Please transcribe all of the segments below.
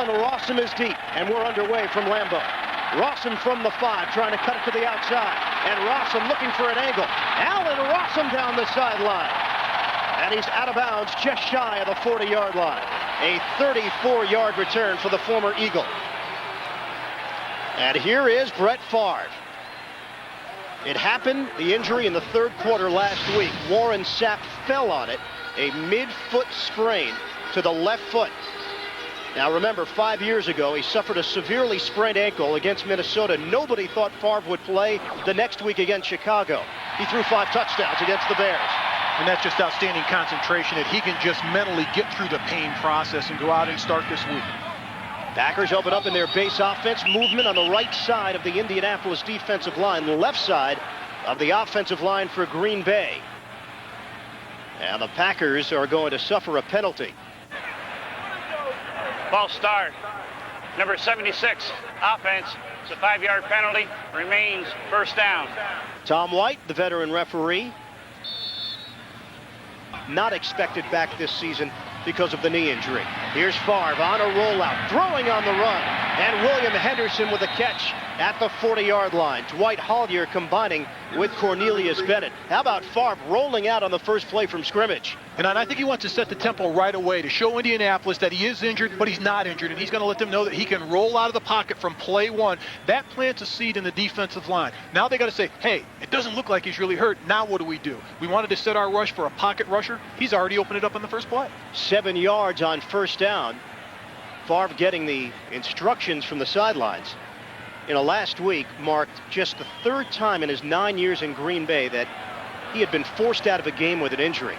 Allen Rossum is deep, and we're underway from Lambeau. Rossum from the 5, trying to cut it to the outside. And Rossum looking for an angle. Allen Rossum down the sideline. And he's out of bounds just shy of the 40-yard line. A 34-yard return for the former Eagle. And here is Brett Favre. It happened, the injury in the third quarter last week. Warren Sapp fell on it. A mid-foot sprain to the left foot. Now remember, 5 years ago, he suffered a severely sprained ankle against Minnesota. Nobody thought Favre would play the next week against Chicago. He threw 5 touchdowns against the Bears. And that's just outstanding concentration, that he can just mentally get through the pain process and go out and start this week. Packers open up in their base offense. Movement on the right side of the Indianapolis defensive line. The left side of the offensive line for Green Bay. And the Packers are going to suffer a penalty. False start. Number 76, offense. It's a 5-yard penalty. Remains first down. Tom White, the veteran referee. Not expected back this season because of the knee injury. Here's Favre on a rollout, throwing on the run. And William Henderson with a catch at the 40-yard line. Dwight Hollier combining with Cornelius Bennett. How about Favre rolling out on the first play from scrimmage? And I think he wants to set the tempo right away to show Indianapolis that he is injured, but he's not injured. And he's going to let them know that he can roll out of the pocket from play 1. That plants a seed in the defensive line. Now they got to say, hey, it doesn't look like he's really hurt. Now what do? We wanted to set our rush for a pocket rusher. He's already opened it up on the first play. 7 yards on first down. Favre getting the instructions from the sidelines. Last week marked just the 3rd time in his 9 years in Green Bay that he had been forced out of a game with an injury.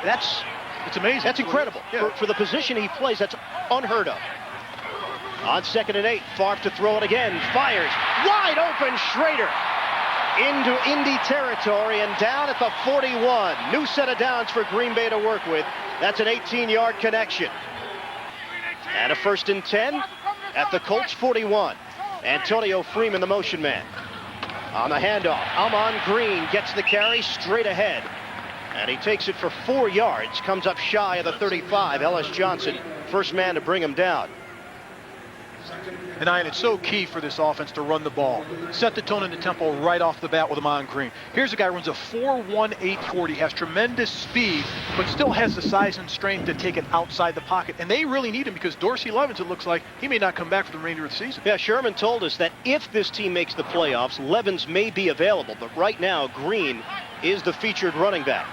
It's amazing. That's incredible. Yeah. For the position he plays, that's unheard of. On 2nd and 8, Favre to throw it again. Fires. Wide open, Schrader. Into Indy territory and down at the 41. New set of downs for Green Bay to work with. That's an 18-yard connection. And a 1st and 10 at the Colts 41. Antonio Freeman, the motion man. On the handoff, Amon Green gets the carry straight ahead. And he takes it for 4 yards, comes up shy of the 35. Ellis Johnson, first man to bring him down. And Ian, it's so key for this offense to run the ball. Set the tone and the tempo right off the bat with Amon Green. Here's a guy who runs a 4.18 40, has tremendous speed, but still has the size and strength to take it outside the pocket. And they really need him because Dorsey Levens, it looks like, he may not come back for the remainder of the season. Yeah, Sherman told us that if this team makes the playoffs, Levens may be available. But right now, Green is the featured running back.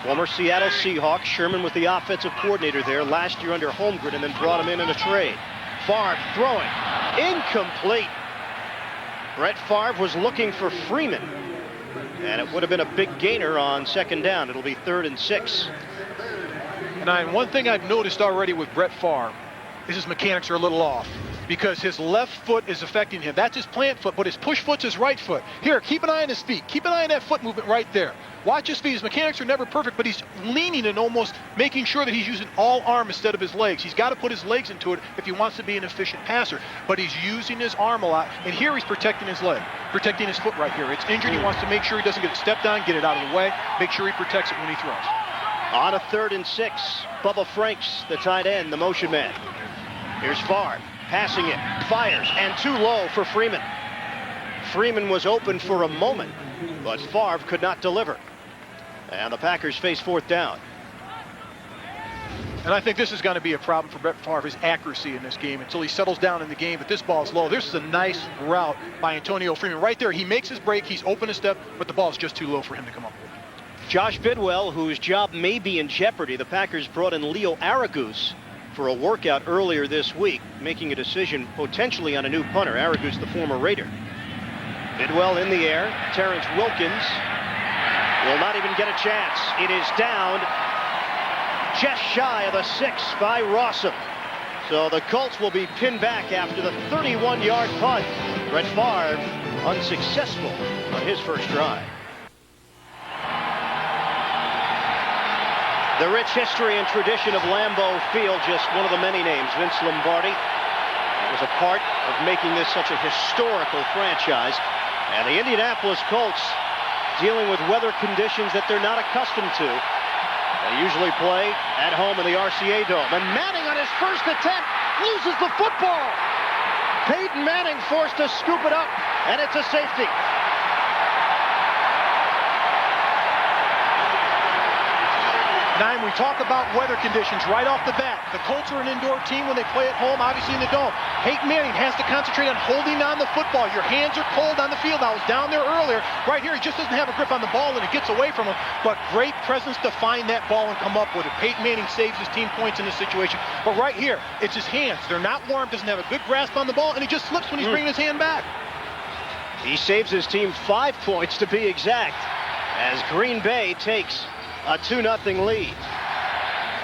Former Seattle Seahawks, Sherman was the offensive coordinator there last year under Holmgren and then brought him in a trade. Favre throwing. Incomplete. Brett Favre was looking for Freeman. And it would have been a big gainer on 2nd down. It'll be 3rd and 6. And one thing I've noticed already with Brett Favre is his mechanics are a little off because his left foot is affecting him. That's his plant foot, but his push foot's his right foot. Here, keep an eye on his feet. Keep an eye on that foot movement right there. Watch his feet. His mechanics are never perfect, but he's leaning and almost making sure that he's using all arm instead of his legs. He's got to put his legs into it if he wants to be an efficient passer, but he's using his arm a lot, and here he's protecting his leg, protecting his foot right here. It's injured. He wants to make sure he doesn't get it stepped on, get it out of the way, make sure he protects it when he throws. On a 3rd and 6, Bubba Franks, the tight end, the motion man. Here's Favre, passing it, fires, and too low for Freeman. Freeman was open for a moment, but Favre could not deliver. And the Packers face 4th down. And I think this is going to be a problem for Brett Favre, his accuracy in this game until he settles down in the game. But this ball is low. This is a nice route by Antonio Freeman. Right there, he makes his break. He's open a step, but the ball is just too low for him to come up with. Josh Bidwell, whose job may be in jeopardy. The Packers brought in Leo Aragus for a workout earlier this week, making a decision potentially on a new punter. Aragus, the former Raider. Bidwell in the air. Terrence Wilkins will not even get a chance. It is down just shy of the 6 by Rossum. So the Colts will be pinned back after the 31-yard punt. Brett Favre unsuccessful on his first drive. The rich history and tradition of Lambeau Field, just one of the many names. Vince Lombardi was a part of making this such a historical franchise. And the Indianapolis Colts dealing with weather conditions that they're not accustomed to. They usually play at home in the RCA Dome. And Manning on his first attempt loses the football. Peyton Manning forced to scoop it up, and it's a safety. Nine, we talk about weather conditions right off the bat. The Colts are an indoor team when they play at home, obviously in the dome. Peyton Manning has to concentrate on holding on the football. Your hands are cold on the field. I was down there earlier. Right here, he just doesn't have a grip on the ball, and it gets away from him. But great presence to find that ball and come up with it. Peyton Manning saves his team points in this situation. But right here, it's his hands. They're not warm, doesn't have a good grasp on the ball, and he just slips when he's bringing his hand back. He saves his team 5 points to be exact, as Green Bay takes a 2-0 lead.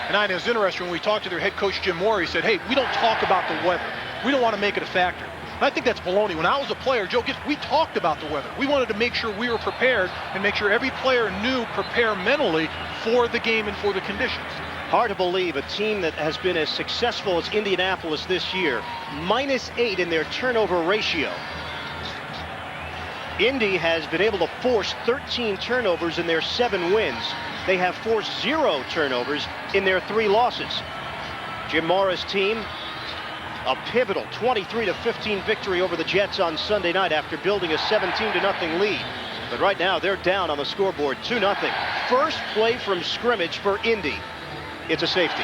And it was interesting when we talked to their head coach, Jim Moore. He said, hey, we don't talk about the weather. We don't want to make it a factor. And I think that's baloney. When I was a player, Joe, we talked about the weather. We wanted to make sure we were prepared and make sure every player knew prepare mentally for the game and for the conditions. Hard to believe a team that has been as successful as Indianapolis this year, -8 in their turnover ratio. Indy has been able to force 13 turnovers in their 7 wins. They have forced 0 turnovers in their 3 losses. Jim Mora's team, a pivotal 23-15 victory over the Jets on Sunday night after building a 17-0 lead. But right now they're down on the scoreboard 2-0. First play from scrimmage for Indy. It's a safety.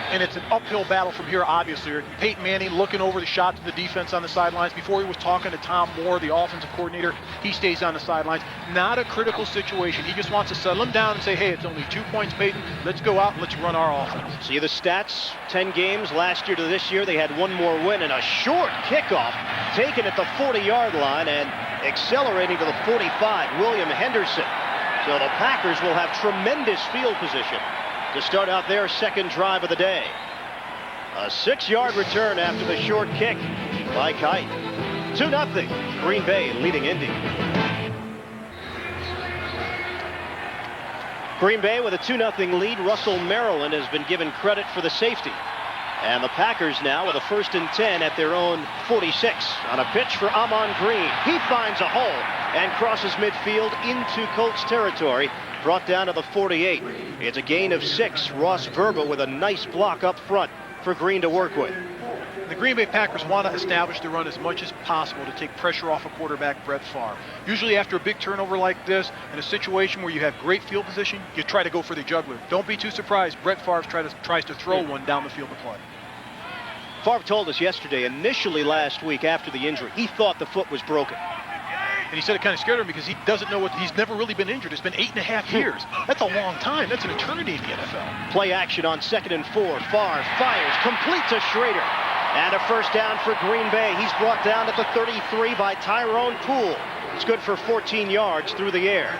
And it's an uphill battle from here, obviously. Peyton Manning looking over the shot to the defense on the sidelines. Before he was talking to Tom Moore, the offensive coordinator, he stays on the sidelines. Not a critical situation. He just wants to settle him down and say, hey, it's only 2 points, Peyton. Let's go out and let's run our offense. See the stats, 10 games last year to this year. They had 1 more win and a short kickoff taken at the 40-yard line and accelerating to the 45, William Henderson. So the Packers will have tremendous field position to start out their second drive of the day. A 6-yard return after the short kick by Kite. 2-0, Green Bay leading Indy. Green Bay with a 2-0 lead. Russell Maryland has been given credit for the safety. And the Packers now with a 1st and 10 at their own 46 on a pitch for Amon Green. He finds a hole and crosses midfield into Colts territory. Brought down to the 48. It's a gain of 6. Ross Verba with a nice block up front for Green to work with. The Green Bay Packers want to establish the run as much as possible to take pressure off of quarterback Brett Favre. Usually after a big turnover like this, in a situation where you have great field position, you try to go for the jugular. Don't be too surprised. Brett Favre tries to throw one down the field to play. Favre told us yesterday, initially last week after the injury, he thought the foot was broken. And he said it kind of scared him because he doesn't know he's never really been injured. It's been 8.5 years. That's a long time. That's an eternity in the NFL. Play action on 2nd and 4. Favre fires, complete to Schrader. And a first down for Green Bay. He's brought down at the 33 by Tyrone Poole. It's good for 14 yards through the air.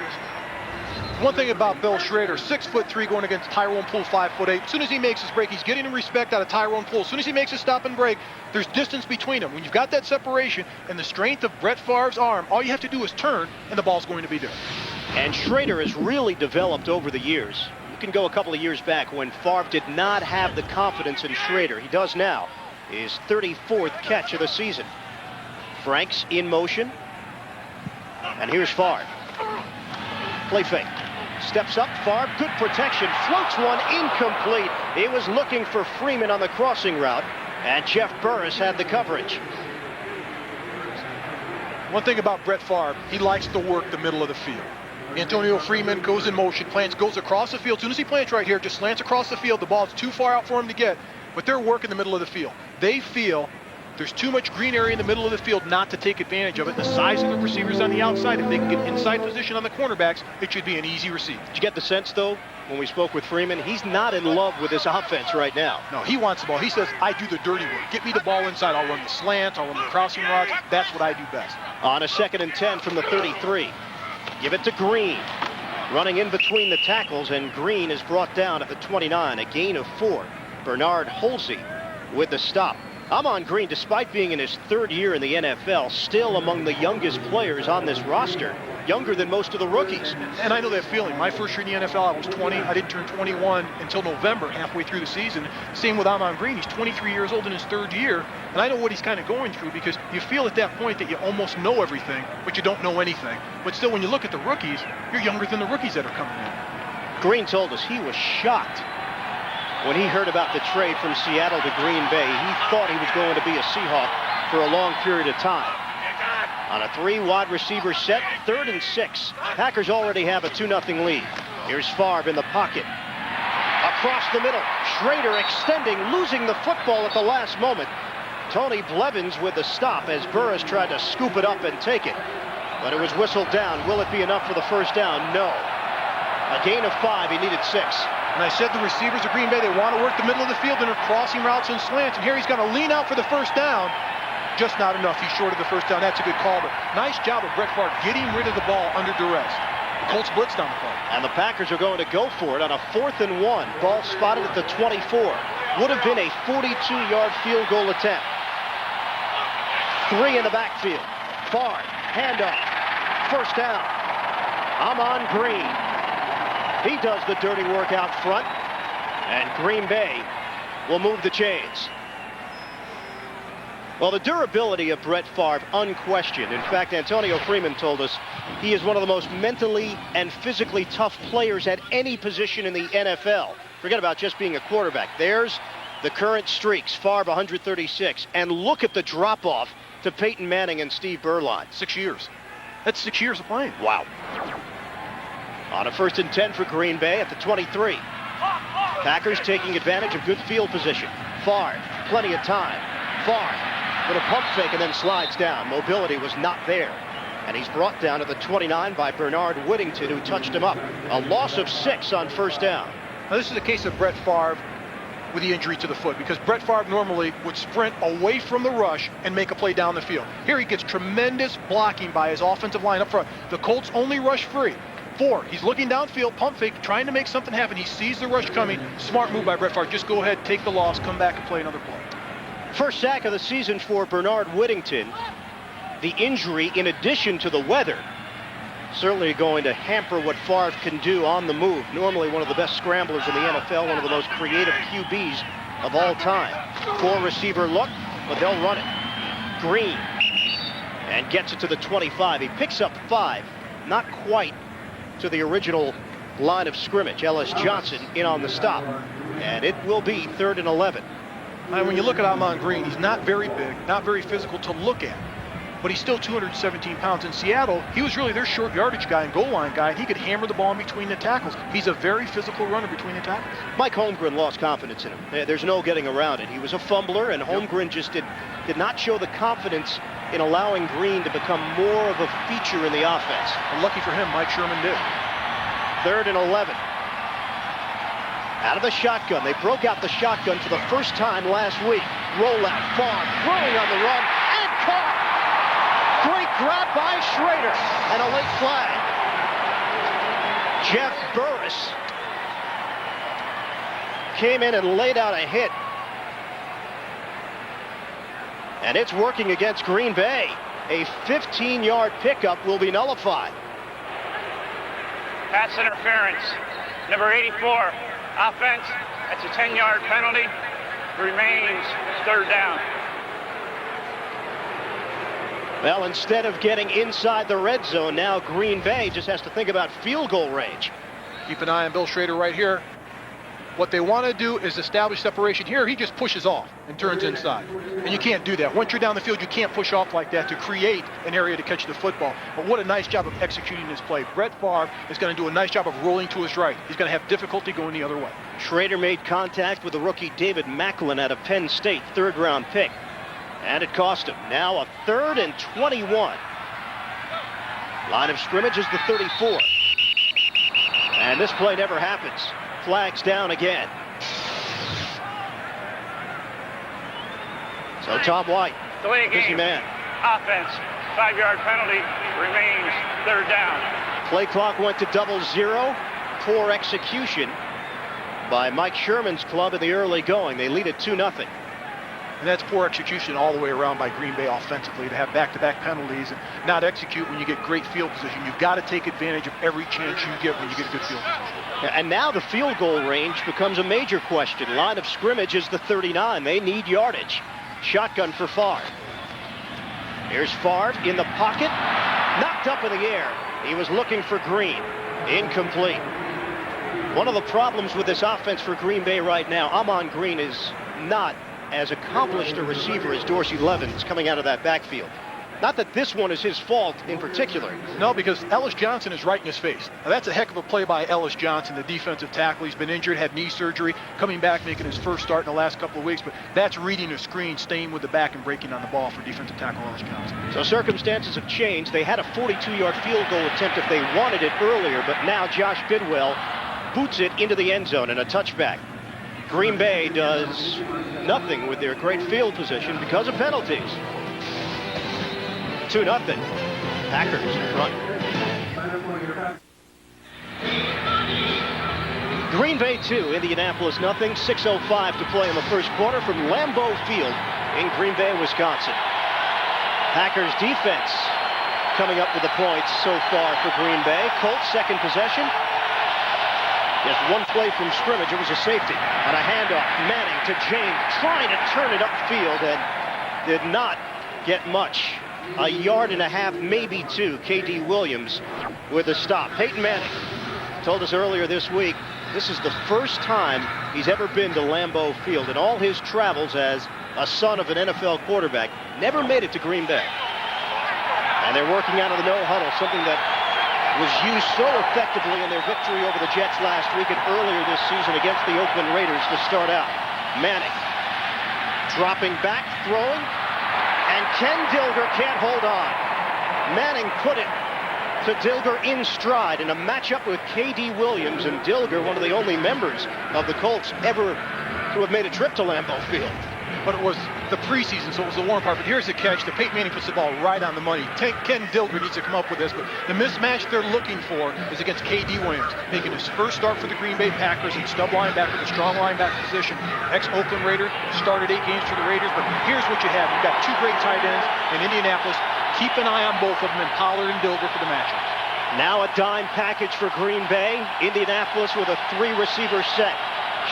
One thing about Bill Schrader, 6'3", going against Tyrone Poole, 5'8". As soon as he makes his break, he's getting respect out of Tyrone Poole. As soon as he makes a stop and break, there's distance between them. When you've got that separation and the strength of Brett Favre's arm, all you have to do is turn, and the ball's going to be there. And Schrader has really developed over the years. You can go a couple of years back when Favre did not have the confidence in Schrader. He does now. His 34th catch of the season. Franks in motion. And here's Favre. Play fake. Steps up, Favre, good protection, floats one incomplete. He was looking for Freeman on the crossing route, and Jeff Burris had the coverage. One thing about Brett Favre, he likes to work the middle of the field. Antonio Freeman goes in motion, plants, goes across the field. As soon as he plants right here, just slants across the field. The ball's too far out for him to get, but they're working the middle of the field. They feel there's too much green area in the middle of the field not to take advantage of it. The size of the receivers on the outside, if they can get inside position on the cornerbacks, it should be an easy receive. Did you get the sense, though, when we spoke with Freeman, he's not in love with this offense right now? No, he wants the ball. He says, I do the dirty work. Get me the ball inside. I'll run the slants. I'll run the crossing routes. That's what I do best. On a 2nd and 10 from the 33. Give it to Green. Running in between the tackles, and Green is brought down at the 29. A gain of 4. Bernard Holsey with the stop. Amon Green, despite being in his 3rd year in the NFL, still among the youngest players on this roster. Younger than most of the rookies. And I know that feeling. My first year in the NFL, I was 20. I didn't turn 21 until November, halfway through the season. Same with Amon Green. He's 23 years old in his 3rd year. And I know what he's kind of going through, because you feel at that point that you almost know everything, but you don't know anything. But still, when you look at the rookies, you're younger than the rookies that are coming in. Green told us he was shocked when he heard about the trade from Seattle to Green Bay. He thought he was going to be a Seahawk for a long period of time. On a 3-wide receiver set, 3rd and 6. Packers already have a 2-0 lead. Here's Favre in the pocket. Across the middle, Schrader extending, losing the football at the last moment. Tony Blevins with the stop as Burris tried to scoop it up and take it. But it was whistled down. Will it be enough for the first down? No. A gain of 5, he needed 6. And I said the receivers of Green Bay, they want to work the middle of the field and are crossing routes and slants. And here he's going to lean out for the first down. Just not enough. He's short of the first down. That's a good call. But nice job of Brett Favre getting rid of the ball under duress. The Colts blitzed on the play. And the Packers are going to go for it on a 4th and 1. Ball spotted at the 24. Would have been a 42-yard field goal attempt. 3 in the backfield. Favre, handoff. First down. Amon Green. He does the dirty work out front. And Green Bay will move the chains. Well, the durability of Brett Favre, unquestioned. In fact, Antonio Freeman told us he is one of the most mentally and physically tough players at any position in the NFL. Forget about just being a quarterback. There's the current streaks. Favre 136. And look at the drop-off to Peyton Manning and Steve Berline. 6 years. That's 6 years of playing. Wow. On a 1st and 10 for Green Bay at the 23. Packers taking advantage of good field position. Favre, plenty of time. Favre with a pump fake and then slides down. Mobility was not there. And he's brought down to the 29 by Bernard Whittington, who touched him up. A loss of 6 on first down. Now, this is a case of Brett Favre with the injury to the foot, because Brett Favre normally would sprint away from the rush and make a play down the field. Here he gets tremendous blocking by his offensive line up front. The Colts only rush free. 4, he's looking downfield, pump fake, trying to make something happen. He sees the rush coming. Smart move by Brett Favre. Just go ahead, take the loss, come back and play another play. First sack of the season for Bernard Whittington. The injury, in addition to the weather, certainly going to hamper what Favre can do on the move. Normally one of the best scramblers in the NFL, one of the most creative QBs of all time. 4-receiver look, but they'll run it. Green, and gets it to the 25. He picks up 5, not quite to the original line of scrimmage. Ellis Johnson in on the stop, and it will be 3rd and 11. And when you look at Amon Green, he's not very big, not very physical to look at, but he's still 217 pounds. In Seattle, he was really their short yardage guy and goal line guy, and he could hammer the ball in between the tackles. He's a very physical runner between the tackles. Mike Holmgren lost confidence in him. There's no getting around it. He was a fumbler, and Holmgren just did not show the confidence in allowing Green to become more of a feature in the offense. And lucky for him, Mike Sherman did. 3rd and 11. Out of the shotgun. They broke out the shotgun for the first time last week. Rollout, Favre throwing on the run, and caught. Great grab by Schrader, and a late flag. Jeff Burris came in and laid out a hit. And it's working against Green Bay. A 15-yard pickup will be nullified. Pass interference. Number 84. Offense. That's a 10-yard penalty. Remains 3rd down. Well, instead of getting inside the red zone, now Green Bay just has to think about field goal range. Keep an eye on Bill Schrader right here. What they want to do is establish separation. Here, he just pushes off and turns inside. And you can't do that. Once you're down the field, you can't push off like that to create an area to catch the football. But what a nice job of executing this play. Brett Favre is going to do a nice job of rolling to his right. He's going to have difficulty going the other way. Schrader made contact with the rookie David Macklin out of Penn State, 3rd-round pick. And it cost him. Now a 3rd and 21. Line of scrimmage is the 34. And this play never happens. Flags down again. So Tom White, Delay busy game. man. Offense. 5-yard penalty. Remains 3rd down. Play clock went to 00. Poor execution by Mike Sherman's club in the early going. They lead it 2-0. And that's poor execution all the way around by Green Bay offensively, to have back-to-back penalties and not execute when you get great field position. You've got to take advantage of every chance you get when you get a good field position. And now the field goal range becomes a major question. Line of scrimmage is the 39. They need yardage. Shotgun for Favre. Here's Favre in the pocket. Knocked up in the air. He was looking for Green. Incomplete. One of the problems with this offense for Green Bay right now, Amon Green is not as accomplished a receiver as Dorsey Levens coming out of that backfield. Not that this one is his fault in particular. No, because Ellis Johnson is right in his face. Now, that's a heck of a play by Ellis Johnson, the defensive tackle. He's been injured, had knee surgery, coming back, making his first start in the last couple of weeks. But that's reading a screen, staying with the back, and breaking on the ball for defensive tackle Ellis Johnson. So circumstances have changed. They had a 42-yard field goal attempt if they wanted it earlier, but now Josh Bidwell boots it into the end zone and a touchback. Green Bay does nothing with their great field position because of penalties. 2-0. Packers in front. Green Bay 2, Indianapolis nothing. 6:05 to play in the first quarter from Lambeau Field in Green Bay, Wisconsin. Packers defense coming up with the points so far for Green Bay. Colts second possession. Just one play from scrimmage. It was a safety and a handoff. Manning to James, trying to turn it upfield and did not get much. A yard and a half, maybe two. K.D. Williams with a stop. Peyton Manning told us earlier this week this is the first time he's ever been to Lambeau Field in all his travels as a son of an NFL quarterback. Never made it to Green Bay. And they're working out of the no huddle, something that was used so effectively in their victory over the Jets last week and earlier this season against the Oakland Raiders to start out. Manning dropping back, throwing. And Ken Dilger can't hold on. Manning put it to Dilger in stride in a matchup with K.D. Williams, and Dilger, one of the only members of the Colts ever to have made a trip to Lambeau Field. But it was the preseason, so it was the warm part. But here's the catch. The Peyton Manning puts the ball right on the money. Ken Dilger needs to come up with this, but the mismatch they're looking for is against K.D. Williams, making his first start for the Green Bay Packers in stub linebacker, the strong linebacker position. Ex-Oakland Raider, started 8 games for the Raiders, but here's what you have. You've got 2 great tight ends in Indianapolis. Keep an eye on both of them, and Pollard and Dilger for the matchups. Now a dime package for Green Bay. Indianapolis with a 3-receiver set.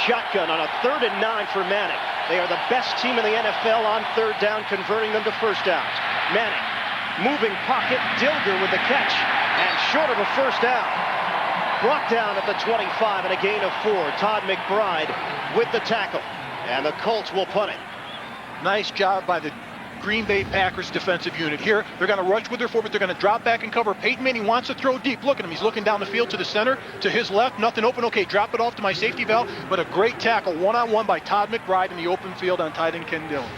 Shotgun on a 3rd and 9 for Manning. They are the best team in the NFL on 3rd down, converting them to first downs. Manning, moving pocket, Dilger with the catch, and short of a first down. Brought down at the 25 and a gain of 4. Todd McBride with the tackle, and the Colts will punt it. Nice job by the Green Bay Packers defensive unit. Here, they're going to rush with their forward. They're going to drop back and cover. Peyton Manning wants to throw deep. Look at him. He's looking down the field to the center, to his left. Nothing open. Okay, drop it off to my safety valve. But a great tackle, one-on-one by Todd McBride in the open field on tight end Ken Dillon.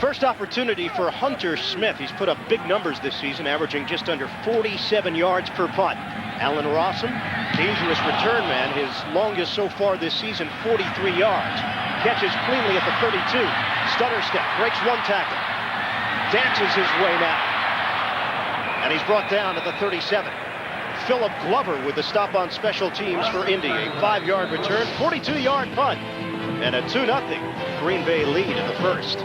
First opportunity for Hunter Smith. He's put up big numbers this season, averaging just under 47 yards per punt. Allen Rossum, dangerous return man. His longest so far this season, 43 yards. Catches cleanly at the 32. Stutter step, breaks one tackle. Dances his way now. And he's brought down at the 37. Philip Glover with the stop on special teams for Indy. A 5-yard return, 42-yard punt, and a 2-0 Green Bay lead in the first.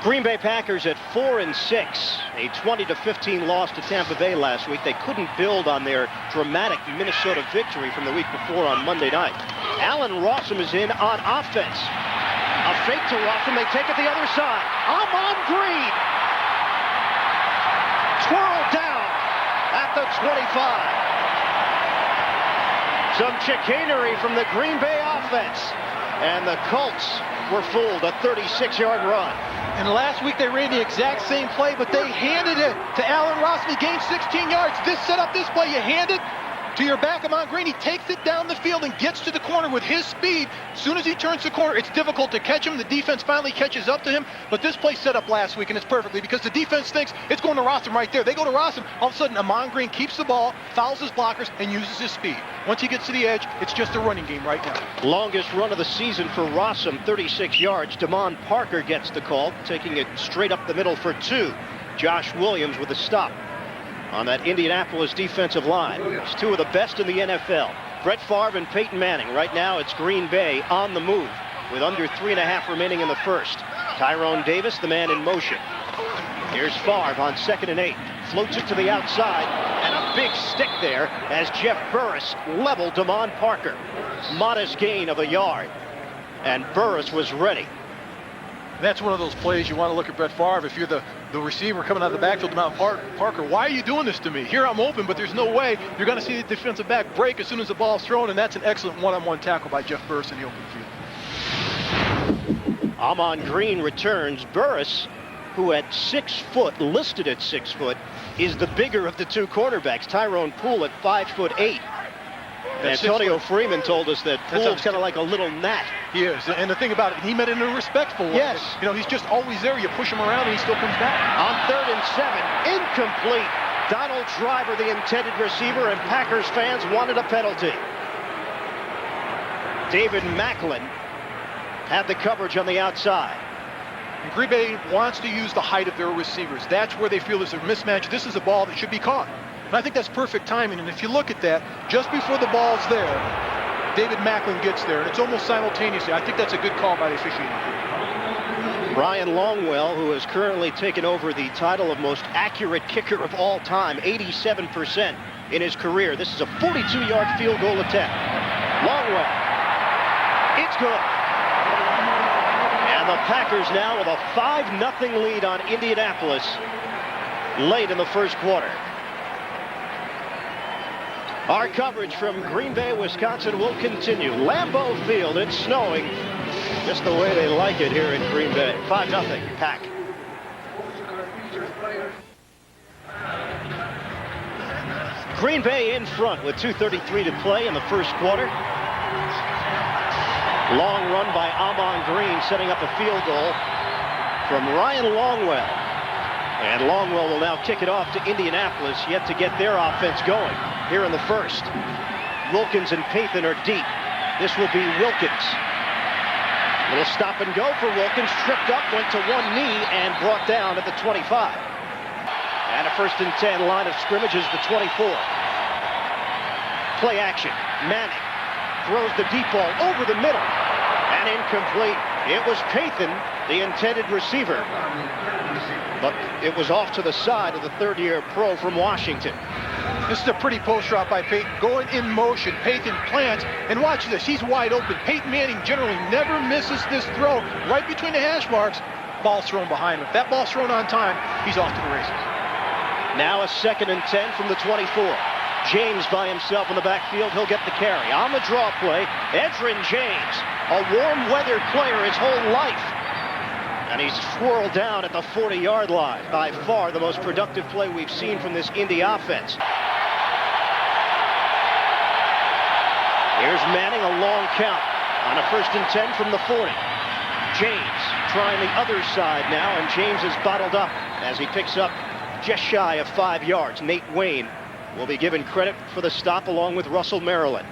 Green Bay Packers at 4-6. A 20-15 loss to Tampa Bay last week. They couldn't build on their dramatic Minnesota victory from the week before on Monday night. Allen Rossum is in on offense. A fake to Rossum. They take it the other side. Amon Green. Twirled down at the 25. Some chicanery from the Green Bay offense. And the Colts were fooled. A 36-yard run. And last week they ran the exact same play, but they handed it to Allen Rossum. He gained 16 yards. This set up this play. You hand it to your back, Amon Green. He takes it down the field and gets to the corner with his speed. As soon as he turns the corner, it's difficult to catch him. The defense finally catches up to him. But this play set up last week, and it's perfectly because the defense thinks it's going to Rossum right there. They go to Rossum. All of a sudden, Amon Green keeps the ball, fouls his blockers, and uses his speed. Once he gets to the edge, it's just a running game right now. Longest run of the season for Rossum, 36 yards. Damon Parker gets the call, taking it straight up the middle for 2. Josh Williams with a stop on that Indianapolis defensive line. It's 2 of the best in the NFL. Brett Favre and Peyton Manning. Right now it's Green Bay on the move with under 3.5 remaining in the first. Tyrone Davis, the man in motion. Here's Favre on 2nd and 8. Floats it to the outside, and a big stick there as Jeff Burris leveled Damon Parker. Modest gain of a yard, and Burris was ready. That's one of those plays you want to look at Brett Favre. If you're the receiver coming out of the backfield to Mount Parker, why are you doing this to me? Here I'm open, but there's no way. You're going to see the defensive back break as soon as the ball's thrown, and that's an excellent one-on-one tackle by Jeff Burris in the open field. Amon Green returns. Burris, who at 6 foot, listed at 6 foot, is the bigger of the two quarterbacks. Tyrone Poole at 5'8". Antonio Freeman told us that Poole's kind of like a little gnat. He is, and the thing about it, he meant it in a respectful way. Yes. You know, he's just always there. You push him around and he still comes back. On 3rd and 7, incomplete. Donald Driver, the intended receiver, and Packers fans wanted a penalty. David Macklin had the coverage on the outside. And Green Bay wants to use the height of their receivers. That's where they feel there's a mismatch. This is a ball that should be caught. And I think that's perfect timing. And if you look at that, just before the ball's there, David Macklin gets there, and it's almost simultaneously. I think that's a good call by the officiating. Ryan Longwell, who has currently taken over the title of most accurate kicker of all time, 87% in his career. This is a 42-yard field goal attempt. Longwell, it's good. And the Packers now with a 5-0 lead on Indianapolis late in the first quarter. Our coverage from Green Bay, Wisconsin will continue. Lambeau Field, it's snowing just the way they like it here in Green Bay. 5-0 Pack. Green Bay in front with 2:33 to play in the first quarter. Long run by Amon Green, setting up a field goal from Ryan Longwell. And Longwell will now kick it off to Indianapolis, yet to get their offense going here in the first. Wilkins and Pathan are deep. This will be Wilkins. Little stop and go for Wilkins. Tripped up, went to one knee, and brought down at the 25. And a 1st and 10, line of scrimmage is the 24. Play action. Manning throws the deep ball over the middle. And incomplete. It was Pathan, the intended receiver. But it was off to the side of the 3rd-year pro from Washington. This is a pretty post route by Pathan. Going in motion, Pathan plants, and watch this. He's wide open. Peyton Manning generally never misses this throw. Right between the hash marks, ball's thrown behind him. If that ball's thrown on time, he's off to the races. Now a 2nd and 10 from the 24. James by himself in the backfield. He'll get the carry. On the draw play, Edgerrin James, a warm weather player his whole life. And he's swirled down at the 40-yard line. By far the most productive play we've seen from this Indy offense. Here's Manning, a long count on a 1st and 10 from the 40. James trying the other side now, and James is bottled up as he picks up just shy of 5 yards. Nate Wayne will be given credit for the stop along with Russell Maryland.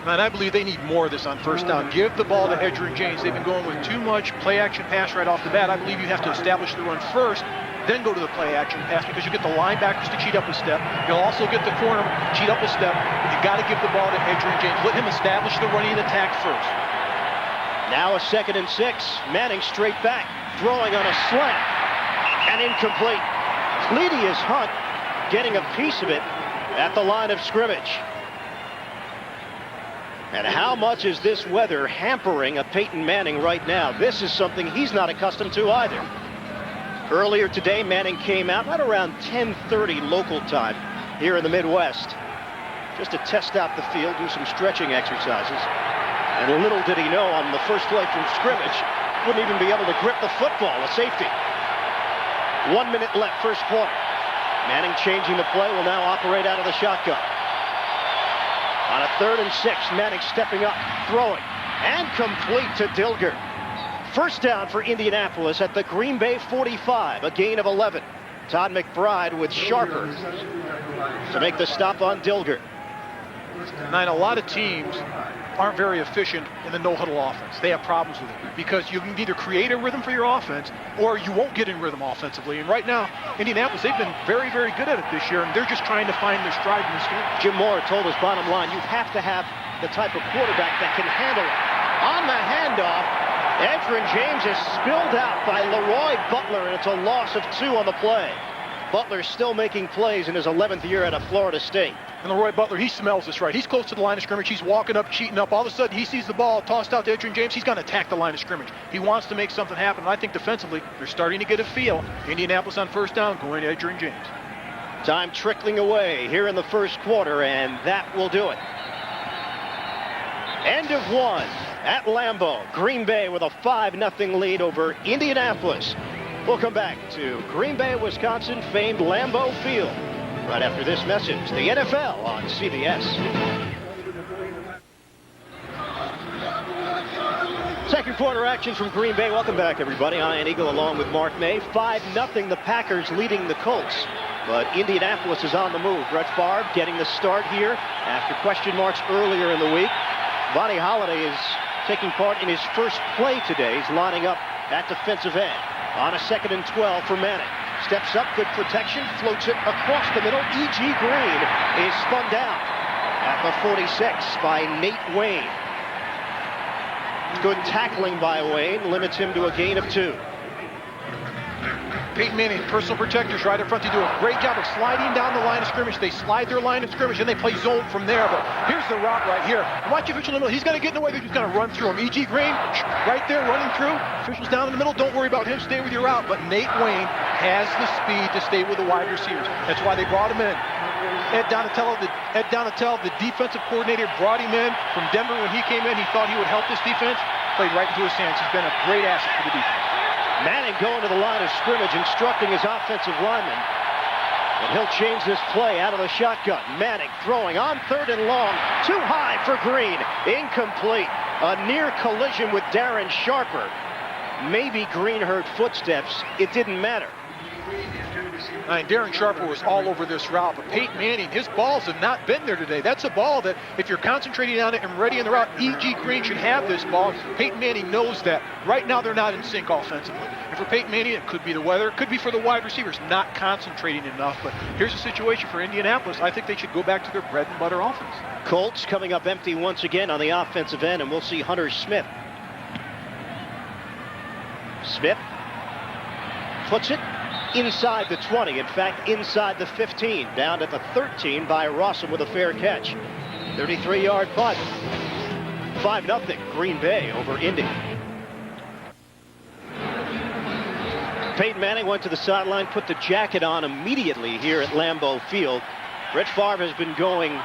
And I believe they need more of this on 1st down. Give the ball to Edgerrin James. They've been going with too much play-action pass right off the bat. I believe you have to establish the run first, then go to the play-action pass, because you get the linebackers to cheat up a step. You'll also get the corner cheat up a step. You got to give the ball to Edgerrin James. Let him establish the running attack first. Now a 2nd and 6. Manning straight back, throwing on a slant, and incomplete. Cledius Hunt getting a piece of it at the line of scrimmage. And how much is this weather hampering a Peyton Manning right now? This is something he's not accustomed to either. Earlier today, Manning came out right around 10:30 local time here in the Midwest, just to test out the field, do some stretching exercises. And little did he know, on the first play from scrimmage, wouldn't even be able to grip the football, a safety. 1 minute left, first quarter. Manning changing the play, will now operate out of the shotgun. On a 3rd and 6, Manning stepping up, throwing, and complete to Dilger. 1st down for Indianapolis at the Green Bay 45, a gain of 11. Todd McBride with Sharper to make the stop on Dilger. Now, a lot of teams aren't very efficient in the no-huddle offense. They have problems with it because you can either create a rhythm for your offense or you won't get in rhythm offensively. And right now, Indianapolis, they've been very, very good at it this year, and they're just trying to find their stride in this game. Jim Moore told us, bottom line, you have to have the type of quarterback that can handle it. On the handoff, Edgerrin James is spilled out by Leroy Butler, and it's a loss of 2 on the play. Butler still making plays in his 11th year out of Florida State. And Leroy Butler, he smells this right. He's close to the line of scrimmage. He's walking up, cheating up. All of a sudden, he sees the ball tossed out to Adrian James. He's going to attack the line of scrimmage. He wants to make something happen. And I think defensively, they're starting to get a feel. Indianapolis on first down, going to Adrian James. Time trickling away here in the first quarter, and that will do it. End of one at Lambeau. Green Bay with a 5-0 lead over Indianapolis. We'll come back to Green Bay, Wisconsin, famed Lambeau Field right after this message. The NFL on CBS. Second quarter action from Green Bay. Welcome back, everybody. Ian Eagle along with Mark May. 5-0, the Packers leading the Colts. But Indianapolis is on the move. Brett Favre getting the start here after question marks earlier in the week. Vonnie Holliday is taking part in his first play today. He's lining up at defensive end on a 2nd and 12 for Manning. Steps up, good protection, floats it across the middle. E.G. Green is spun down at the 46 by Nate Wayne. Good tackling by Wayne, limits him to a gain of 2. Peyton Manning, personal protectors right up front. They do a great job of sliding down the line of scrimmage. They slide their line of scrimmage and they play zone from there. But here's the route right here. Watch the official in the middle. He's going to get in the way. They're just going to run through him. E.G. Green right there running through. Officials down in the middle. Don't worry about him. Stay with your route. But Nate Wayne has the speed to stay with the wide receivers. That's why they brought him in. Ed Donatello, the defensive coordinator, brought him in from Denver when he came in. He thought he would help this defense. Played right into his hands. He's been a great asset for the defense. Manning going to the line of scrimmage, instructing his offensive lineman. And he'll change this play out of the shotgun. Manning throwing on 3rd and long. Too high for Green. Incomplete. A near collision with Darren Sharper. Maybe Green heard footsteps. It didn't matter. Darren Sharper was all over this route, but Peyton Manning, his balls have not been there today. That's a ball that if you're concentrating on it and ready in the route, E.G. Green should have this ball. Peyton Manning knows that. Right now they're not in sync offensively. And for Peyton Manning, it could be the weather, it could be for the wide receivers not concentrating enough. But here's the situation for Indianapolis. I think they should go back to their bread and butter offense. Colts coming up empty once again on the offensive end, and we'll see Hunter Smith. Smith puts it inside the 20, in fact inside the 15, down at the 13 by Rossum with a fair catch. 33-yard punt. 5-0 Green Bay over Indy. Peyton Manning went to the sideline, put the jacket on immediately here at Lambeau Field. Brett Favre has been going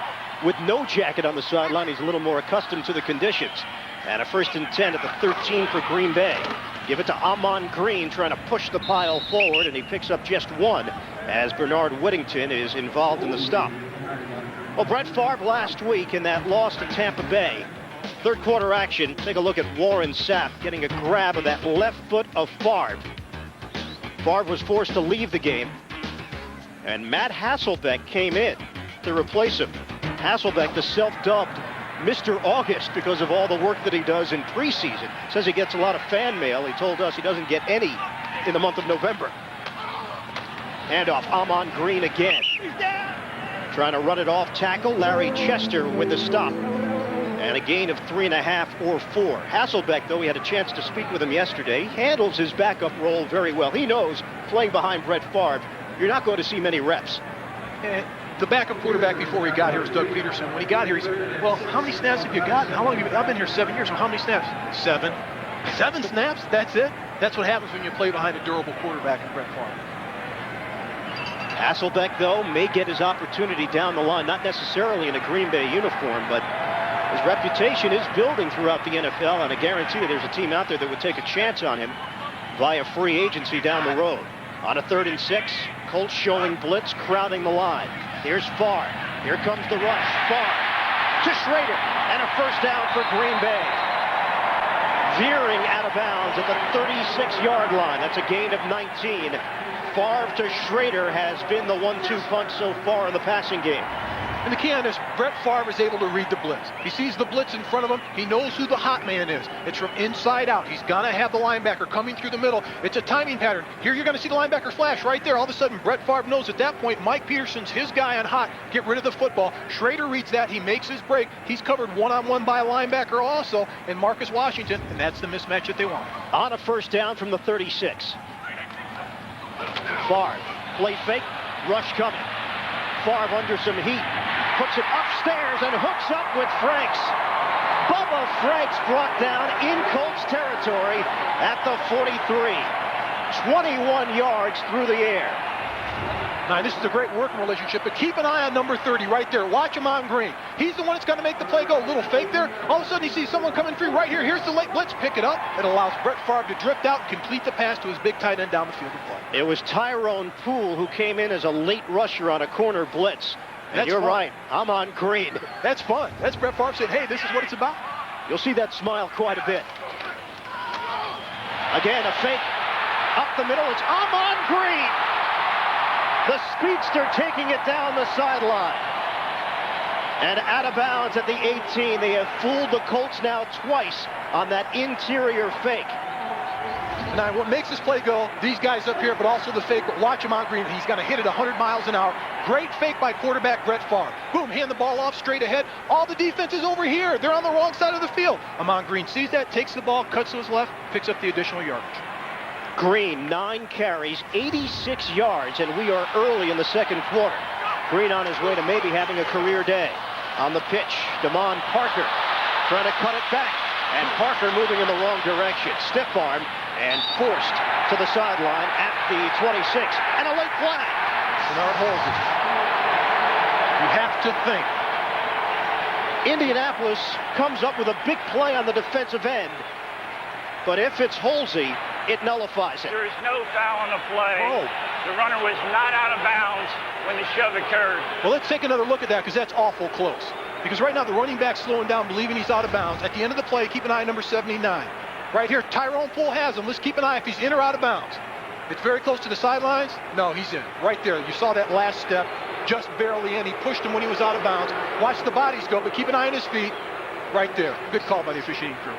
with no jacket on the sideline. He's a little more accustomed to the conditions. And a 1st and 10 at the 13 for Green Bay. Give it to Amon Green, trying to push the pile forward, and he picks up just 1 as Bernard Whittington is involved in the stop. Well, Brett Favre last week in that loss to Tampa Bay. Third quarter action, take a look at Warren Sapp getting a grab of that left foot of Favre. Favre was forced to leave the game, and Matt Hasselbeck came in to replace him. Hasselbeck, the self-dubbed Mr. August, because of all the work that he does in preseason. Says he gets a lot of fan mail. He told us he doesn't get any in the month of November. Handoff, Amon Green again. Trying to run it off tackle. Larry Chester with the stop. And a gain of 3.5 or 4. Hasselbeck, though, we had a chance to speak with him yesterday, handles his backup role very well. He knows playing behind Brett Favre, you're not going to see many reps. The backup quarterback before he got here was Doug Peterson. When he got here, he said, well, how many snaps have you gotten? How long have you been? I've been here 7 years, so how many snaps? 7. 7 snaps? That's it? That's what happens when you play behind a durable quarterback in Brett Favre. Hasselbeck, though, may get his opportunity down the line, not necessarily in a Green Bay uniform, but his reputation is building throughout the NFL, and I guarantee you there's a team out there that would take a chance on him via free agency down the road. On a 3rd and 6, Colts showing blitz, crowding the line. Here's Favre. Here comes the rush. Favre to Schrader, and a 1st down for Green Bay. Veering out of bounds at the 36-yard line. That's a gain of 19. Favre to Schrader has been the 1-2 punch so far in the passing game. And the key on this, Brett Favre is able to read the blitz. He sees the blitz in front of him. He knows who the hot man is. It's from inside out. He's going to have the linebacker coming through the middle. It's a timing pattern. Here you're going to see the linebacker flash right there. All of a sudden, Brett Favre knows at that point, Mike Peterson's his guy on hot. Get rid of the football. Schrader reads that. He makes his break. He's covered one-on-one by a linebacker also, and Marcus Washington, and that's the mismatch that they want. On a 1st down from the 36. Favre, play fake, Rush coming. Favre under some heat. Puts it upstairs and hooks up with Franks. Bubba Franks brought down in Colts territory at the 43. 21 yards through the air. Now, this is a great working relationship, but keep an eye on number 30 right there. Watch him on green. He's the one that's going to make the play go. A little fake there. All of a sudden, he sees someone coming free right here. Here's the late blitz. Pick it up. It allows Brett Favre to drift out and complete the pass to his big tight end down the field of play. It was Tyrone Poole who came in as a late rusher on a corner blitz. And you're right. I'm on green. That's fun. That's Brett Favre saying, hey, this is what it's about. You'll see that smile quite a bit. Again, a fake. Up the middle. It's I'm on green. The speedster taking it down the sideline. And out of bounds at the 18. They have fooled the Colts now twice on that interior fake. Now, what makes this play go, these guys up here, but also the fake, but watch him on green. He's going to hit it 100 miles an hour. Great fake by quarterback Brett Favre. Boom, hand the ball off straight ahead. All the defense is over here. They're on the wrong side of the field. Amon Green sees that, takes the ball, cuts to his left, picks up the additional yardage. Green, 9 carries, 86 yards, and we are early in the second quarter. Green on his way to maybe having a career day. On the pitch, Damon Parker trying to cut it back, and Parker moving in the wrong direction. Stiff arm and forced to the sideline at the 26, and a late flag. Bernard holds it. You have to think. Indianapolis comes up with a big play on the defensive end, but if it's Holsey, it nullifies it. There is no foul on the play. Oh. The runner was not out of bounds when the shove occurred. Well, let's take another look at that because that's awful close. Because right now the running back's slowing down, believing he's out of bounds. At the end of the play, keep an eye on number 79. Right here, Tyrone Poole has him. Let's keep an eye if he's in or out of bounds. It's very close to the sidelines. No, he's in. Right there. You saw that last step, just barely in. He pushed him when he was out of bounds. Watch the bodies go, but keep an eye on his feet. Right there. Good call by the officiating crew.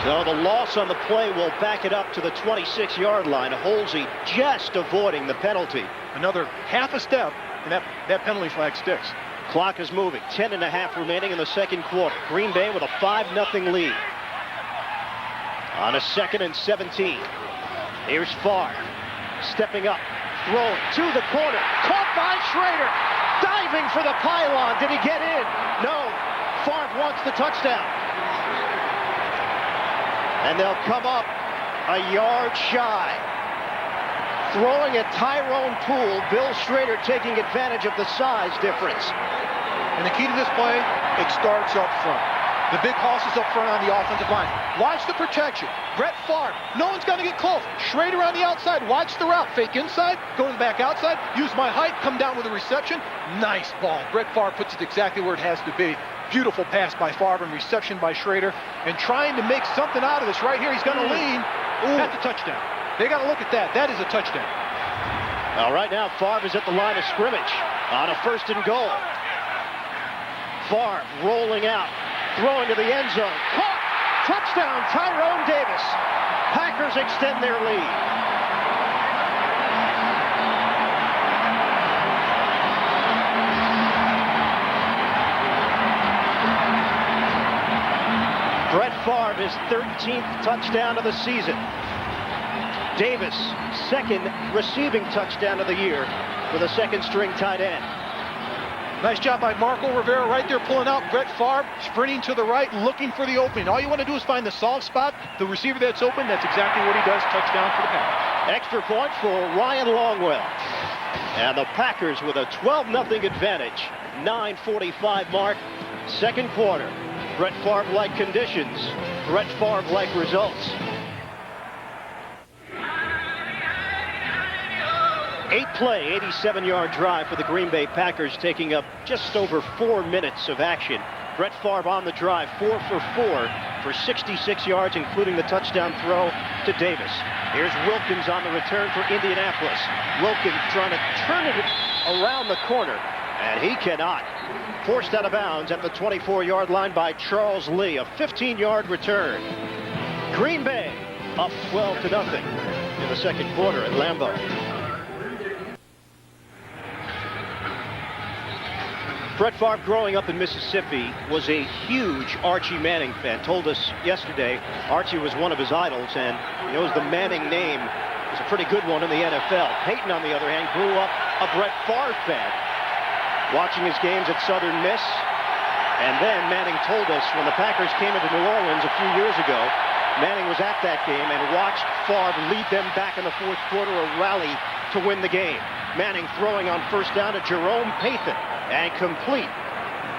So the loss on the play will back it up to the 26-yard line. Holsey just avoiding the penalty. Another half a step, and that penalty flag sticks. Clock is moving. 10.5 remaining in the second quarter. Green Bay with a 5-0 lead. On a 2nd and 17. Here's Favre. Stepping up. Throwing to the corner. Caught by Schrader. Diving for the pylon. Did he get in? No. Favre wants the touchdown. And they'll come up a yard shy. Throwing at Tyrone Poole. Bill Schrader taking advantage of the size difference. And the key to this play, it starts up front. The big horses up front on the offensive line. Watch the protection. Brett Favre. No one's going to get close. Schrader on the outside. Watch the route. Fake inside. Goes back outside. Use my height. Come down with a reception. Nice ball. Brett Favre puts it exactly where it has to be. Beautiful pass by Favre and reception by Schrader. And trying to make something out of this. Right here, he's going to lean. That's a touchdown. They got to look at that. That is a touchdown. All right, now Favre is at the line of scrimmage on a 1st and goal. Favre rolling out. Throwing to the end zone. Caught! Touchdown, Tyrone Davis. Packers extend their lead. Brett Favre, his 13th touchdown of the season. Davis, 2nd receiving touchdown of the year for the 2nd-string tight end. Nice job by Marco Rivera right there pulling out Brett Favre, sprinting to the right, looking for the opening. All you want to do is find the soft spot, the receiver that's open. That's exactly what he does. Touchdown for the Packers. Extra point for Ryan Longwell. And the Packers with a 12-0 advantage. 9:45 mark, second quarter. Brett Favre-like conditions. Brett Favre-like results. 8-play, 87-yard drive for the Green Bay Packers, taking up just over 4 minutes of action. Brett Favre on the drive, 4 for 4 for 66 yards, including the touchdown throw to Davis. Here's Wilkins on the return for Indianapolis. Wilkins trying to turn it around the corner, and he cannot. Forced out of bounds at the 24-yard line by Charles Lee, a 15-yard return. Green Bay up 12-0 in the second quarter at Lambeau. Brett Favre, growing up in Mississippi, was a huge Archie Manning fan. Told us yesterday Archie was one of his idols, and he knows the Manning name was a pretty good one in the NFL. Peyton, on the other hand, grew up a Brett Favre fan, watching his games at Southern Miss. And then Manning told us when the Packers came into New Orleans a few years ago, Manning was at that game and watched Favre lead them back in the fourth quarter, a rally to win the game. Manning throwing on first down to Jerome Payton and complete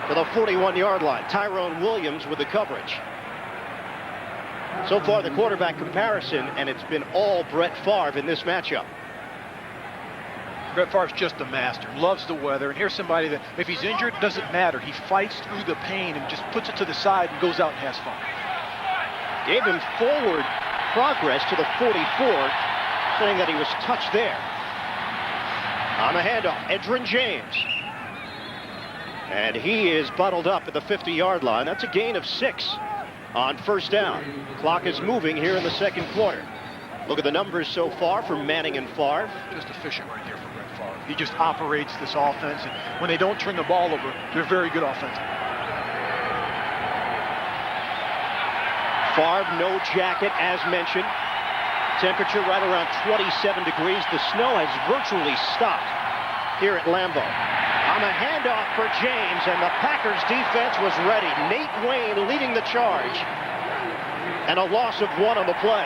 to the 41-yard line. Tyrone Williams with the coverage. So far, the quarterback comparison, and it's been all Brett Favre in this matchup. Brett Favre's just a master, loves the weather, and here's somebody that, if he's injured, doesn't matter. He fights through the pain and just puts it to the side and goes out and has fun. Gave him forward progress to the 44, saying that he was touched there. On the handoff, Edgerrin James. And he is bottled up at the 50-yard line. That's a gain of 6 on first down. Clock is moving here in the second quarter. Look at the numbers so far for Manning and Favre. Just efficient right there for Brett Favre. He just operates this offense, and when they don't turn the ball over, they're very good offensively. Favre, no jacket, as mentioned. Temperature right around 27 degrees. The snow has virtually stopped here at Lambeau. On the handoff for James, and the Packers defense was ready. Nate Wayne leading the charge. And a loss of 1 on the play.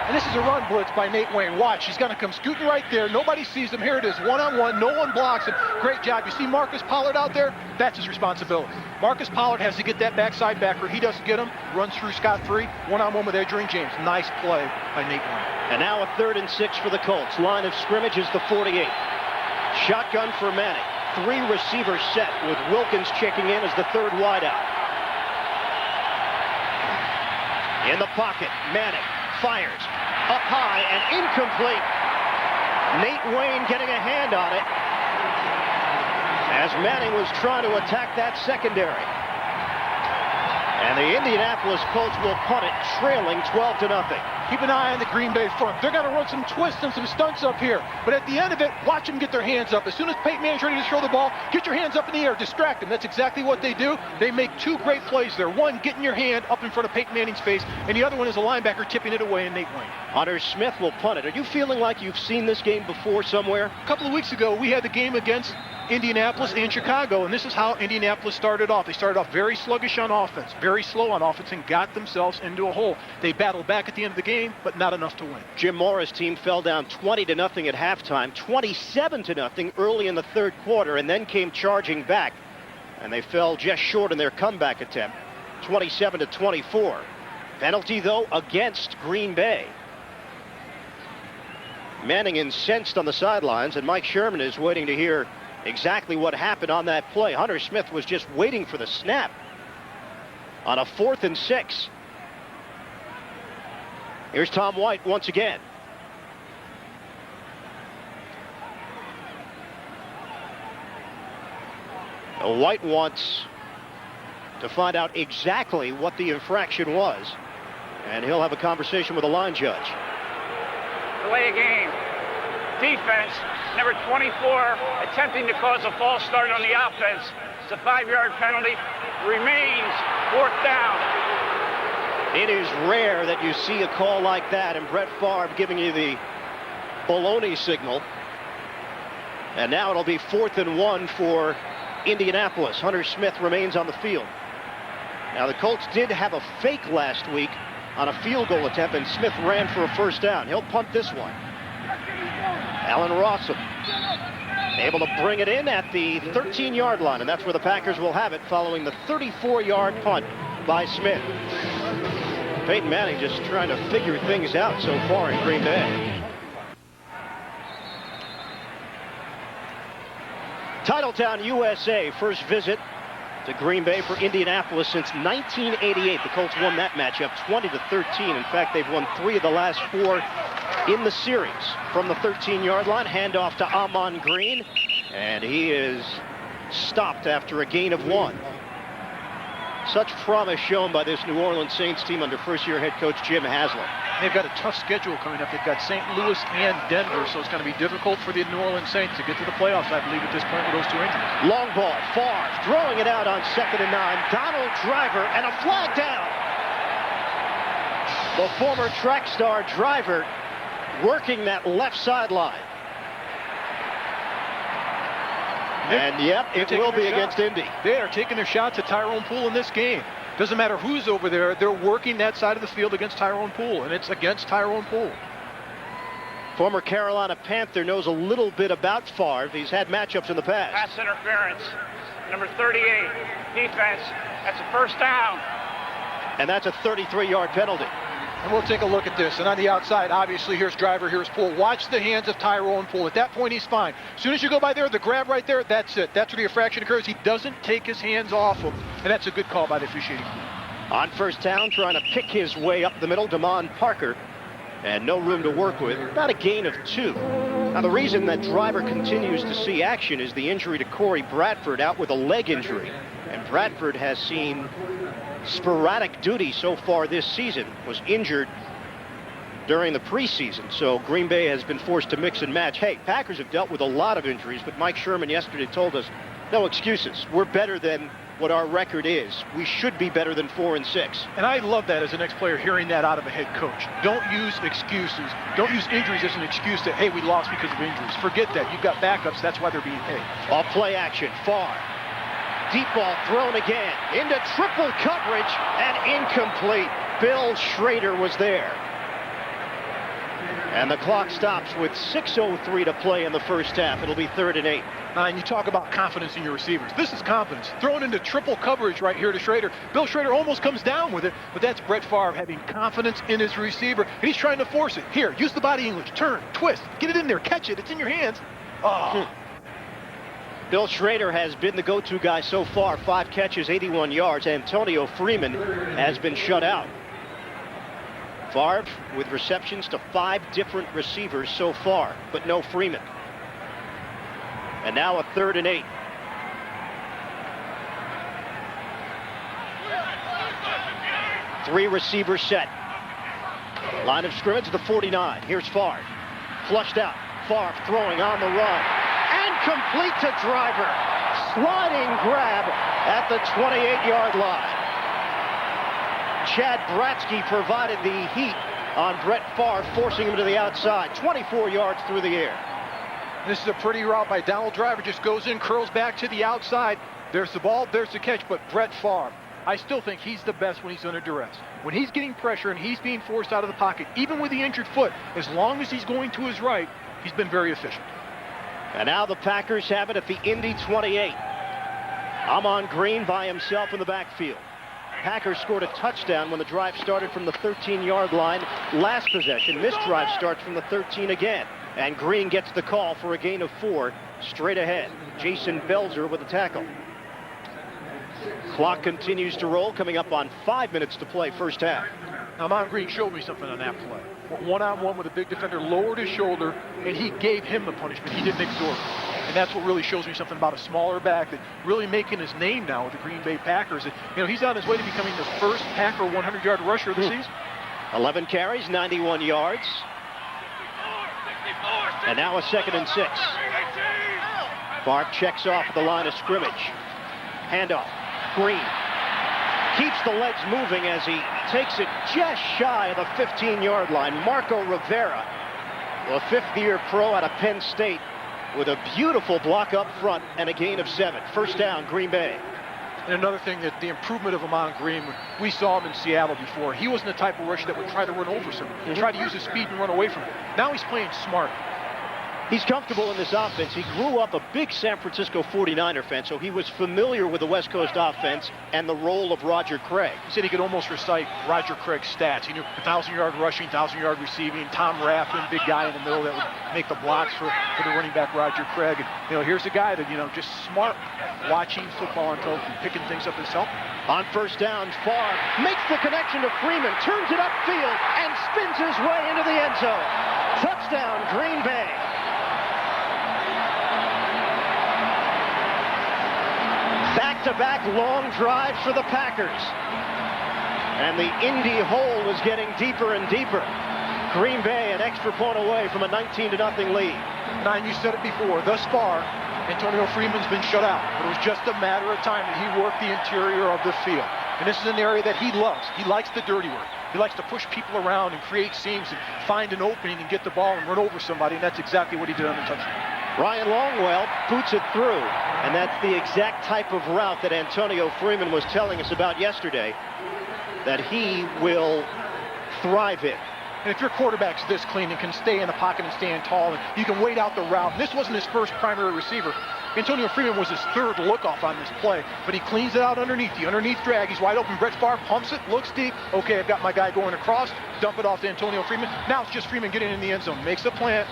And this is a run blitz by Nate Wayne. Watch, he's going to come scooting right there. Nobody sees him. Here it is, one-on-one. No one blocks him. Great job. You see Marcus Pollard out there? That's his responsibility. Marcus Pollard has to get that backside backer. He doesn't get him. Runs through scot-free. One-on-one with Edgerrin James. Nice play by Nate Wayne. And now a 3rd and 6 for the Colts. Line of scrimmage is the 48. Shotgun for Manning. 3 receivers set with Wilkins checking in as the 3rd wideout. In the pocket, Manning fires up high and incomplete. Nate Wayne getting a hand on it as Manning was trying to attack that secondary. And the Indianapolis Colts will punt it, trailing 12-0. Keep an eye on the Green Bay front. They're going to run some twists and some stunts up here. But at the end of it, watch them get their hands up. As soon as Peyton Manning's ready to throw the ball, get your hands up in the air, distract them. That's exactly what they do. They make 2 great plays there. One, getting your hand up in front of Peyton Manning's face, and the other one is a linebacker tipping it away in Nate Wayne. Hunter Smith will punt it. Are you feeling like you've seen this game before somewhere? A couple of weeks ago, we had the game against Indianapolis and Chicago, and this is how Indianapolis started off. They started off very sluggish on offense, very slow on offense, and got themselves into a hole. They battled back at the end of the game, but not enough to win. Jim Morris' team fell down 20-0 at halftime, 27-0 early in the 3rd quarter, and then came charging back. And they fell just short in their comeback attempt, 27-24. Penalty, though, against Green Bay. Manning incensed on the sidelines, and Mike Sherman is waiting to hear exactly what happened on that play. Hunter Smith was just waiting for the snap on a 4th and 6. Here's Tom White once again. White wants to find out exactly what the infraction was, and he'll have a conversation with the line judge. Delay a game. Defense, number 24, attempting to cause a false start on the offense. It's a 5-yard penalty. Remains 4th down. It is rare that you see a call like that, and Brett Favre giving you the baloney signal. And now it'll be 4th and 1 for Indianapolis. Hunter Smith remains on the field. Now the Colts did have a fake last week on a field goal attempt, and Smith ran for a first down. He'll punt this one. Allen Rossum able to bring it in at the 13-yard line, and that's where the Packers will have it following the 34-yard punt by Smith. Peyton Manning just trying to figure things out so far in Green Bay. Titletown, USA, first visit to Green Bay for Indianapolis since 1988. The Colts won that matchup 20-13. In fact, they've won 3 of the last 4 in the series. From the 13-yard line, handoff to Amon Green, and he is stopped after a gain of 1. Such promise shown by this New Orleans Saints team under first-year head coach Jim Haslam. They've got a tough schedule coming up. They've got St. Louis and Denver, so it's going to be difficult for the New Orleans Saints to get to the playoffs, I believe, at this point with those 2 injuries. Long ball, Favre throwing it out on 2nd and 9. Donald Driver, and a flag down. The former track star Driver working that left sideline. And yep, it will be against Indy. They are taking their shots at Tyrone Poole in this game. Doesn't matter who's over there, they're working that side of the field against Tyrone Poole, and it's against Tyrone Poole. Former Carolina Panther knows a little bit about Favre. He's had matchups in the past. Pass interference, number 38, defense. That's a first down. And that's a 33-yard penalty. And we'll take a look at this. And on the outside, obviously, here's Driver, here's Poole. Watch the hands of Tyrone Poole. At that point, he's fine. As soon as you go by there, the grab right there, that's it. That's where the infraction occurs. He doesn't take his hands off him. And that's a good call by the officiating. On first down, trying to pick his way up the middle, Damon Parker. And no room to work with. About a gain of 2. Now, the reason that Driver continues to see action is the injury to Corey Bradford, out with a leg injury. And Bradford has seen sporadic duty so far this season, was injured during the preseason, so Green Bay has been forced to mix and match. Hey, Packers have dealt with a lot of injuries, but Mike Sherman yesterday told us, no excuses. We're better than what our record is. We should be better than 4-6. And I love that as an ex-player, hearing that out of a head coach. Don't use excuses. Don't use injuries as an excuse that, hey, we lost because of injuries. Forget that. You've got backups. That's why they're being paid. Off play action, Favre. Deep ball thrown again into triple coverage and incomplete. Bill Schrader was there. And the clock stops with 6:03 to play in the first half. It'll be 3rd and 8. And you talk about confidence in your receivers. This is confidence. Thrown into triple coverage right here to Schrader. Bill Schrader almost comes down with it, but that's Brett Favre having confidence in his receiver, and he's trying to force it. Here, use the body English. Turn, twist, get it in there, catch it. It's in your hands. Oh. Bill Schrader has been the go-to guy so far. 5 catches, 81 yards. Antonio Freeman has been shut out. Favre with receptions to 5 different receivers so far, but no Freeman. And now a 3rd and 8. Three receivers set. Line of scrimmage, the 49. Here's Favre. Flushed out. Favre throwing on the run. And complete to Driver. Sliding grab at the 28-yard line. Chad Bratsky provided the heat on Brett Favre, forcing him to the outside. 24 yards through the air. This is a pretty route by Donald Driver. Just goes in, curls back to the outside. There's the ball, there's the catch. But Brett Favre, I still think he's the best when he's under duress. When he's getting pressure and he's being forced out of the pocket, even with the injured foot, as long as he's going to his right, he's been very efficient. And now the Packers have it at the Indy 28. Amon Green by himself in the backfield. Packers scored a touchdown when the drive started from the 13-yard line last possession. This drive starts from the 13 again. And Green gets the call for a gain of 4 straight ahead. Jason Belzer with the tackle. Clock continues to roll, coming up on 5 minutes to play first half. Now, Amon Green showed me something on that play. One-on-one with a big defender, lowered his shoulder, and he gave him the punishment. He didn't absorb it. And that's what really shows me something about a smaller back that really making his name now with the Green Bay Packers. He's on his way to becoming the first Packer 100-yard rusher of the season. 11 carries, 91 yards. And now a 2nd and 6. Favre checks off the line of scrimmage. Handoff. Green keeps the legs moving as he takes it just shy of the 15-yard line. Marco Rivera, a 5th-year pro out of Penn State, with a beautiful block up front and a gain of 7. First down, Green Bay. And another thing, that the improvement of Amon Green, we saw him in Seattle before. He wasn't the type of rusher that would try to run over someone. Try to use his speed and run away from it. Now he's playing smart. He's comfortable in this offense. He grew up a big San Francisco 49er fan, so he was familiar with the West Coast offense and the role of Roger Craig. He said he could almost recite Roger Craig's stats. He knew 1,000-yard rushing, 1,000-yard receiving, Tom Raffin, big guy in the middle that would make the blocks for the running back Roger Craig. And, here's a guy that, just smart, watching football on television, picking things up himself. On first down, Favre makes the connection to Freeman, turns it upfield, and spins his way into the end zone. Touchdown, Green Bay. Back-to-back long drives for the Packers. And the Indy hole was getting deeper and deeper. Green Bay an extra point away from a 19-0 lead. And you said it before, thus far, Antonio Freeman's been shut out. But it was just a matter of time that he worked the interior of the field. And this is an area that he loves. He likes the dirty work. He likes to push people around and create seams and find an opening and get the ball and run over somebody, and that's exactly what he did on the touchdown. Ryan Longwell boots it through, and that's the exact type of route that Antonio Freeman was telling us about yesterday that he will thrive in. And if your quarterback's this clean and can stay in the pocket and stand tall, and you can wait out the route, and this wasn't his first primary receiver. Antonio Freeman was his third look-off on this play, but he cleans it out underneath, the underneath drag. He's wide open. Brett Favre pumps it, looks deep. Okay, I've got my guy going across, dump it off to Antonio Freeman. Now it's just Freeman getting in the end zone, makes the plant,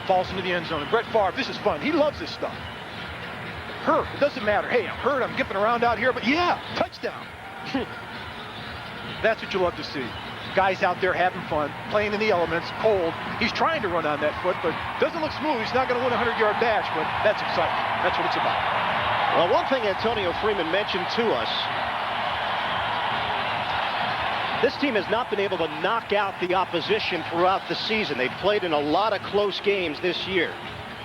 falls into the end zone. And Brett Favre, this is fun. He loves this stuff. Hurt, it doesn't matter. Hey, I'm hurt, I'm gipping around out here, but yeah, touchdown. That's what you love to see. Guys out there having fun, playing in the elements, cold. He's trying to run on that foot, but doesn't look smooth. He's not going to win a 100-yard dash, but that's exciting. That's what it's about. Well, one thing Antonio Freeman mentioned to us, this team has not been able to knock out the opposition throughout the season. They've played in a lot of close games this year.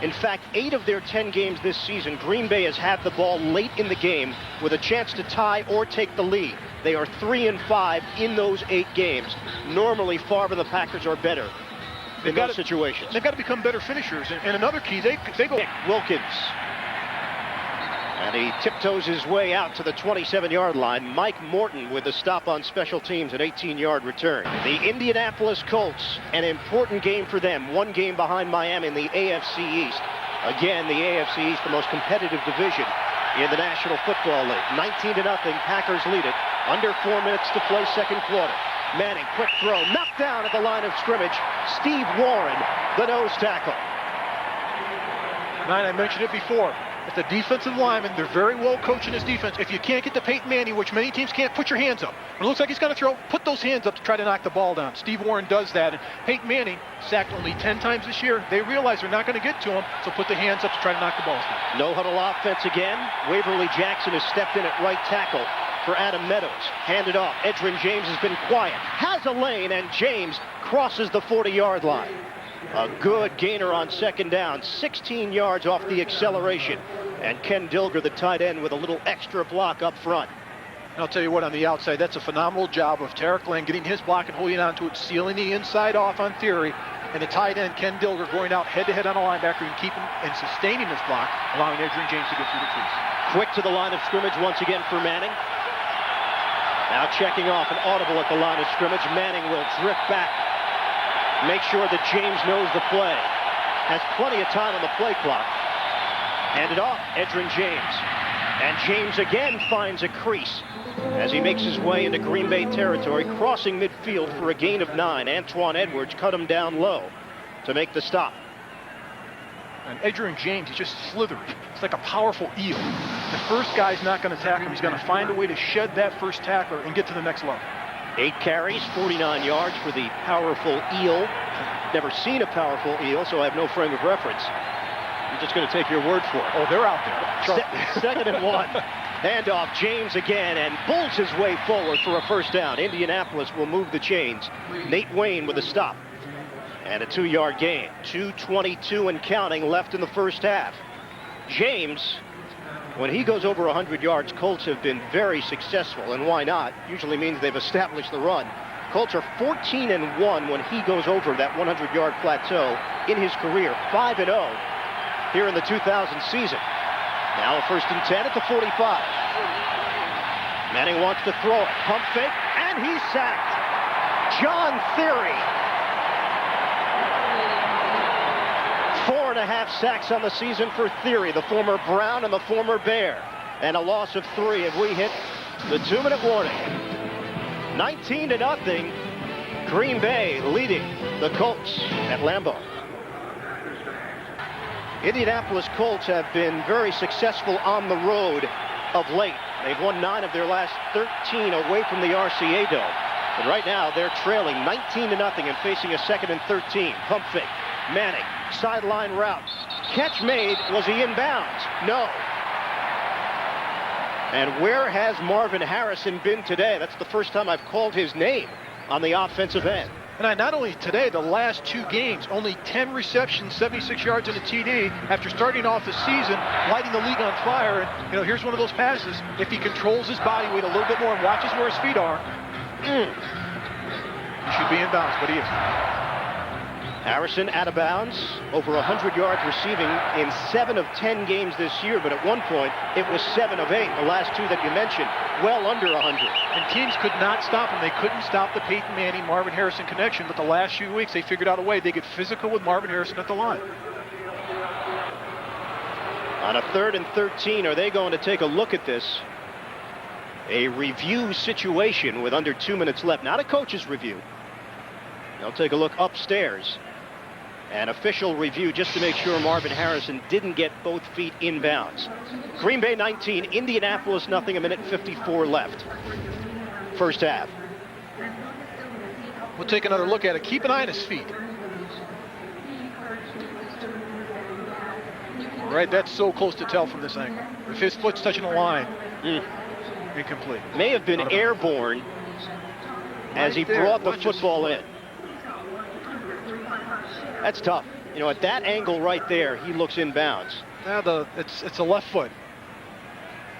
In fact, 8 of their 10 games this season, Green Bay has had the ball late in the game with a chance to tie or take the lead. They are 3-5 in those 8 games. Normally, Favre and the Packers are better in those situations. They've got to become better finishers. And another key, they go. Wilkins. And he tiptoes his way out to the 27-yard line. Mike Morton with a stop on special teams, an 18-yard return. The Indianapolis Colts, an important game for them. 1 game behind Miami in the AFC East. Again, the AFC East, the most competitive division in the National Football League. 19-0, Packers lead it. Under 4 minutes to play, second quarter. Manning, quick throw, knocked down at the line of scrimmage. Steve Warren, the nose tackle. I mentioned it before. At the defensive lineman, they're very well coaching his defense. If you can't get to Peyton Manning, which many teams can't, put your hands up. When it looks like he's going to throw, put those hands up to try to knock the ball down. Steve Warren does that. And Peyton Manning sacked only 10 times this year. They realize they're not going to get to him, so put the hands up to try to knock the balls down. No huddle offense again. Waverly Jackson has stepped in at right tackle for Adam Meadows. Handed off. Edgerrin James has been quiet. Has a lane, and James crosses the 40-yard line. A good gainer on second down. 16 yards off the acceleration. And Ken Dilger, the tight end, with a little extra block up front. And I'll tell you what, on the outside, that's a phenomenal job of Tarek Lane getting his block and holding on to it, sealing the inside off on theory. And the tight end, Ken Dilger, going out head-to-head on a linebacker and keeping and sustaining this block, allowing Edgerrin James to get through the crease. Quick to the line of scrimmage once again for Manning. Now checking off an audible at the line of scrimmage. Manning will drift back. Make sure that James knows the play. Has plenty of time on the play clock. Handed off, Edgerrin James. And James again finds a crease as he makes his way into Green Bay territory, crossing midfield for a gain of 9. Antoine Edwards cut him down low to make the stop. And Edgerrin James, he's just slithery. It's like a powerful eel. The first guy's not going to tackle him. He's going to find a way to shed that first tackler and get to the next level. 8 carries, 49 yards for the powerful eel. Never seen a powerful eel, so I have no frame of reference. I'm just going to take your word for it. Oh, they're out there. Second and 1. Handoff, James again, and pulls his way forward for a first down. Indianapolis will move the chains. Nate Wayne with a stop. And a 2-yard gain. 2:22 and counting left in the first half. James, when he goes over 100 yards, Colts have been very successful, and why not? Usually means they've established the run. Colts are 14-1 when he goes over that 100-yard plateau in his career. 5-0 here in the 2000 season. Now a first and 10 at the 45. Manning wants to throw it. Pump fake, and he's sacked. John Theory. 4.5 sacks on the season for Theory, the former Brown and the former Bear. And a loss of 3, and we hit the 2-minute warning. 19-0, Green Bay leading the Colts at Lambeau. Indianapolis Colts have been very successful on the road of late. They've won 9 of their last 13 away from the RCA Dome. But right now, they're trailing 19-0 and facing a 2nd and 13. Pump fake. Manning, sideline route. Catch made. Was he inbounds? No. And where has Marvin Harrison been today? That's the first time I've called his name on the offensive end. And not only today, the last 2 games, only 10 receptions, 76 yards in a TD after starting off the season, lighting the league on fire. And, here's one of those passes. If he controls his body weight a little bit more and watches where his feet are. He should be in bounds, but he isn't. Harrison out of bounds, over 100 yards receiving in 7 of 10 games this year, but at one point it was 7 of 8. The last two that you mentioned, well under 100. And teams could not stop him. They couldn't stop the Peyton Manning, Marvin Harrison connection, but the last few weeks they figured out a way. They get physical with Marvin Harrison at the line. On a 3rd and 13, are they going to take a look at this? A review situation with under 2 minutes left, not a coach's review. They'll take a look upstairs. An official review just to make sure Marvin Harrison didn't get both feet in bounds. Green Bay 19, Indianapolis nothing, 1:54 left. First half. We'll take another look at it. Keep an eye on his feet. Right, that's so close to tell from this angle. If his foot's touching the line, incomplete. May have been airborne as he brought the football in. That's tough. You know, at that angle right there, he looks in bounds. Now it's a left foot.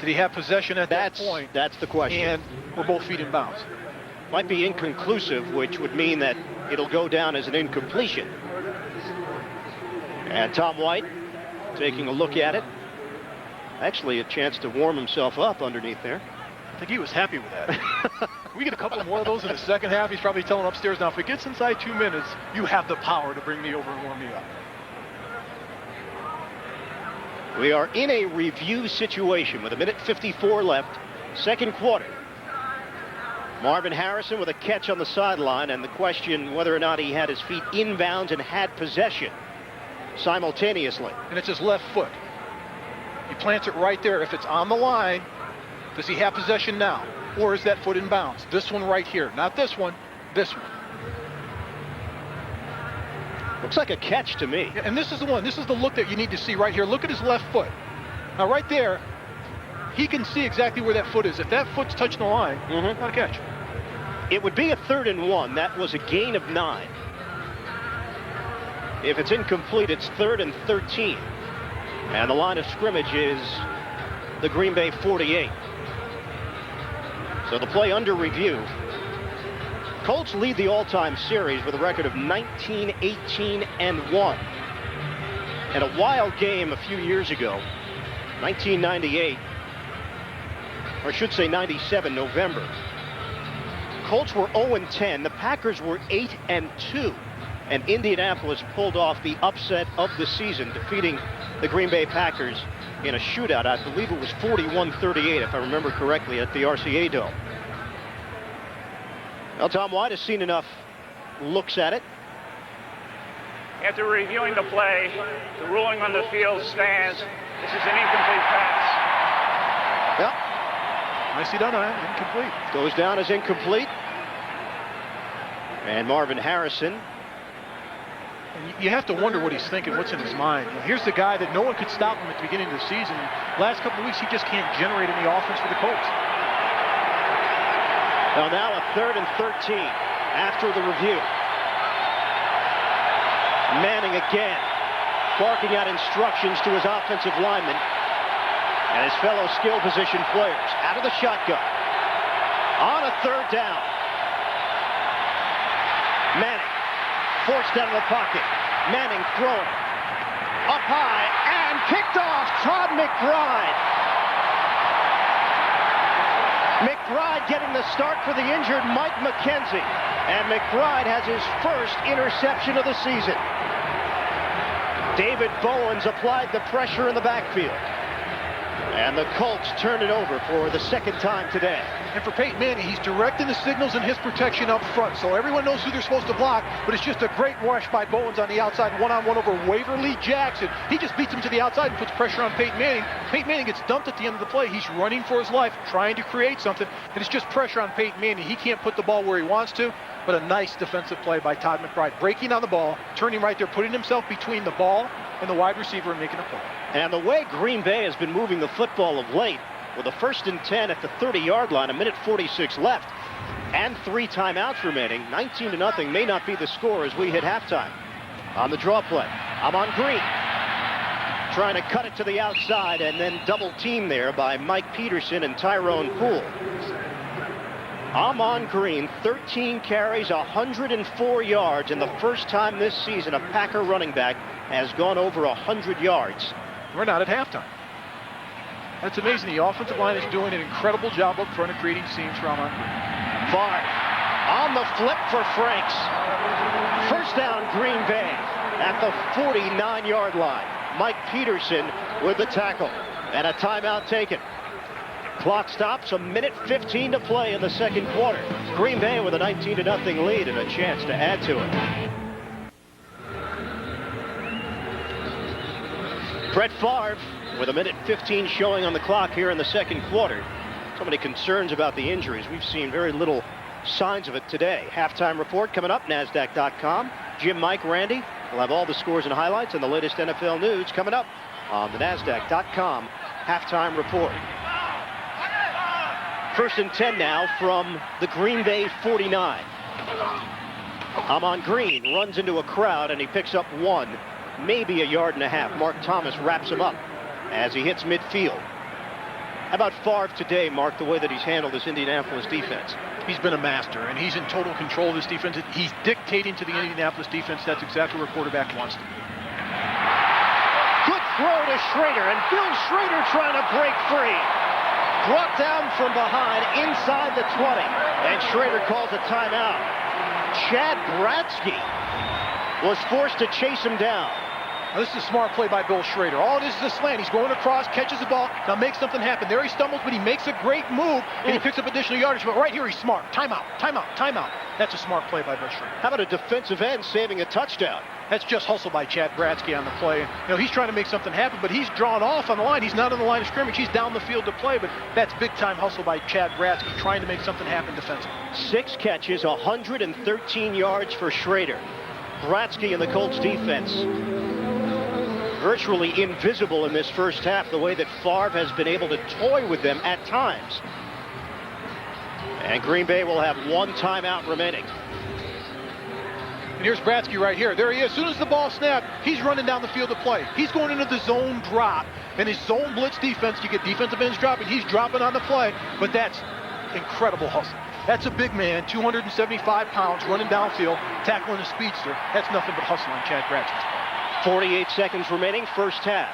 Did he have possession at that point? That's the question. And we're both feet in bounds. Might be inconclusive, which would mean that it'll go down as an incompletion. And Tom White taking a look at it. Actually, a chance to warm himself up underneath there. I think he was happy with that. We get a couple more of those in the second half. He's probably telling upstairs, now if it gets inside 2 minutes, you have the power to bring me over and warm me up. We are in a review situation with 1:54 left, second quarter. Marvin Harrison with a catch on the sideline, and the question whether or not he had his feet in bounds and had possession simultaneously. And it's his left foot. He plants it right there. If it's on the line, does he have possession now? Or is that foot in bounds? This one right here. Not this one, this one. Looks like a catch to me. Yeah, and this is the one. This is the look that you need to see right here. Look at his left foot. Now right there, he can see exactly where that foot is. If that foot's touching the line, not a catch. It would be a 3rd and 1. That was a gain of 9. If it's incomplete, it's 3rd and 13. And the line of scrimmage is the Green Bay 48. So the play under review. Colts lead the all-time series with a record of 19, 18, and 1. And a wild game a few years ago, 1998, or I should say 97, November. Colts were 0-10. The Packers were 8-2. And Indianapolis pulled off the upset of the season, defeating the Green Bay Packers in a shootout. I believe it was 41-38, if I remember correctly, at the RCA Dome. Well, Tom White has seen enough looks at it. After reviewing the play, the ruling on the field stands. This is an incomplete pass. Well, nicely done on it. Incomplete. Goes down as incomplete. And Marvin Harrison. And you have to wonder what he's thinking, what's in his mind. You know, here's the guy that no one could stop him at the beginning of the season. Last couple of weeks, he just can't generate any offense for the Colts. Well, now a 3rd and 13 after the review. Manning again, barking out instructions to his offensive linemen and his fellow skill position players. Out of the shotgun. On a 3rd down. Manning forced out of the pocket. Manning throwing. Up high and picked off. Todd McBride. McBride getting the start for the injured Mike McKenzie. And McBride has his first interception of the season. David Bowens applied the pressure in the backfield. And the Colts turned it over for the second time today. And for Peyton Manning, he's directing the signals in his protection up front, so everyone knows who they're supposed to block, but it's just a great rush by Bowens on the outside, one-on-one over Waverly Jackson. He just beats him to the outside and puts pressure on Peyton Manning. Peyton Manning gets dumped at the end of the play. He's running for his life, trying to create something, and it's just pressure on Peyton Manning. He can't put the ball where he wants to, but a nice defensive play by Todd McBride. Breaking on the ball, turning right there, putting himself between the ball and the wide receiver and making a play. And the way Green Bay has been moving the football of late, with a 1st and 10 at the 30-yard line, 1:46 left, and 3 timeouts remaining. 19-0 may not be the score as we hit halftime. On the draw play, I'm on Green. Trying to cut it to the outside and then double team there by Mike Peterson and Tyrone Poole. Ahman Green, 13 carries, 104 yards, and the first time this season a Packer running back has gone over 100 yards. We're not at halftime. That's amazing. The offensive line is doing an incredible job up front of creating seams for Ahman Green. Favre on the flip for Franks. First down, Green Bay at the 49-yard line. Mike Peterson with the tackle and a timeout taken. Clock stops, a minute 15 to play in the second quarter. Green Bay with a 19-0 lead and a chance to add to it. Brett Favre with a minute 15 showing on the clock here in the second quarter. So many concerns about the injuries. We've seen very little signs of it today. Halftime report coming up, NASDAQ.com. Jim, Mike, Randy will have all the scores and highlights and the latest NFL news coming up on the NASDAQ.com halftime report. First and 10 now from the Green Bay 49. Ahman Green runs into a crowd and he picks up one, maybe a yard and a half. Mark Thomas wraps him up as he hits midfield. How about Favre today, Mark, the way that he's handled this Indianapolis defense? He's been a master, and he's in total control of this defense. He's dictating to the Indianapolis defense. That's exactly where a quarterback wants to be. Good throw to Schrader, and Bill Schrader trying to break free. Brought down from behind inside the 20, and Schrader calls a timeout. Chad Bradsky was forced to chase him down. Now, this is a smart play by Bill Schrader. All it is a slant. He's going across, catches the ball, now makes something happen. There he stumbles, but he makes a great move, and he picks up additional yardage. But right here, he's smart. Timeout, timeout, timeout. That's a smart play by Bill Schrader. How about a defensive end saving a touchdown? That's just hustle by Chad Bradsky on the play. You know, he's trying to make something happen, but he's drawn off on the line. He's not on the line of scrimmage. He's down the field to play, but that's big-time hustle by Chad Bradsky, trying to make something happen defensively. 6 catches, 113 yards for Schrader. Bradsky and the Colts defense virtually invisible in this first half, the way that Favre has been able to toy with them at times. And Green Bay will have one timeout remaining. And here's Bradsky right here. There he is. As soon as the ball snapped, he's running down the field to play. He's going into the zone drop. And his zone blitz defense, you get defensive ends dropping. He's dropping on the play. But that's incredible hustle. That's a big man, 275 pounds, running downfield, tackling a speedster. That's nothing but hustle on Chad Bradsky's part. 48 seconds remaining, first half.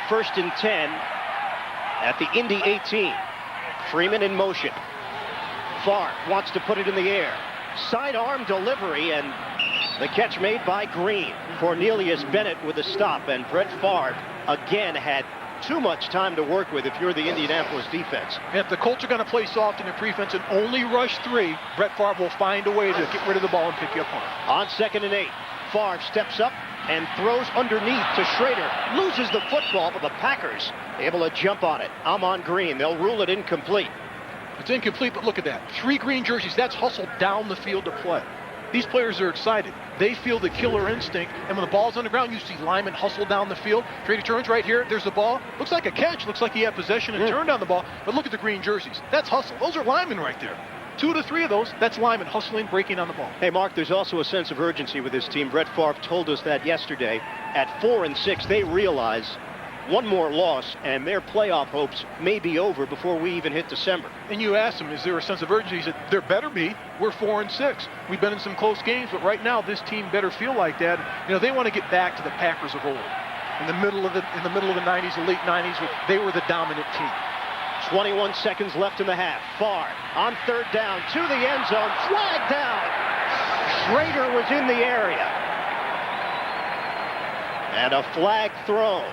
First and 10 at the Indy 18. Freeman in motion. Favre wants to put it in the air. Sidearm delivery, and the catch made by Green. Cornelius Bennett with a stop, and Brett Favre again had too much time to work with if you're the Indianapolis defense. And if the Colts are going to play soft in the prefense and only rush 3, Brett Favre will find a way to get rid of the ball and pick you up on it. On 2nd and 8, Favre steps up and throws underneath to Schrader. Loses the football, but the Packers able to jump on it. Ahman Green, they'll rule it incomplete. It's incomplete, but look at that. 3 green jerseys. That's hustle down the field to play. These players are excited. They feel the killer instinct, and when the ball's on the ground, you see linemen hustle down the field. Schrader turns right here. There's the ball. Looks like a catch. Looks like he had possession and turned on the ball, but look at the green jerseys. That's hustle. Those are linemen right there. 2 to 3 of those, that's linemen hustling, breaking on the ball. Hey, Mark, there's also a sense of urgency with this team. Brett Favre told us that yesterday. At 4-6, they realize one more loss, and their playoff hopes may be over before we even hit December. And you asked him, is there a sense of urgency? He said, there better be. We're 4-6. We've been in some close games, but right now this team better feel like that. You know, they want to get back to the Packers of old. In the middle of the 90s, the late 90s, they were the dominant team. 21 seconds left in the half. Favre on 3rd down to the end zone. Flag down. Schrader was in the area. And a flag thrown.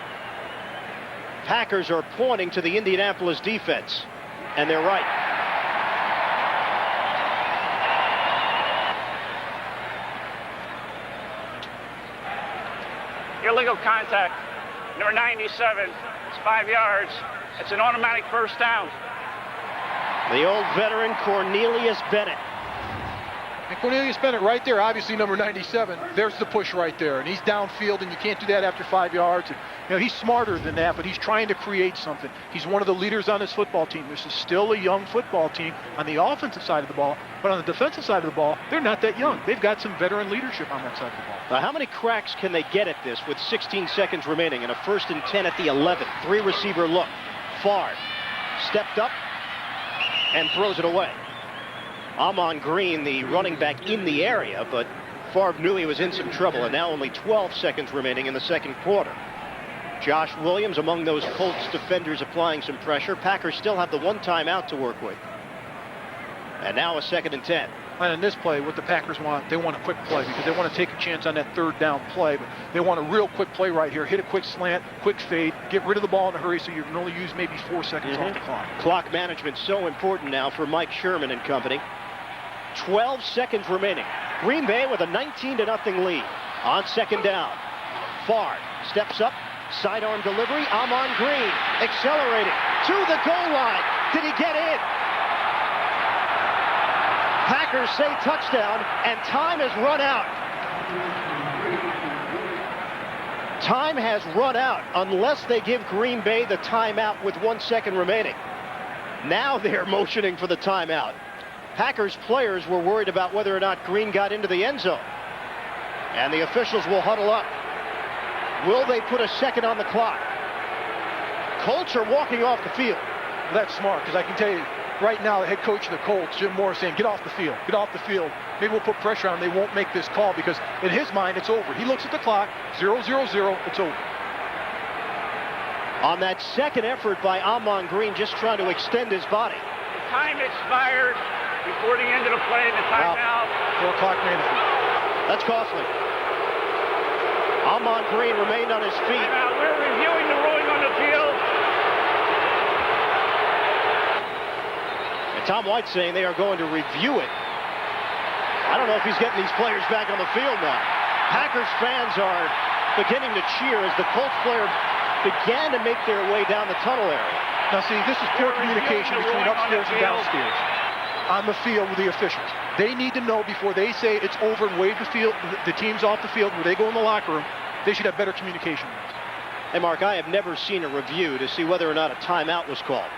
Packers are pointing to the Indianapolis defense. And they're right. Illegal contact. Number 97. It's 5 yards. It's an automatic first down. The old veteran Cornelius Bennett. And Cornelius Bennett right there, obviously number 97. There's the push right there. And he's downfield, and you can't do that after 5 yards. And, you know, he's smarter than that, but he's trying to create something. He's one of the leaders on this football team. This is still a young football team on the offensive side of the ball. But on the defensive side of the ball, they're not that young. They've got some veteran leadership on that side of the ball. Now, how many cracks can they get at this with 16 seconds remaining and a 1st and 10 at the 11? 3-receiver look. Favre stepped up and throws it away. Amon Green, the running back, in the area, but Favre knew he was in some trouble, and now only 12 seconds remaining in the second quarter. Josh Williams among those Colts defenders applying some pressure. Packers still have the one timeout to work with. And now a 2nd and 10. And in this play, what the Packers want, they want a quick play because they want to take a chance on that 3rd down play. But they want a real quick play right here. Hit a quick slant, quick fade, get rid of the ball in a hurry so you can only use maybe 4 seconds off the clock. Clock management so important now for Mike Sherman and company. 12 seconds remaining. Green Bay with a 19-0 lead on 2nd down. Favre steps up, sidearm delivery. Amon Green accelerating to the goal line. Did he get in? Packers say touchdown, and time has run out. Time has run out unless they give Green Bay the timeout with 1 second remaining. Now they're motioning for the timeout. Packers players were worried about whether or not Green got into the end zone. And the officials will huddle up. Will they put a second on the clock? Colts are walking off the field. Well, that's smart, because I can tell you, right now, the head coach of the Colts, Jim Moore, saying, get off the field, get off the field. Maybe we'll put pressure on them. They won't make this call because in his mind, it's over. He looks at the clock, 0-0-0, it's over. On that second effort by Amon Green, just trying to extend his body. Time expired before the end of the play, the timeout. 4 o'clock management. That's costly. Amon Green remained on his feet. Timeout. We're reviewing the ruling on the field. And Tom White's saying they are going to review it. I don't know if he's getting these players back on the field now. Packers fans are beginning to cheer as the Colts player began to make their way down the tunnel area. Now see, this is poor communication between upstairs and downstairs on the field with the officials. They need to know before they say it's over and wave the teams off the field where they go in the locker room. They should have better communication. Hey, Mark, I have never seen a review to see whether or not a timeout was called.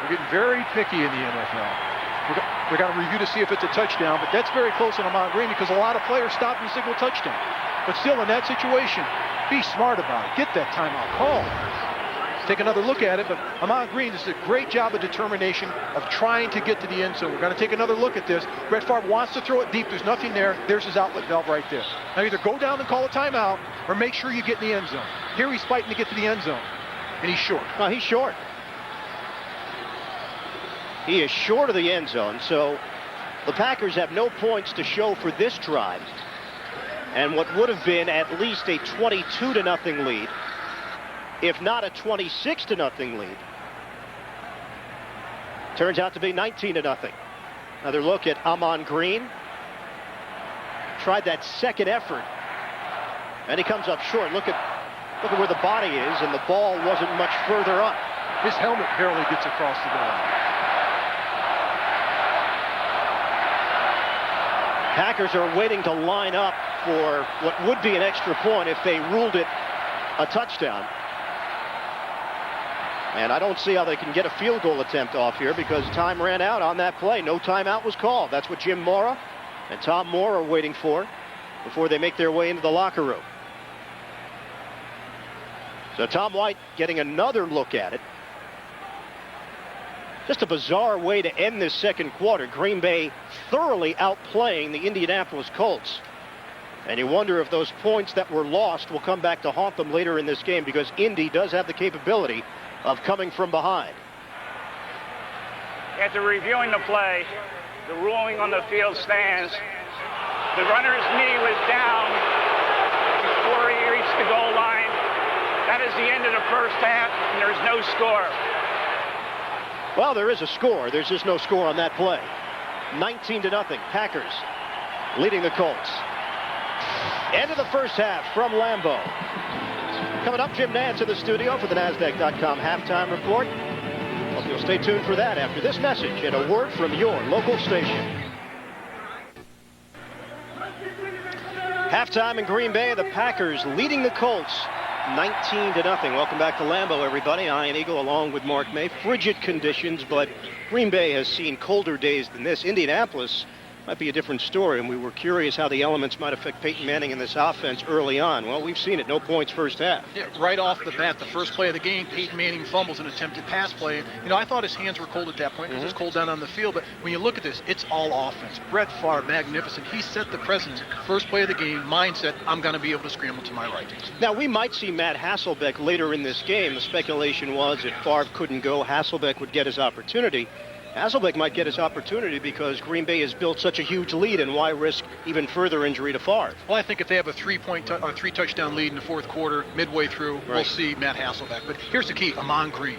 We're getting very picky in the NFL. We're going to review to see if it's a touchdown, but that's very close on Amon Green because a lot of players stop and signal touchdown. But still, in that situation, be smart about it. Get that timeout call. Take another look at it, but Amon Green does a great job of determination of trying to get to the end zone. We're going to take another look at this. Brett Favre wants to throw it deep. There's nothing there. There's his outlet valve right there. Now either go down and call a timeout or make sure you get in the end zone. Here he's fighting to get to the end zone, and he's short. No, he's short. He is short of the end zone, so the Packers have no points to show for this drive. And what would have been at least a 22-0 lead, if not a 26-0 lead, turns out to be 19-0. Another look at Amon Green. Tried that second effort, and he comes up short. Look at where the body is, and the ball wasn't much further up. His helmet barely gets across the goal. Packers are waiting to line up for what would be an extra point if they ruled it a touchdown. And I don't see how they can get a field goal attempt off here because time ran out on that play. No timeout was called. That's what Jim Mora and Tom Moore are waiting for before they make their way into the locker room. So Tom White getting another look at it. Just a bizarre way to end this second quarter. Green Bay thoroughly outplaying the Indianapolis Colts. And you wonder if those points that were lost will come back to haunt them later in this game because Indy does have the capability of coming from behind. After reviewing the play, the ruling on the field stands. The runner's knee was down before he reached the goal line. That is the end of the first half, and there's no score. Well, there is a score. There's just no score on that play. 19-0, Packers leading the Colts. End of the first half from Lambeau. Coming up, Jim Nantz in the studio for the NASDAQ.com halftime report. Hope you'll stay tuned for that after this message and a word from your local station. Halftime in Green Bay, the Packers leading the Colts 19-0. Welcome back to Lambeau, everybody. Ian Eagle along with Mark May. Frigid conditions, but Green Bay has seen colder days than this. Indianapolis might be a different story, and we were curious how the elements might affect Peyton Manning in this offense early on. Well, we've seen it. No points first half. Yeah, right off the bat, the first play of the game, Peyton Manning fumbles an attempted pass play. You know, I thought his hands were cold at that point because it was cold down on the field, but when you look at this, it's all offense. Brett Favre, magnificent. He set the precedent. First play of the game, mindset, I'm going to be able to scramble to my right. Now, we might see Matt Hasselbeck later in this game. The speculation was if Favre couldn't go, Hasselbeck would get his opportunity. Hasselbeck might get his opportunity because Green Bay has built such a huge lead, and why risk even further injury to Favre? Well, I think if they have a three-touchdown lead in the fourth quarter, midway through, we'll see Matt Hasselbeck. But here's the key, Amon Green.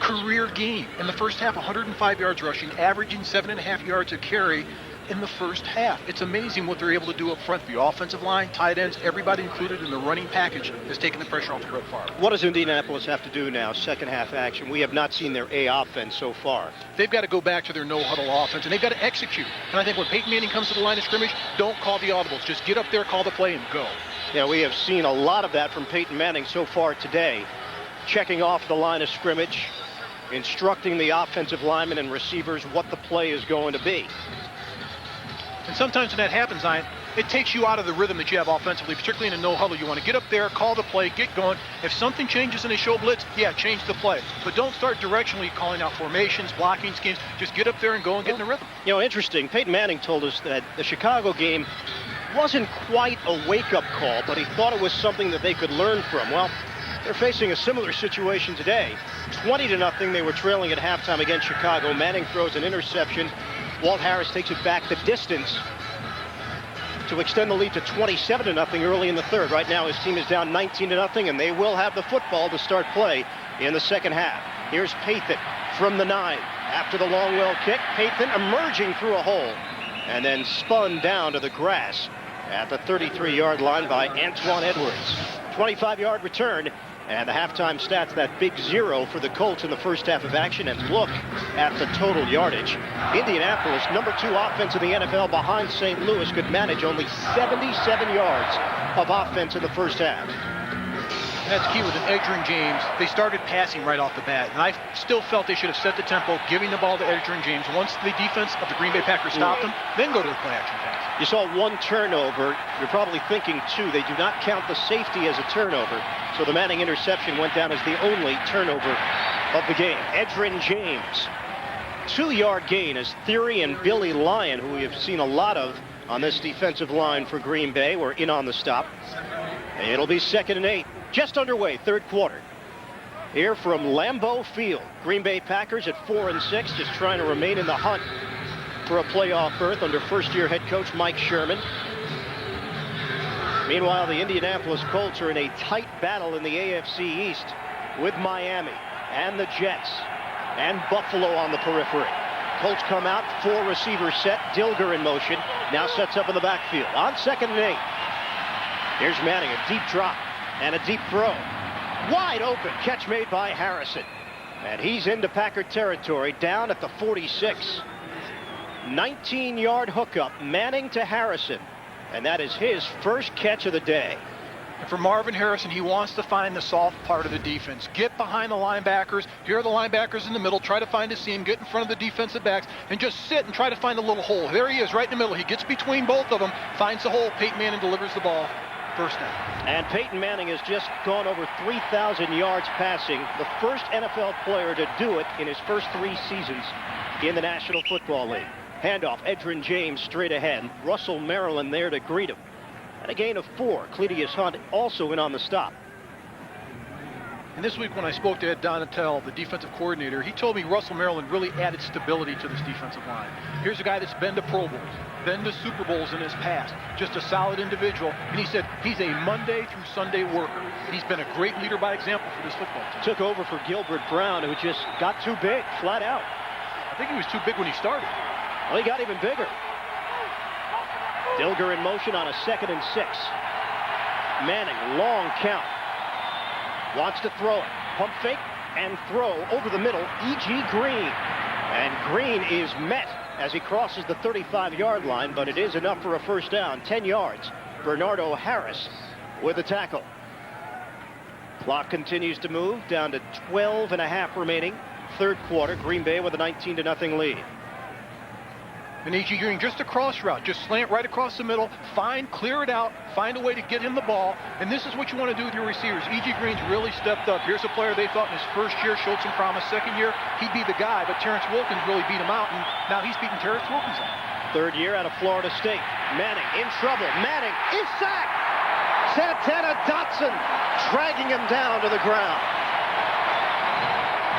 Career game. In the first half, 105 yards rushing, averaging 7.5 yards a carry in the first half. It's amazing what they're able to do up front. The offensive line, tight ends, everybody included in the running package is taking the pressure off of Brett Favre. What does Indianapolis have to do now, second half action? We have not seen their A offense so far. They've got to go back to their no-huddle offense, and they've got to execute. And I think when Peyton Manning comes to the line of scrimmage, don't call the audibles. Just get up there, call the play, and go. Yeah, we have seen a lot of that from Peyton Manning so far today. Checking off the line of scrimmage, instructing the offensive linemen and receivers what the play is going to be. And sometimes when that happens, Zion, it takes you out of the rhythm that you have offensively, particularly in a no-huddle. You want to get up there, call the play, get going. If something changes and they show blitz, yeah, change the play. But don't start directionally calling out formations, blocking schemes. Just get up there and go and get in the rhythm. You know, interesting, Peyton Manning told us that the Chicago game wasn't quite a wake-up call, but he thought it was something that they could learn from. Well, they're facing a similar situation today. 20-0, they were trailing at halftime against Chicago. Manning throws an interception. Walt Harris takes it back the distance to extend the lead to 27-0 early in the third. Right now, his team is down 19-0, and they will have the football to start play in the second half. Here's Pathan from the 9. After the Longwell kick, Pathan emerging through a hole and then spun down to the grass at the 33-yard line by Antoine Edwards. 25-yard return. And the halftime stats, that big 0 for the Colts in the first half of action. And look at the total yardage. Indianapolis, number 2 offense in the NFL behind St. Louis, could manage only 77 yards of offense in the first half. And that's key with an Edgerrin James. They started passing right off the bat. And I still felt they should have set the tempo, giving the ball to Edgerrin James. Once the defense of the Green Bay Packers stopped them, then go to the play-action pass. You saw 1 turnover. You're probably thinking 2. They do not count the safety as a turnover. So the Manning interception went down as the only turnover of the game. Edgerrin James, 2-yard gain as Theory and Billy Lyon, who we have seen a lot of on this defensive line for Green Bay, were in on the stop. It'll be 2nd and 8. Just underway, third quarter. Here from Lambeau Field, Green Bay Packers at 4-6, just trying to remain in the hunt for a playoff berth under first-year head coach Mike Sherman. Meanwhile, the Indianapolis Colts are in a tight battle in the AFC East with Miami and the Jets and Buffalo on the periphery. Colts come out, 4 receiver set, Dilger in motion, now sets up in the backfield. On 2nd and 8. Here's Manning, a deep drop and a deep throw. Wide open, catch made by Harrison. And he's into Packer territory, down at the 46. 19-yard hookup, Manning to Harrison. And that is his first catch of the day. And for Marvin Harrison, he wants to find the soft part of the defense. Get behind the linebackers. Here are the linebackers in the middle. Try to find a seam. Get in front of the defensive backs. And just sit and try to find a little hole. There he is, right in the middle. He gets between both of them. Finds the hole. Peyton Manning delivers the ball. First down. And Peyton Manning has just gone over 3,000 yards passing. The first NFL player to do it in his first 3 seasons in the National Football League. Handoff, Edgerrin James straight ahead. Russell Maryland there to greet him. And a gain of 4. Cletius Hunt also in on the stop. And this week when I spoke to Ed Donatel, the defensive coordinator, he told me Russell Maryland really added stability to this defensive line. Here's a guy that's been to Pro Bowls, been to Super Bowls in his past, just a solid individual. And he said he's a Monday through Sunday worker. And he's been a great leader by example for this football team. Took over for Gilbert Brown, who just got too big, flat out. I think he was too big when he started. Well, he got even bigger. Dilger in motion on a 2nd and 6. Manning, long count. Wants to throw it. Pump fake and throw over the middle. E.G. Green. And Green is met as he crosses the 35-yard line, but it is enough for a first down. 10 yards. Bernardo Harris with the tackle. Clock continues to move down to 12.5 remaining. Third quarter. Green Bay with a 19-0 lead. And A.G. Green, just a cross route, just slant right across the middle, clear it out, find a way to get him the ball. And this is what you want to do with your receivers. A.G. Green's really stepped up. Here's a player they thought in his first year showed some promise. Second year, he'd be the guy, but Terrence Wilkins really beat him out, and now he's beating Terrence Wilkins out. Third year out of Florida State. Manning in trouble. Manning is sacked. Santana Dotson dragging him down to the ground.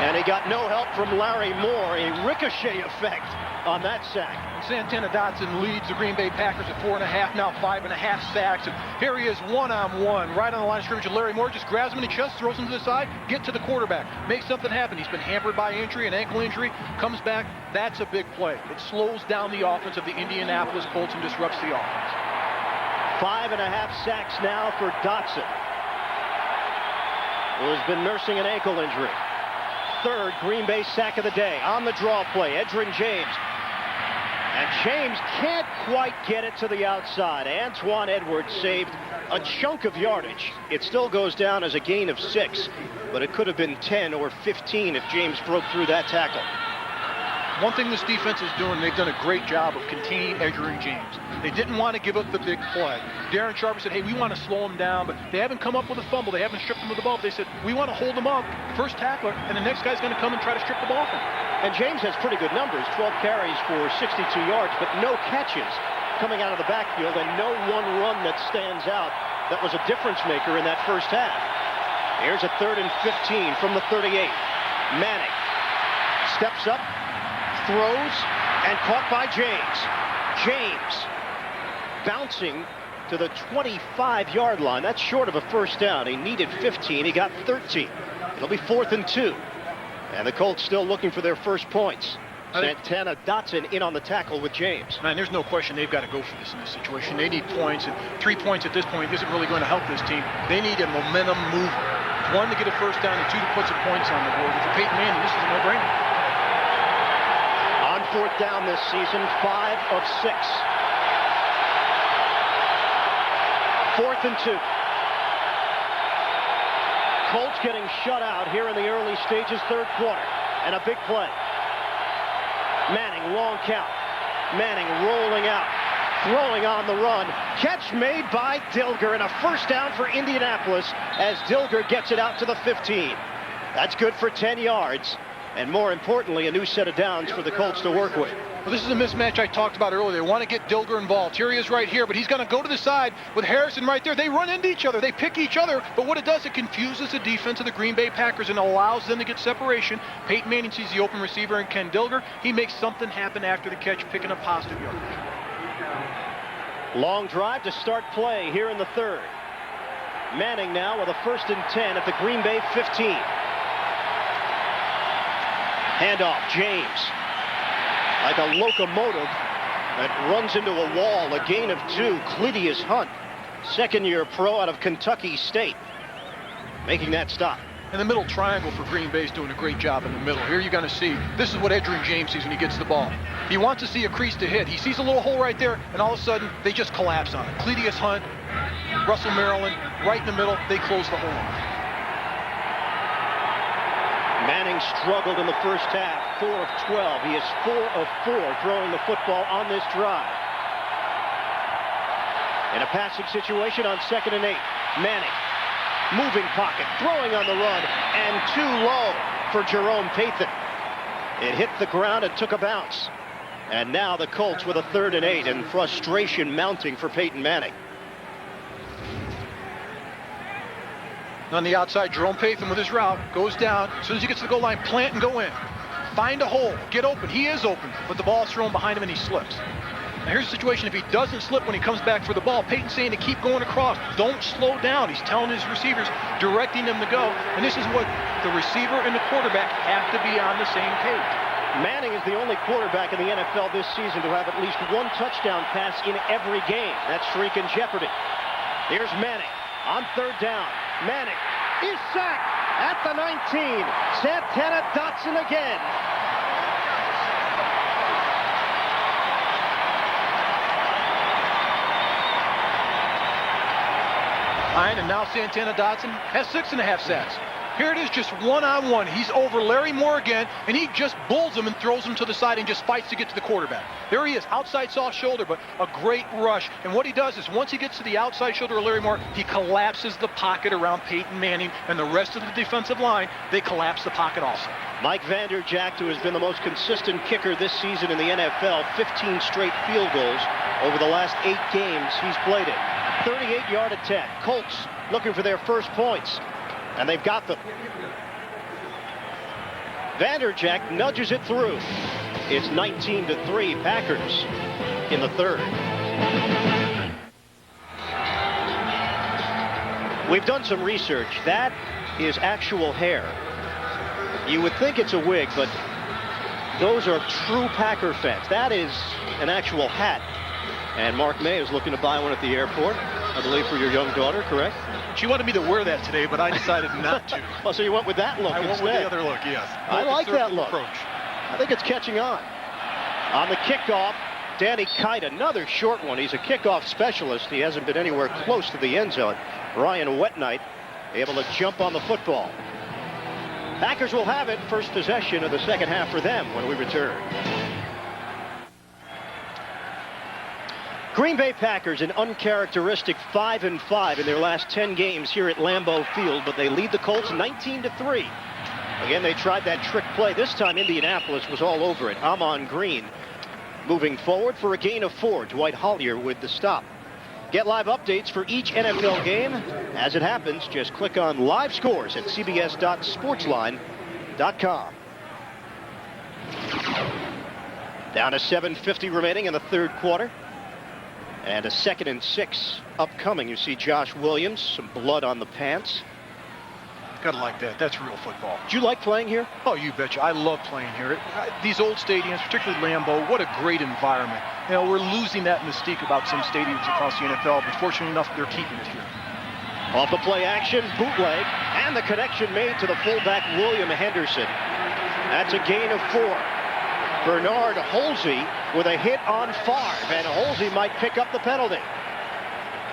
And he got no help from Larry Moore. A ricochet effect on that sack. Santana Dotson leads the Green Bay Packers at 4.5, now 5.5 sacks. And here he is one-on-one, right on the line of scrimmage. And Larry Moore just grabs him in the chest, throws him to the side, get to the quarterback, make something happen. He's been hampered by injury, an ankle injury, comes back. That's a big play. It slows down the offense of the Indianapolis Colts and disrupts the offense. 5.5 sacks now for Dotson, who has been nursing an ankle injury. Third Green Bay sack of the day on the draw play. Edgerrin James. And James can't quite get it to the outside. Antoine Edwards saved a chunk of yardage. It still goes down as a gain of 6, but it could have been 10 or 15 if James broke through that tackle. One thing this defense is doing, they've done a great job of containing Edgerrin James. They didn't want to give up the big play. Darren Sharper said, hey, we want to slow him down, but they haven't come up with a fumble. They haven't stripped him of the ball. But they said, we want to hold him up, first tackler, and the next guy's going to come and try to strip the ball from him. And James has pretty good numbers, 12 carries for 62 yards, but no catches coming out of the backfield, and no one run that stands out that was a difference maker in that first half. Here's a 3rd and 15 from the 38. Manning steps up, throws, and caught by James. James bouncing to the 25-yard line. That's short of a first down. He needed 15. He got 13. It'll be 4th and 2. And the Colts still looking for their first points. Santana Dotson in on the tackle with James. Man, there's no question they've got to go for this in this situation. They need points, and 3 points at this point isn't really going to help this team. They need a momentum mover. 1, to get a first down, and 2, to put some points on the board. And for Peyton Manning, this is a no-brainer. On 4th down this season, 5 of 6. 4th and 2. Colts getting shut out here in the early stages, 3rd quarter. And a big play. Manning, long count. Manning rolling out, throwing on the run. Catch made by Dilger, and a first down for Indianapolis as Dilger gets it out to the 15. That's good for 10 yards. And more importantly, a new set of downs for the Colts to work with. Well, this is a mismatch I talked about earlier. They want to get Dilger involved. Here he is right here, but he's going to go to the side with Harrison right there. They run into each other. They pick each other, but what it does, it confuses the defense of the Green Bay Packers and allows them to get separation. Peyton Manning sees the open receiver and Ken Dilger. He makes something happen after the catch, picking up positive yardage. Long drive to start play here in the 3rd. Manning now with a 1st and 10 at the Green Bay 15. Handoff, James. Like a locomotive that runs into a wall. A gain of 2. Clydius Hunt, second-year pro out of Kentucky State, making that stop. And the middle triangle for Green Bay is doing a great job in the middle. Here you're going to see, this is what Edgerrin James sees when he gets the ball. He wants to see a crease to hit. He sees a little hole right there, and all of a sudden, they just collapse on it. Clydius Hunt, Russell Maryland, right in the middle, they close the hole off. Manning struggled in the first half, 4 of 12. He is 4 of 4 throwing the football on this drive. In a passing situation on 2nd and 8, Manning, moving pocket, throwing on the run, and too low for Jerome Pathan. It hit the ground and took a bounce. And now the Colts with a 3rd and 8, and frustration mounting for Peyton Manning. On the outside, Jerome Pathan with his route goes down. As soon as he gets to the goal line, plant and go in. Find a hole, get open. He is open, but the ball is thrown behind him and he slips. Now here's the situation. If he doesn't slip when he comes back for the ball, Peyton's saying to keep going across. Don't slow down. He's telling his receivers, directing them to go. And this is what the receiver and the quarterback have to be on the same page. Manning is the only quarterback in the NFL this season to have at least 1 touchdown pass in every game. That streak in jeopardy. Here's Manning on 3rd down. Manning is sacked at the 19. Santana Dotson again. And now Santana Dotson has 6.5 sacks. Here it is, just one-on-one. He's over Larry Moore again, and he just bulls him and throws him to the side and just fights to get to the quarterback. There he is, outside soft shoulder, but a great rush. And what he does is once he gets to the outside shoulder of Larry Moore, he collapses the pocket around Peyton Manning, and the rest of the defensive line, they collapse the pocket also. Mike Vanderjagt, who has been the most consistent kicker this season in the NFL, 15 straight field goals over the last 8 games he's played in. 38-yard attempt. Colts looking for their first points, and they've got them. Vanderjagt nudges it through. It's 19-3, Packers in the third. We've done some research. That is actual hair. You would think it's a wig, but those are true Packer fans. That is an actual hat. And Mark May is looking to buy one at the airport, I believe, for your young daughter, correct? She wanted me to wear that today, but I decided not to. Oh, so you went with that look I instead. went with the other look, yes. I like that look. Approach. I think it's catching on. On the kickoff, Danny Kite, another short one. He's a kickoff specialist. He hasn't been anywhere close to the end zone. Ryan Wetnight able to jump on the football. Packers will have it. First possession of the second half for them when we return. Green Bay Packers an uncharacteristic 5-5 in their last 10 games here at Lambeau Field, but they lead the Colts 19-3. Again, they tried that trick play. This time Indianapolis was all over it. Amon Green moving forward for a gain of 4. Dwight Hollier with the stop. Get live updates for each NFL game. As it happens, just click on live scores at cbs.sportsline.com. Down to 7:50 remaining in the third quarter. And a 2nd and 6 upcoming. You see Josh Williams, some blood on the pants. Gotta like that. That's real football. Do you like playing here? Oh, you betcha. I love playing here. These old stadiums, particularly Lambeau, what a great environment. You know, we're losing that mystique about some stadiums across the NFL, but fortunately enough, they're keeping it here. Off the play action, bootleg, and the connection made to the fullback William Henderson. That's a gain of 4. Bernard Holsey with a hit on Favre, and Holsey might pick up the penalty.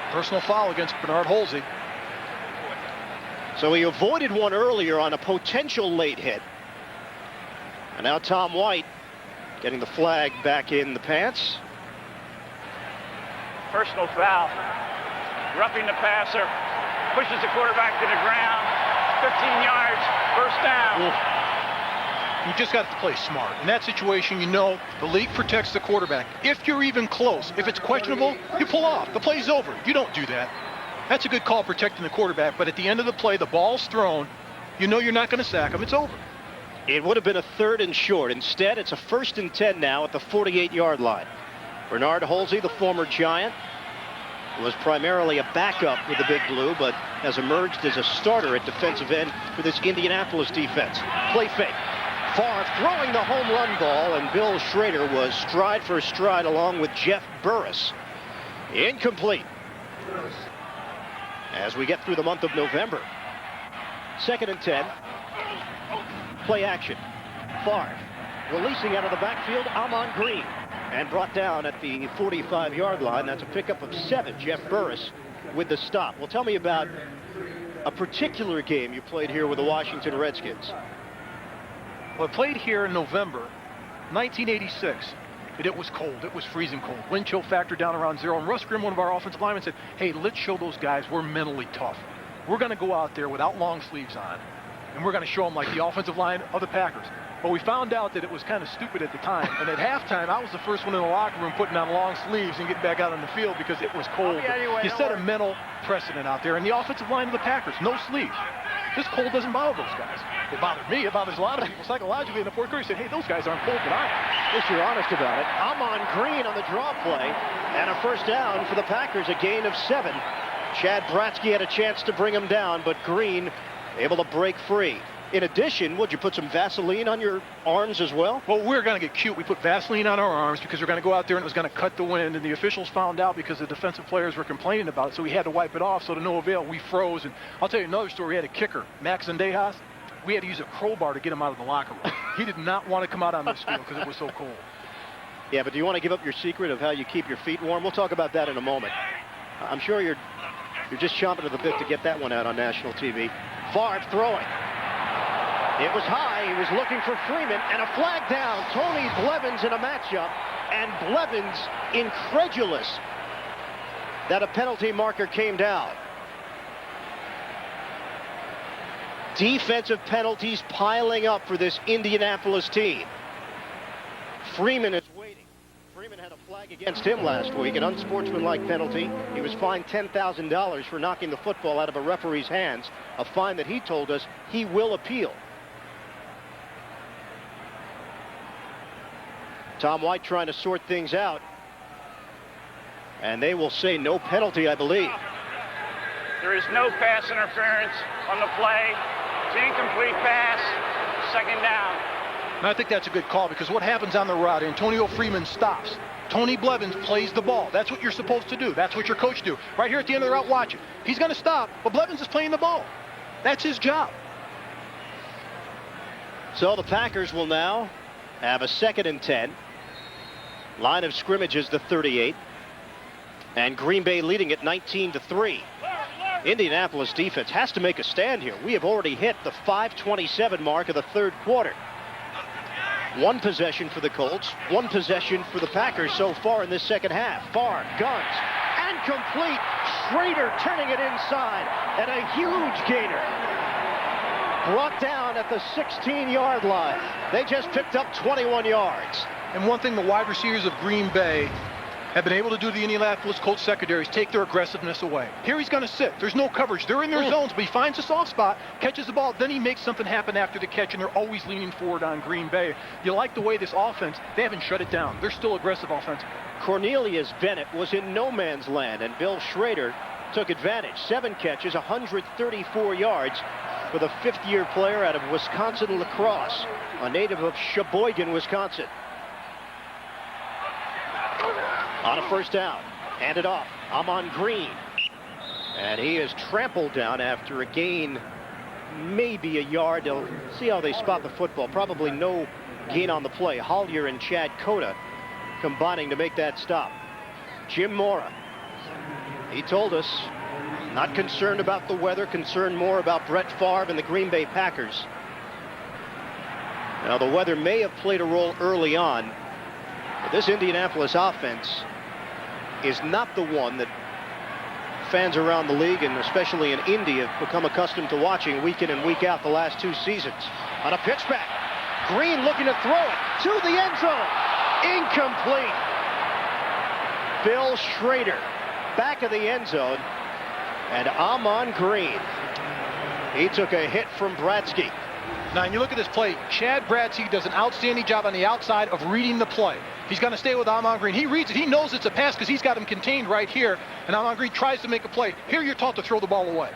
Personal foul against Bernard Holsey. So he avoided one earlier on a potential late hit. And now Tom White getting the flag back in the pants. Personal foul. Roughing the passer. Pushes the quarterback to the ground. 15 yards. First down. You just got to play smart. In that situation, you know the league protects the quarterback. If you're even close, if it's questionable, you pull off. The play's over. You don't do that. That's a good call protecting the quarterback, but at the end of the play, the ball's thrown. You know you're not going to sack him. It's over. It would have been a 3rd and short. Instead, it's a 1st and 10 now at the 48-yard line. Bernard Holsey, the former Giant, was primarily a backup with the Big Blue, but has emerged as a starter at defensive end for this Indianapolis defense. Play fake. Favre throwing the home run ball, and Bill Schrader was stride for stride along with Jeff Burris. Incomplete. As we get through the month of November. 2nd and 10. Play action. Favre releasing out of the backfield, Amon Green, and brought down at the 45-yard line. That's a pickup of 7. Jeff Burris with the stop. Well, tell me about a particular game you played here with the Washington Redskins. Well, I played here in November 1986. And it was cold. It was freezing cold. Wind chill factor down around 0. And Russ Grimm, one of our offensive linemen, said, hey, let's show those guys we're mentally tough. We're going to go out there without long sleeves on, and we're going to show them like the offensive line of the Packers. But we found out that it was kind of stupid at the time. And at halftime, I was the first one in the locker room putting on long sleeves and getting back out on the field because it was cold. You set a mental precedent out there. And the offensive line of the Packers, no sleeves. This cold doesn't bother those guys. It bothered me. It bothers a lot of people psychologically. In the fourth quarter, he said, hey, those guys aren't cold, but I am. If you're honest about it. Amon Green on the draw play, and a first down for the Packers, a gain of 7. Chad Bratsky had a chance to bring him down, but Green able to break free. In addition, would you put some Vaseline on your arms as well? Well, we're going to get cute. We put Vaseline on our arms because we're going to go out there and it was going to cut the wind. And the officials found out because the defensive players were complaining about it. So we had to wipe it off. So to no avail, we froze. And I'll tell you another story. We had a kicker, Max Zendejas. We had to use a crowbar to get him out of the locker room. He did not want to come out on this field because it was so cold. Yeah, but do you want to give up your secret of how you keep your feet warm? We'll talk about that in a moment. I'm sure you're just chomping at the bit to get that one out on national TV. Favre throwing. It was high. He was looking for Freeman, and a flag down. Tony Blevins in a matchup, and Blevins incredulous that a penalty marker came down. Defensive penalties piling up for this Indianapolis team. Freeman is waiting. Freeman had a flag against him last week, an unsportsmanlike penalty. He was fined $10,000 for knocking the football out of a referee's hands, a fine that he told us he will appeal. Tom White trying to sort things out. And they will say no penalty, I believe. There is no pass interference on the play. It's an incomplete pass. Second down. And I think that's a good call, because what happens on the route, Antonio Freeman stops. Tony Blevins plays the ball. That's what you're supposed to do. That's what your coach do. Right here at the end of the route, watch it. He's going to stop, but Blevins is playing the ball. That's his job. So the Packers will now have a 2nd and 10. Line of scrimmage is the 38. And Green Bay leading it 19-3. Indianapolis defense has to make a stand here. We have already hit the 5:27 mark of the third quarter. One possession for the Colts, one possession for the Packers so far in this second half. Farr, guns, and complete. Schrader turning it inside, and a huge gainer. Brought down at the 16-yard line. They just picked up 21 yards. And one thing the wide receivers of Green Bay have been able to do to the Indianapolis Colts secondary is take their aggressiveness away. Here he's going to sit. There's no coverage. They're in their zones, but he finds a soft spot, catches the ball, then he makes something happen after the catch, and they're always leaning forward on Green Bay. You like the way this offense, they haven't shut it down. They're still aggressive offensively. Cornelius Bennett was in no man's land, and Bill Schrader took advantage. 7 catches, 134 yards for the 5th-year player out of Wisconsin La Crosse, a native of Sheboygan, Wisconsin. On a first down, handed off, Amon Green. And he is trampled down after a gain, maybe a yard. They'll see how they spot the football. Probably no gain on the play. Hollier and Chad Cota combining to make that stop. Jim Mora, he told us, not concerned about the weather, concerned more about Brett Favre and the Green Bay Packers. Now, the weather may have played a role early on, but this Indianapolis offense is not the one that fans around the league, and especially in Indy, have become accustomed to watching week in and week out the last 2 seasons. On a pitch back, Green looking to throw it to the end zone. Incomplete. Bill Schrader back of the end zone, and Amon Green, he took a hit from Bratsky. Now, and you look at this play, Chad Bratsky does an outstanding job on the outside of reading the play. He's going to stay with Amon Green. He reads it. He knows it's a pass because he's got him contained right here. And Amon Green tries to make a play. Here you're taught to throw the ball away.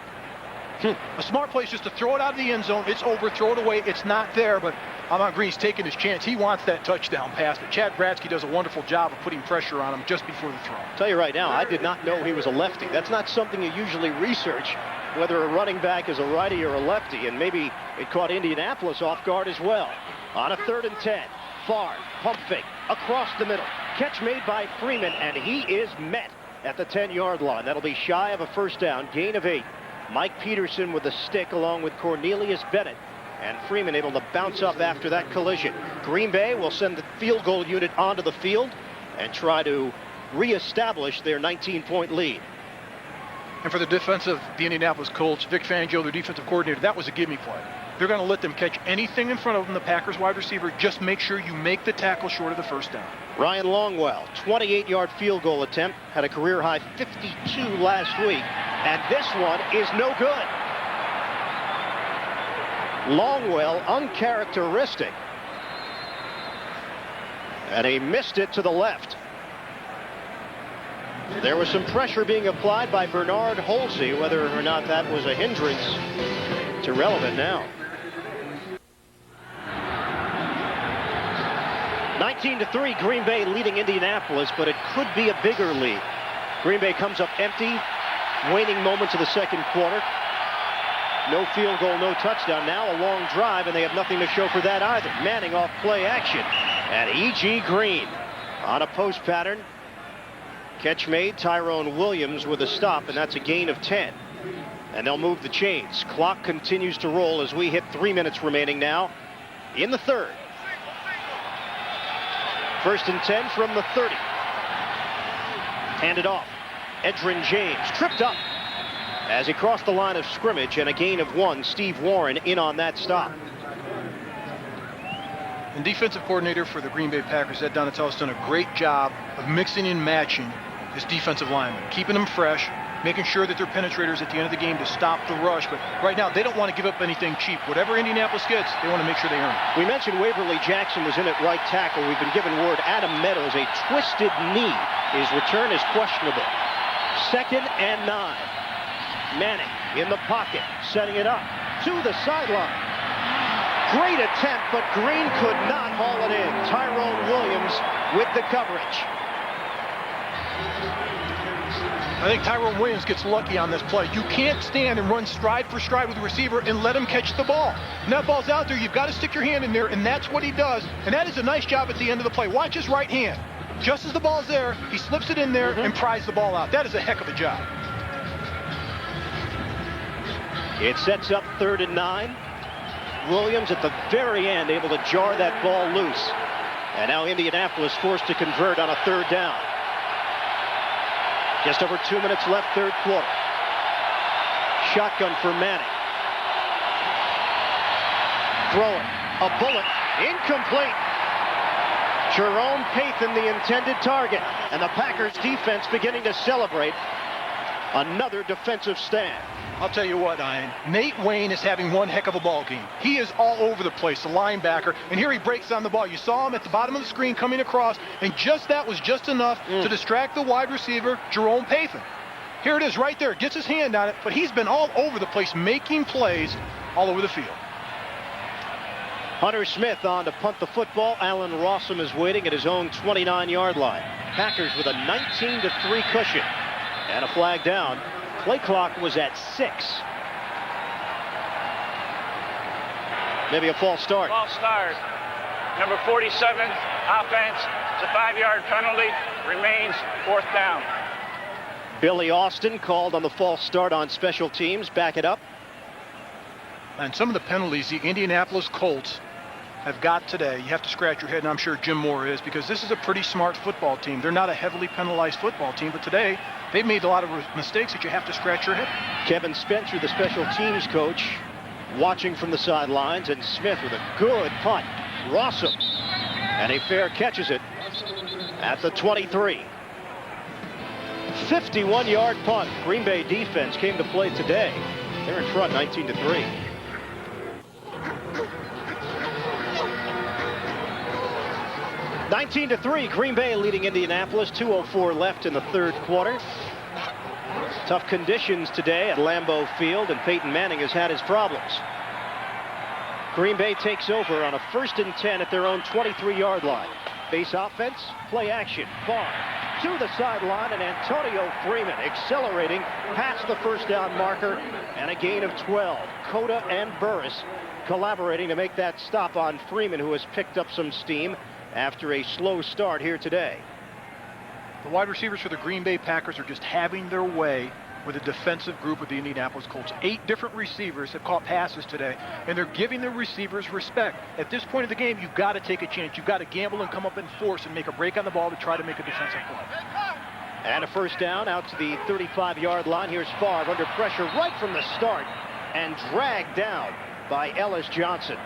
A smart play is just to throw it out of the end zone. It's over. Throw it away. It's not there, but Amon Green's taking his chance. He wants that touchdown pass. But Chad Bratsky does a wonderful job of putting pressure on him just before the throw. I'll tell you right now, I did not know he was a lefty. That's not something you usually research, whether a running back is a righty or a lefty, and maybe it caught Indianapolis off guard as well. On a 3rd and 10, Favre, pump fake, across the middle. Catch made by Freeman, and he is met at the 10-yard line. That'll be shy of a first down, gain of 8. Mike Peterson with the stick along with Cornelius Bennett, and Freeman able to bounce up after that collision. Green Bay will send the field goal unit onto the field and try to reestablish their 19-point lead. And for the defense of the Indianapolis Colts, Vic Fangio, their defensive coordinator, that was a gimme play. They're going to let them catch anything in front of them, the Packers wide receiver. Just make sure you make the tackle short of the first down. Ryan Longwell, 28-yard field goal attempt, had a career-high 52 last week, and this one is no good. Longwell, uncharacteristic. And he missed it to the left. There was some pressure being applied by Bernard Holsey. Whether or not that was a hindrance, it's irrelevant now. 19-3, Green Bay leading Indianapolis, but it could be a bigger lead. Green Bay comes up empty, waning moments of the second quarter. No field goal, no touchdown. Now a long drive, and they have nothing to show for that either. Manning off play action. And E.G. Green on a post pattern. Catch made, Tyrone Williams with a stop, and that's a gain of 10. And they'll move the chains. Clock continues to roll as we hit 3 minutes remaining now in the third. 1st and 10 from the 30. Handed off. Edgerrin James tripped up as he crossed the line of scrimmage, and a gain of 1. Steve Warren in on that stop. And defensive coordinator for the Green Bay Packers, Ed Donatell, has done a great job of mixing and matching his defensive linemen, keeping them fresh, making sure that they're penetrators at the end of the game to stop the rush. But right now, they don't want to give up anything cheap. Whatever Indianapolis gets, they want to make sure they earn it. We mentioned Waverly Jackson was in at right tackle. We've been given word Adam Meadows, a twisted knee. His return is questionable. 2nd and 9. Manning in the pocket, setting it up to the sideline. Great attempt, but Green could not haul it in. Tyrone Williams with the coverage. I think Tyrone Williams gets lucky on this play. You can't stand and run stride for stride with the receiver and let him catch the ball. When that ball's out there, you've got to stick your hand in there, and that's what he does. And that is a nice job at the end of the play. Watch his right hand. Just as the ball's there, he slips it in there and pries the ball out. That is a heck of a job. It sets up 3rd and 9. Williams at the very end able to jar that ball loose. And now Indianapolis forced to convert on a 3rd down. Just over 2 minutes left, 3rd quarter. Shotgun for Manning. Throwing. A bullet. Incomplete. Jerome Pathan, the intended target. And the Packers defense beginning to celebrate another defensive stand. I'll tell you what, Ian. Nate Wayne is having one heck of a ball game. He is all over the place, the linebacker, and here he breaks down the ball. You saw him at the bottom of the screen coming across, and that was just enough to distract the wide receiver, Jerome Pathan. Here it is right there. Gets his hand on it, but he's been all over the place, making plays all over the field. Hunter Smith on to punt the football. Allen Rossum is waiting at his own 29-yard line. Packers with a 19-3 cushion and a flag down. Play clock was at 6. Maybe a false start. False start. Number 47, offense. It's a 5-yard penalty. Remains 4th down. Billy Austin called on the false start on special teams. Back it up. And some of the penalties the Indianapolis Colts have got today, you have to scratch your head, and I'm sure Jim Moore is, because this is a pretty smart football team. They're not a heavily penalized football team, but today they've made a lot of mistakes that you have to scratch your head. Kevin Spencer, the special teams coach, watching from the sidelines, and Smith with a good punt. Rossum, and a fair catches it at the 23. 51-yard punt. Green Bay defense came to play today. They're in front 19-3. (19-3), Green Bay leading Indianapolis. 2:04 left in the 3rd quarter. Tough conditions today at Lambeau Field, and Peyton Manning has had his problems. Green Bay takes over on a 1st and 10 at their own 23-yard line. Base offense, play action, far to the sideline, and Antonio Freeman accelerating past the 1st down marker, and a gain of 12. Cota and Burris collaborating to make that stop on Freeman, who has picked up some steam after a slow start here today. The wide receivers for the Green Bay Packers are just having their way with a defensive group of the Indianapolis Colts. 8 different receivers have caught passes today, and they're giving their receivers respect. At this point of the game, you've got to take a chance. You've got to gamble and come up in force and make a break on the ball to try to make a defensive play. And a 1st down out to the 35-yard line. Here's Favre under pressure right from the start and dragged down by Ellis Johnson.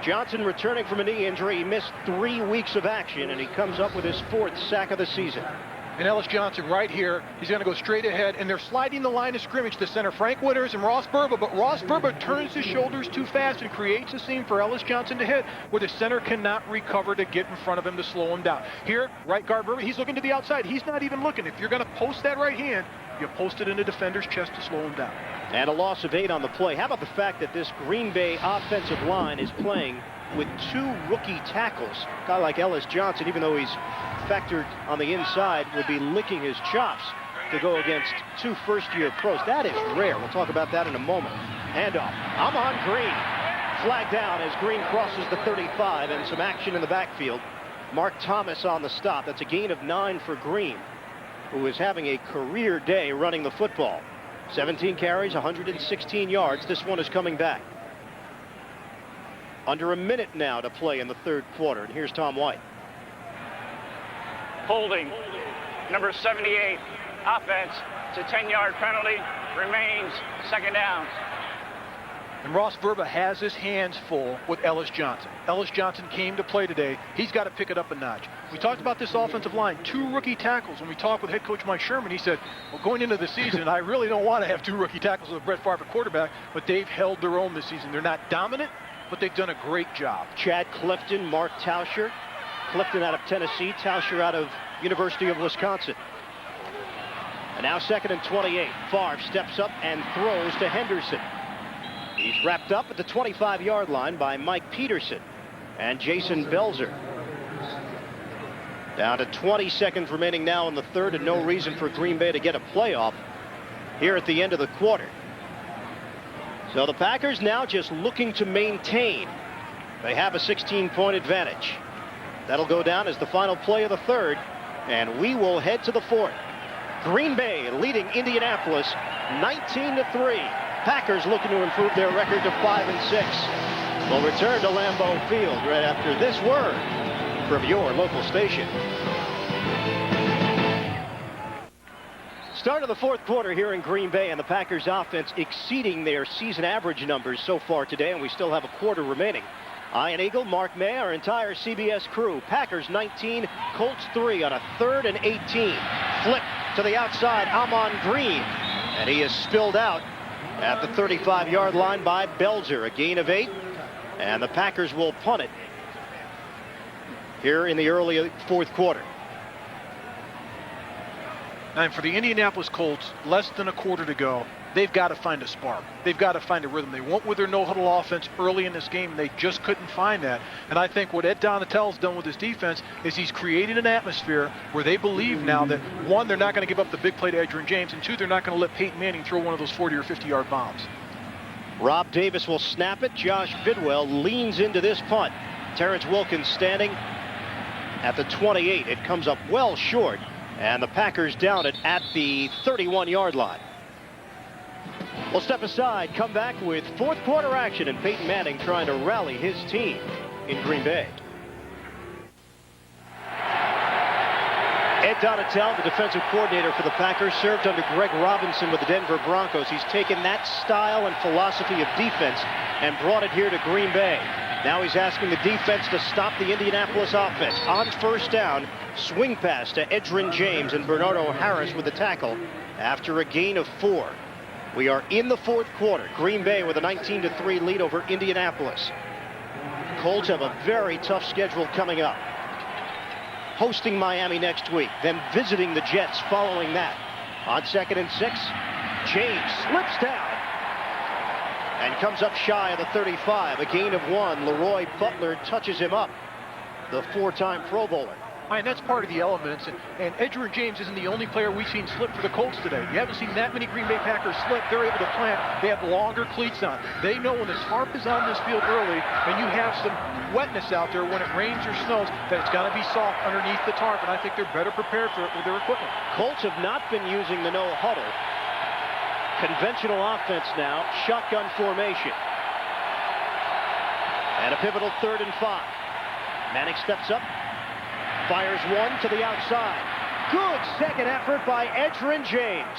Johnson returning from a knee injury. He missed 3 weeks of action, and he comes up with his 4th sack of the season. And Ellis Johnson right here, he's going to go straight ahead, and they're sliding the line of scrimmage to center Frank Winters and Ross Burba, but Ross Burba turns his shoulders too fast and creates a seam for Ellis Johnson to hit, where the center cannot recover to get in front of him to slow him down. Here, right guard Burba, he's looking to the outside. He's not even looking. If you're going to post that right hand, you post it in the defender's chest to slow him down. And a loss of 8 on the play. How about the fact that this Green Bay offensive line is playing with 2 rookie tackles? A guy like Ellis Johnson, even though he's factored on the inside, will be licking his chops to go against 2 first-year pros. That is rare. We'll talk about that in a moment. Handoff. I'm on Green. Flag down as Green crosses the 35, and some action in the backfield. Mark Thomas on the stop. That's a gain of 9 for Green, who is having a career day running the football. 17 carries, 116 yards. This one is coming back. Under a minute now to play in the third quarter. And here's Tom White. Holding. Number 78. Offense. It's a 10-yard penalty. Remains second down. And Ross Verba has his hands full with Ellis Johnson. Ellis Johnson came to play today. He's got to pick it up a notch. We talked about this offensive line, 2 rookie tackles. When we talked with head coach Mike Sherman, he said, well, going into the season, I really don't want to have 2 rookie tackles with Brett Favre at quarterback, but they've held their own this season. They're not dominant, but they've done a great job. Chad Clifton, Mark Tauscher. Clifton out of Tennessee, Tauscher out of University of Wisconsin. And now 2nd and 28. Favre steps up and throws to Henderson. He's wrapped up at the 25-yard line by Mike Peterson and Jason Belzer. Down to 20 seconds remaining now in the third, and no reason for Green Bay to get a playoff here at the end of the quarter. So the Packers now just looking to maintain. They have a 16-point advantage. That'll go down as the final play of the third, and we will head to the fourth. Green Bay leading Indianapolis 19-3. Packers looking to improve their record to 5-6. We'll return to Lambeau Field right after this word from your local station. Start of the fourth quarter here in Green Bay, and the Packers offense exceeding their season average numbers so far today, and we still have a quarter remaining. Ian Eagle, Mark May, our entire CBS crew. Packers 19, Colts 3 on a 3rd and 18. Flip to the outside, Amon Green, and he is spilled out at the 35-yard line by Belzer. A gain of 8, and the Packers will punt it here in the early fourth quarter. And for the Indianapolis Colts, less than a quarter to go. They've got to find a spark. They've got to find a rhythm. They went with their no-huddle offense early in this game. They just couldn't find that. And I think what Ed Donatell's done with his defense is he's created an atmosphere where they believe now that, 1, they're not going to give up the big play to Edgerrin James, and 2, they're not going to let Peyton Manning throw one of those 40 or 50-yard bombs. Rob Davis will snap it. Josh Bidwell leans into this punt. Terrence Wilkins standing at the 28. It comes up well short, and the Packers down it at the 31-yard line. We'll step aside, come back with fourth quarter action, and Peyton Manning trying to rally his team in Green Bay. Ed Donatell, the defensive coordinator for the Packers, served under Greg Robinson with the Denver Broncos. He's taken that style and philosophy of defense and brought it here to Green Bay. Now he's asking the defense to stop the Indianapolis offense. On first down, swing pass to Edgerrin James, and Bernardo Harris with the tackle after a gain of 4. We are in the fourth quarter. Green Bay with a 19-3 lead over Indianapolis. Colts have a very tough schedule coming up. Hosting Miami next week, then visiting the Jets following that. On 2nd and 6, James slips down and comes up shy of the 35. A gain of 1. Leroy Butler touches him up, the 4-time Pro Bowler. And that's part of the elements. And Edgerrin James isn't the only player we've seen slip for the Colts today. You haven't seen that many Green Bay Packers slip. They're able to plant. They have longer cleats on. They know when the tarp is on this field early and you have some wetness out there when it rains or snows, that it's got to be soft underneath the tarp. And I think they're better prepared for it with their equipment. Colts have not been using the no huddle. Conventional offense now, shotgun formation. And a pivotal 3rd and 5. Manning steps up. Fires one to the outside. Good second effort by Edgerrin James.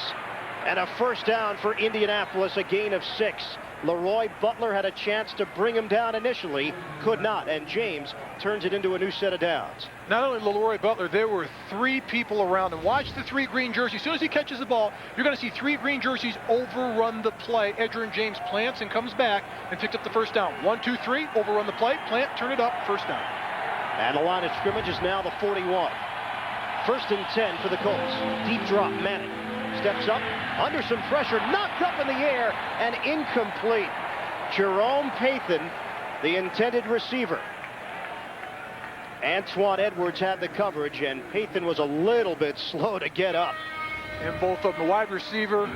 And a first down for Indianapolis, a gain of 6. Leroy Butler had a chance to bring him down initially, could not, and James turns it into a new set of downs. Not only Leroy Butler, there were 3 people around him. Watch the 3 green jerseys. As soon as he catches the ball, you're going to see 3 green jerseys overrun the play. Edgerrin James plants and comes back and picks up the first down. 1, 2, 3, overrun the play, plant, turn it up, first down. And the line of scrimmage is now the 41. 1st and 10 for the Colts. Deep drop, Manning steps up, under some pressure, knocked up in the air, and incomplete. Jerome Pathan, the intended receiver. Antoine Edwards had the coverage, and Pathan was a little bit slow to get up. And both of them, the wide receiver,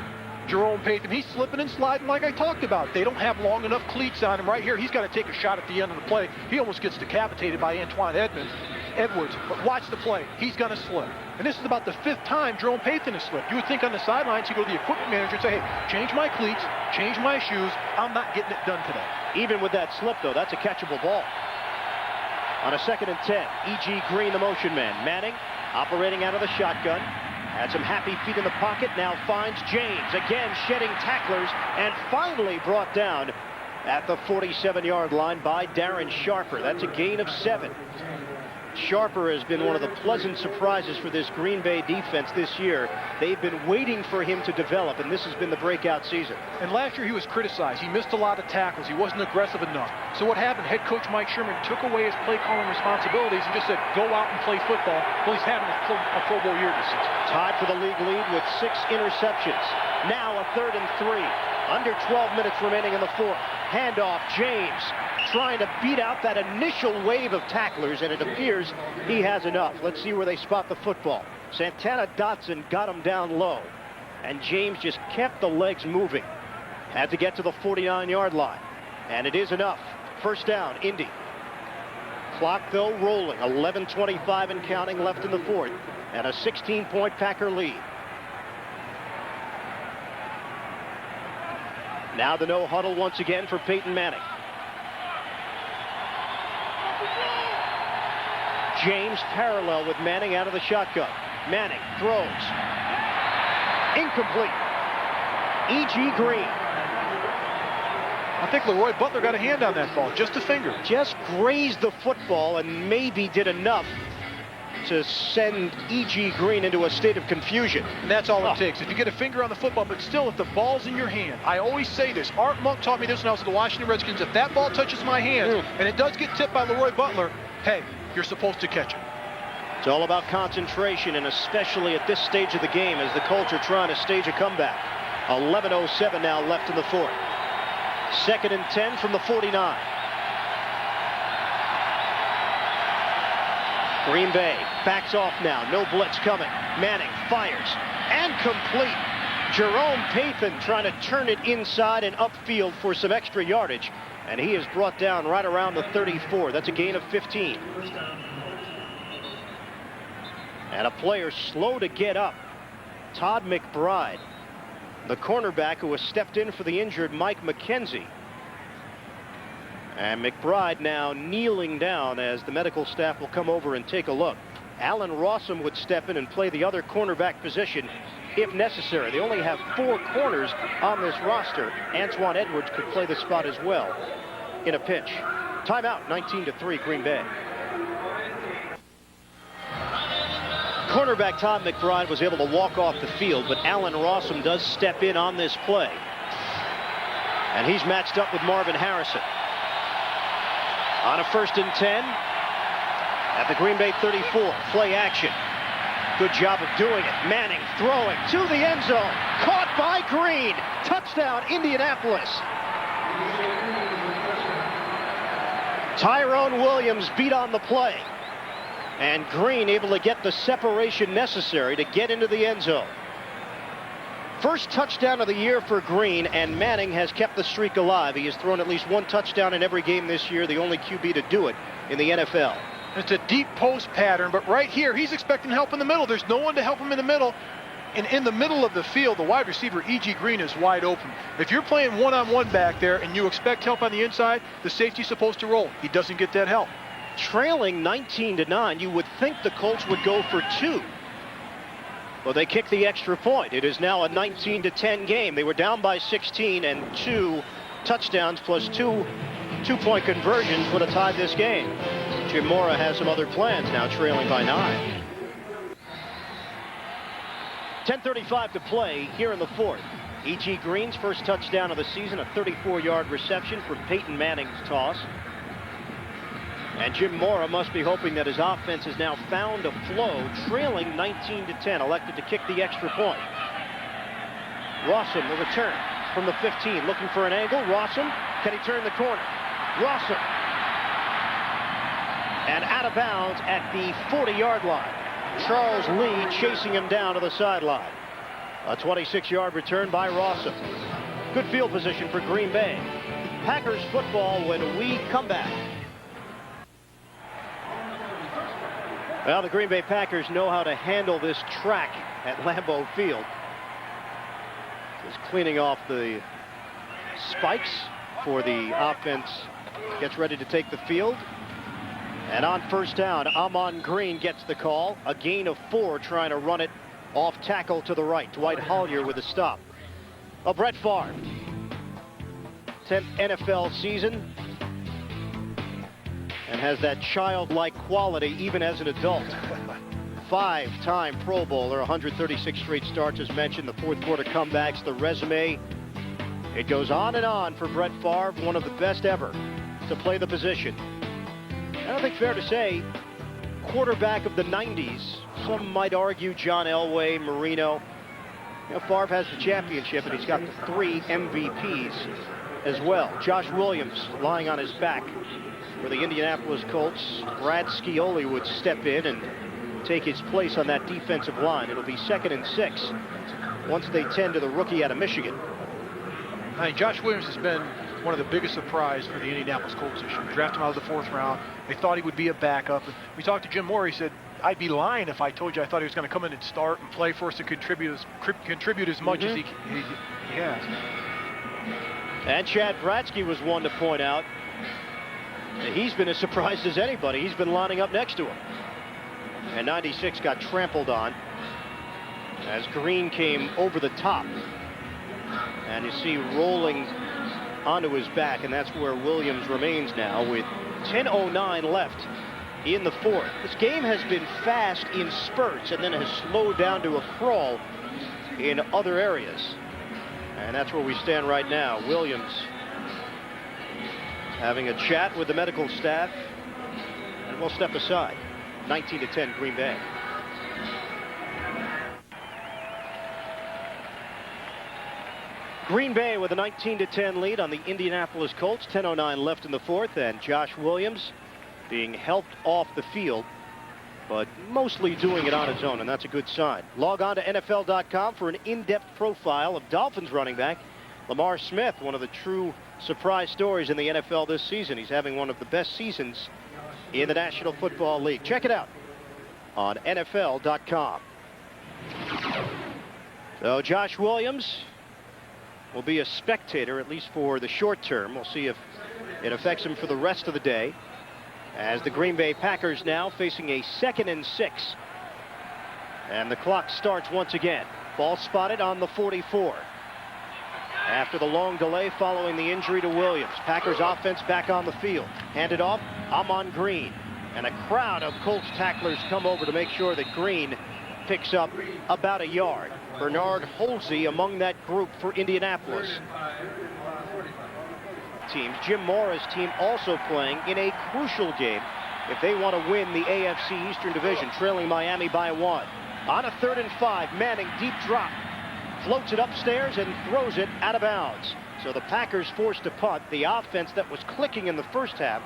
Jerome Pathan, he's slipping and sliding like I talked about. They don't have long enough cleats on him right here. He's got to take a shot at the end of the play. He almost gets decapitated by Antoine Edmonds. Edwards, but watch the play. He's going to slip. And this is about the 5th time Jerome Pathan has slipped. You would think on the sidelines, you go to the equipment manager and say, hey, change my cleats, change my shoes. I'm not getting it done today. Even with that slip, though, that's a catchable ball. On a 2nd and 10, E.G. Green, the motion man. Manning operating out of the shotgun. Had some happy feet in the pocket. Now finds James. Again, shedding tacklers. And finally brought down at the 47-yard line by Darren Sharper. That's a gain of 7. Sharper has been one of the pleasant surprises for this Green Bay defense this year. They've been waiting for him to develop, and this has been the breakout season. And last year he was criticized. He missed a lot of tackles. He wasn't aggressive enough. So what happened? Head coach Mike Sherman took away his play calling responsibilities and just said, go out and play football. Well, he's having a Pro Bowl year this season. Tied for the league lead with 6 interceptions. Now a 3rd and 3. Under 12 minutes remaining in the 4th. Handoff, James trying to beat out that initial wave of tacklers, and it appears he has enough. Let's see where they spot the football. Santana Dotson got him down low, and James just kept the legs moving. Had to get to the 49-yard line, and it is enough. First down, Indy. Clock, though, rolling. 11:25 and counting left in the 4th, and a 16-point Packer lead. Now the no huddle once again for Peyton Manning. James parallel with Manning out of the shotgun. Manning throws. Incomplete. E.G. Green. I think Leroy Butler got a hand on that ball, just a finger. Just grazed the football and maybe did enough to send E.G. Green into a state of confusion. And that's all it takes. If you get a finger on the football, but still, if the ball's in your hand, I always say this. Art Monk taught me this when I was at the Washington Redskins. If that ball touches my hand, and it does get tipped by Leroy Butler, hey, you're supposed to catch it. It's all about concentration, and especially at this stage of the game as the Colts are trying to stage a comeback. 11:07 now left in the 4th. 2nd and 10 from the 49. Green Bay backs off now. No blitz coming. Manning fires and complete. Jerome Pathan trying to turn it inside and upfield for some extra yardage. And he is brought down right around the 34. That's a gain of 15. And a player slow to get up. Todd McBride, the cornerback who has stepped in for the injured Mike McKenzie. And McBride now kneeling down as the medical staff will come over and take a look. Allen Rossum would step in and play the other cornerback position if necessary. They only have 4 corners on this roster. Antoine Edwards could play the spot as well in a pinch. Timeout, 19-3 Green Bay. Cornerback Todd McBride was able to walk off the field, but Allen Rossum does step in on this play. And he's matched up with Marvin Harrison. On a 1st and 10 at the Green Bay 34. Play action. Good job of doing it. Manning throwing to the end zone. Caught by Green. Touchdown, Indianapolis. Tyrone Williams beat on the play. And Green able to get the separation necessary to get into the end zone. First touchdown of the year for Green, and Manning has kept the streak alive. He has thrown at least 1 touchdown in every game this year, the only QB to do it in the NFL. It's a deep post pattern, but right here, he's expecting help in the middle. There's no one to help him in the middle. And in the middle of the field, the wide receiver, E.G. Green, is wide open. If you're playing one-on-one back there and you expect help on the inside, the safety's supposed to roll. He doesn't get that help. Trailing 19-9, you would think the Colts would go for 2. Well, they kicked the extra point. It is now a 19-10 game. They were down by 16, and 2 touchdowns plus 2 two-point conversions would have tied this game. Jim Mora has some other plans now, trailing by 9. 10:35 to play here in the 4th. E.G. Green's first touchdown of the season, a 34-yard reception from Peyton Manning's toss. And Jim Mora must be hoping that his offense has now found a flow, trailing 19-10, elected to kick the extra point. Rossum, the return from the 15, looking for an angle. Rossum, can he turn the corner? Rossum. And out of bounds at the 40-yard line. Charles Lee chasing him down to the sideline. A 26-yard return by Rossum. Good field position for Green Bay. Packers football when we come back. Well, the Green Bay Packers know how to handle this track at Lambeau Field. Just cleaning off the spikes for the offense. Gets ready to take the field. And on first down, Amon Green gets the call. A gain of 4 trying to run it off tackle to the right. Dwight Hollier with a stop. Well, Brett Favre, 10th NFL season, and has that childlike quality even as an adult. 5-time Pro Bowler, 136 straight starts as mentioned, the fourth quarter comebacks, the resume. It goes on and on for Brett Favre, one of the best ever to play the position. I don't think fair to say quarterback of the 90s. Some might argue John Elway, Marino. You know, Favre has the championship, and he's got the 3 MVPs as well. Josh Williams lying on his back for the Indianapolis Colts. Brad Scioli would step in and take his place on that defensive line. It'll be 2nd and 6 once they tend to the rookie out of Michigan. I mean, Josh Williams has been one of the biggest surprise for the Indianapolis Colts this year. Drafted him out of the 4th round. They thought he would be a backup. We talked to Jim Moore. He said, I'd be lying if I told you I thought he was going to come in and start and play for us and contribute as much as he has. And Chad Bratsky was one to point out that he's been as surprised as anybody. He's been lining up next to him. And 96 got trampled on as Green came over the top. And you see rolling onto his back, and that's where Williams remains now with 10:09 left in the 4th. This game has been fast in spurts and then has slowed down to a crawl in other areas. And that's where we stand right now. Williams having a chat with the medical staff, and we'll step aside. 19-10 Green Bay. Green Bay with a 19-10 lead on the Indianapolis Colts. 10:09 left in the 4th, and Josh Williams being helped off the field, but mostly doing it on his own, and that's a good sign. Log on to NFL.com for an in-depth profile of Dolphins running back Lamar Smith, one of the true surprise stories in the NFL this season. He's having one of the best seasons in the National Football League. Check it out on NFL.com. So Josh Williams will be a spectator, at least for the short term. We'll see if it affects him for the rest of the day, as the Green Bay Packers now facing a 2nd and 6. And the clock starts once again. Ball spotted on the 44. After the long delay following the injury to Williams, Packers offense back on the field. Handed off, Amon Green. And a crowd of Colts tacklers come over to make sure that Green picks up about a yard. Bernard Holsey among that group for Indianapolis. Teams, Jim Mora's team also playing in a crucial game if they want to win the AFC Eastern Division, trailing Miami by 1. On a 3rd and 5, Manning deep drop, floats it upstairs and throws it out of bounds. So the Packers forced to punt. The offense that was clicking in the first half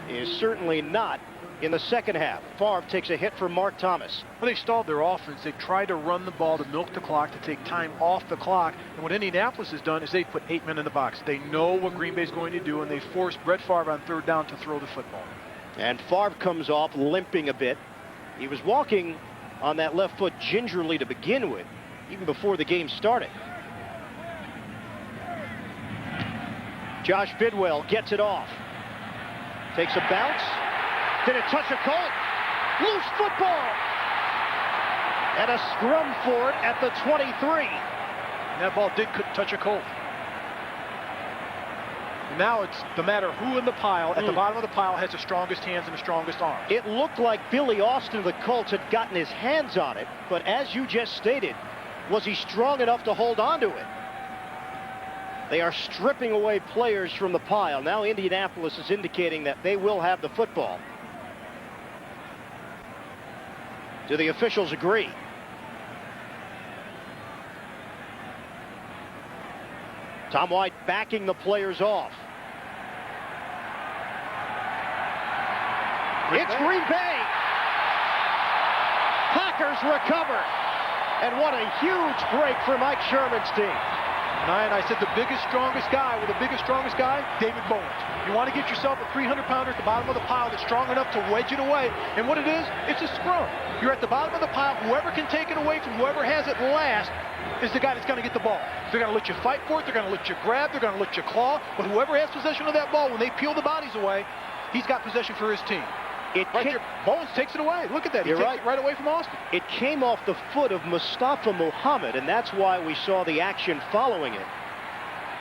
is certainly not in the second half. Favre takes a hit from Mark Thomas. Well, they stalled their offense. They tried to run the ball to milk the clock, to take time off the clock. And what Indianapolis has done is they put 8 men in the box. They know what Green Bay's going to do, and they forced Brett Favre on 3rd down to throw the football. And Favre comes off limping a bit. He was walking on that left foot gingerly to begin with, even before the game started. Josh Bidwell gets it off. Takes a bounce. Did it touch a Colt? Loose football! And a scrum for it at the 23. And that ball did touch a Colt. Now it's the matter who in the pile, at the bottom of the pile, has the strongest hands and the strongest arms. It looked like Billy Austin of the Colts had gotten his hands on it, but as you just stated, was he strong enough to hold on to it? They are stripping away players from the pile. Now Indianapolis is indicating that they will have the football. Do the officials agree? Tom White backing the players off. It's Green Bay. Packers recover. And what a huge break for Mike Sherman's team. And I said the biggest, strongest guy, David Bowens. You want to get yourself a 300-pounder at the bottom of the pile that's strong enough to wedge it away. And what it is, it's a scrum. You're at the bottom of the pile. Whoever can take it away from whoever has it last is the guy that's going to get the ball. They're going to let you fight for it. They're going to let you grab. They're going to let you claw. But whoever has possession of that ball, when they peel the bodies away, he's got possession for his team. Bowens takes it away. Look at that. He takes it right away from Austin. It came off the foot of Mustafa Muhammad, and that's why we saw the action following it.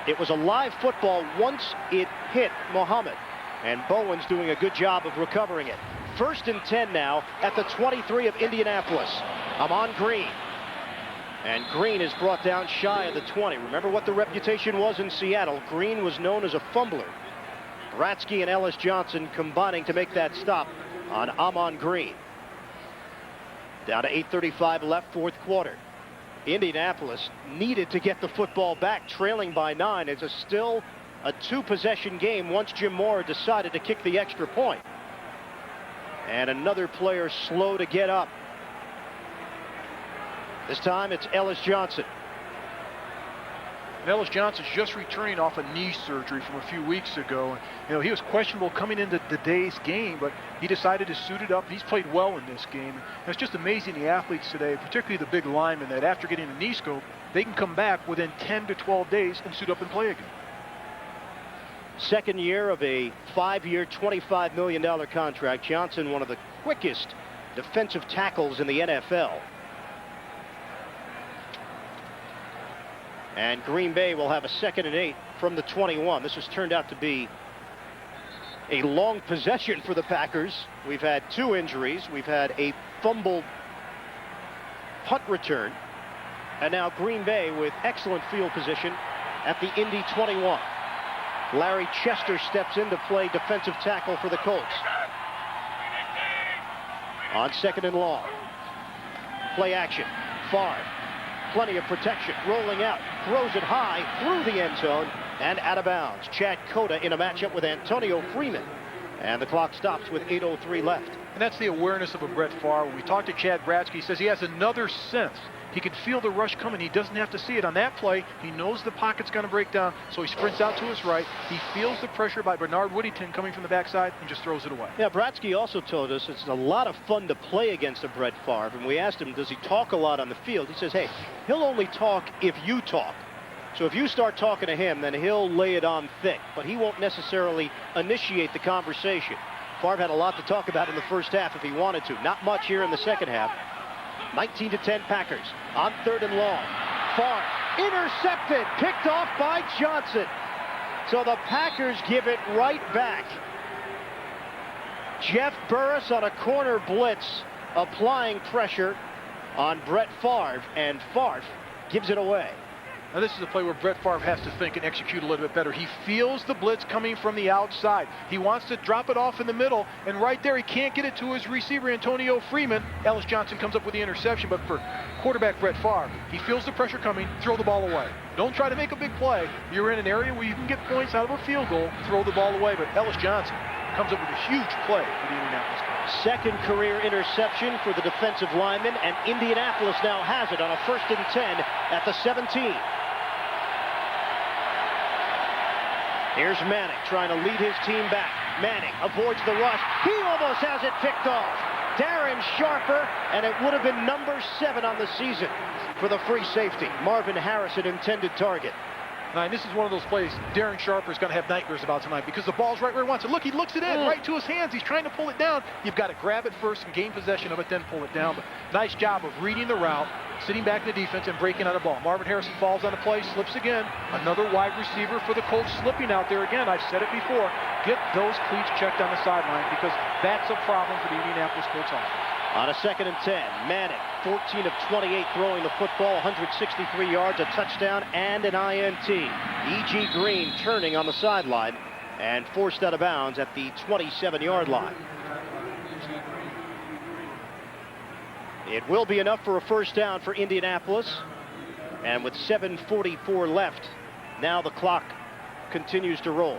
It was a live football once it hit Muhammad, and Bowens doing a good job of recovering it. 1st and 10 now at the 23 of Indianapolis. Amon Green. And Green is brought down shy of the 20. Remember what the reputation was in Seattle. Green was known as a fumbler. Bratsky and Ellis Johnson combining to make that stop on Amon Green. Down to 8:35 left, 4th quarter. Indianapolis needed to get the football back, trailing by 9. It's still a 2-possession game once Jim Mora decided to kick the extra point. And another player slow to get up. This time it's Ellis Johnson. And Ellis Johnson's just returning off a knee surgery from a few weeks ago. You know, he was questionable coming into today's game, but he decided to suit it up. He's played well in this game. And it's just amazing the athletes today, particularly the big linemen, that after getting a knee scope, they can come back within 10 to 12 days and suit up and play again. 2nd year of a 5-year, $25 million contract. Johnson, one of the quickest defensive tackles in the NFL. And Green Bay will have a 2nd and 8 from the 21. This has turned out to be a long possession for the Packers. We've had 2 injuries. We've had a fumbled punt return. And now Green Bay with excellent field position at the Indy 21. Larry Chester steps in to play defensive tackle for the Colts. On 2nd and long. Play action. Favre. Plenty of protection, rolling out, throws it high through the end zone and out of bounds. Chad Cota in a matchup with Antonio Freeman. And the clock stops with 8:03 left. And that's the awareness of a Brett Favre. When we talked to Chad Bratsky, he says he has another sense. He can feel the rush coming. He doesn't have to see it. On that play, he knows the pocket's going to break down, so he sprints out to his right. He feels the pressure by Bernard Whittington coming from the backside and just throws it away. Yeah, Bratsky also told us it's a lot of fun to play against a Brett Favre. And we asked him, does he talk a lot on the field? He says, hey, he'll only talk if you talk. So if you start talking to him, then he'll lay it on thick. But he won't necessarily initiate the conversation. Favre had a lot to talk about in the first half if he wanted to. Not much here in the second half. 19-10 Packers on 3rd and long. Favre intercepted, picked off by Johnson. So the Packers give it right back. Jeff Burris on a corner blitz, applying pressure on Brett Favre, and Favre gives it away. Now this is a play where Brett Favre has to think and execute a little bit better. He feels the blitz coming from the outside. He wants to drop it off in the middle, and right there he can't get it to his receiver, Antonio Freeman. Ellis Johnson comes up with the interception, but for quarterback Brett Favre, he feels the pressure coming, throw the ball away. Don't try to make a big play. You're in an area where you can get points out of a field goal, throw the ball away, but Ellis Johnson comes up with a huge play for the Indianapolis Colts. 2nd career interception for the defensive lineman, and Indianapolis now has it on a 1st and 10 at the 17. Here's Manning trying to lead his team back. Manning avoids the rush. He almost has it picked off. Darren Sharper, and it would have been number 7 on the season for the free safety. Marvin Harrison, intended target. And this is one of those plays Darren Sharper's going to have nightmares about tonight because the ball's right where he wants it. Look, he looks it in right to his hands. He's trying to pull it down. You've got to grab it first and gain possession of it, then pull it down. But nice job of reading the route, sitting back in the defense, and breaking on the ball. Marvin Harrison falls on the play, slips again. Another wide receiver for the Colts slipping out there again. I've said it before. Get those cleats checked on the sideline because that's a problem for the Indianapolis Colts offense. On a 2nd and 10, Manning, 14 of 28 throwing the football, 163 yards, a touchdown, and an INT. E.G. Green turning on the sideline and forced out of bounds at the 27-yard line. It will be enough for a first down for Indianapolis. And with 7:44 left, now the clock continues to roll.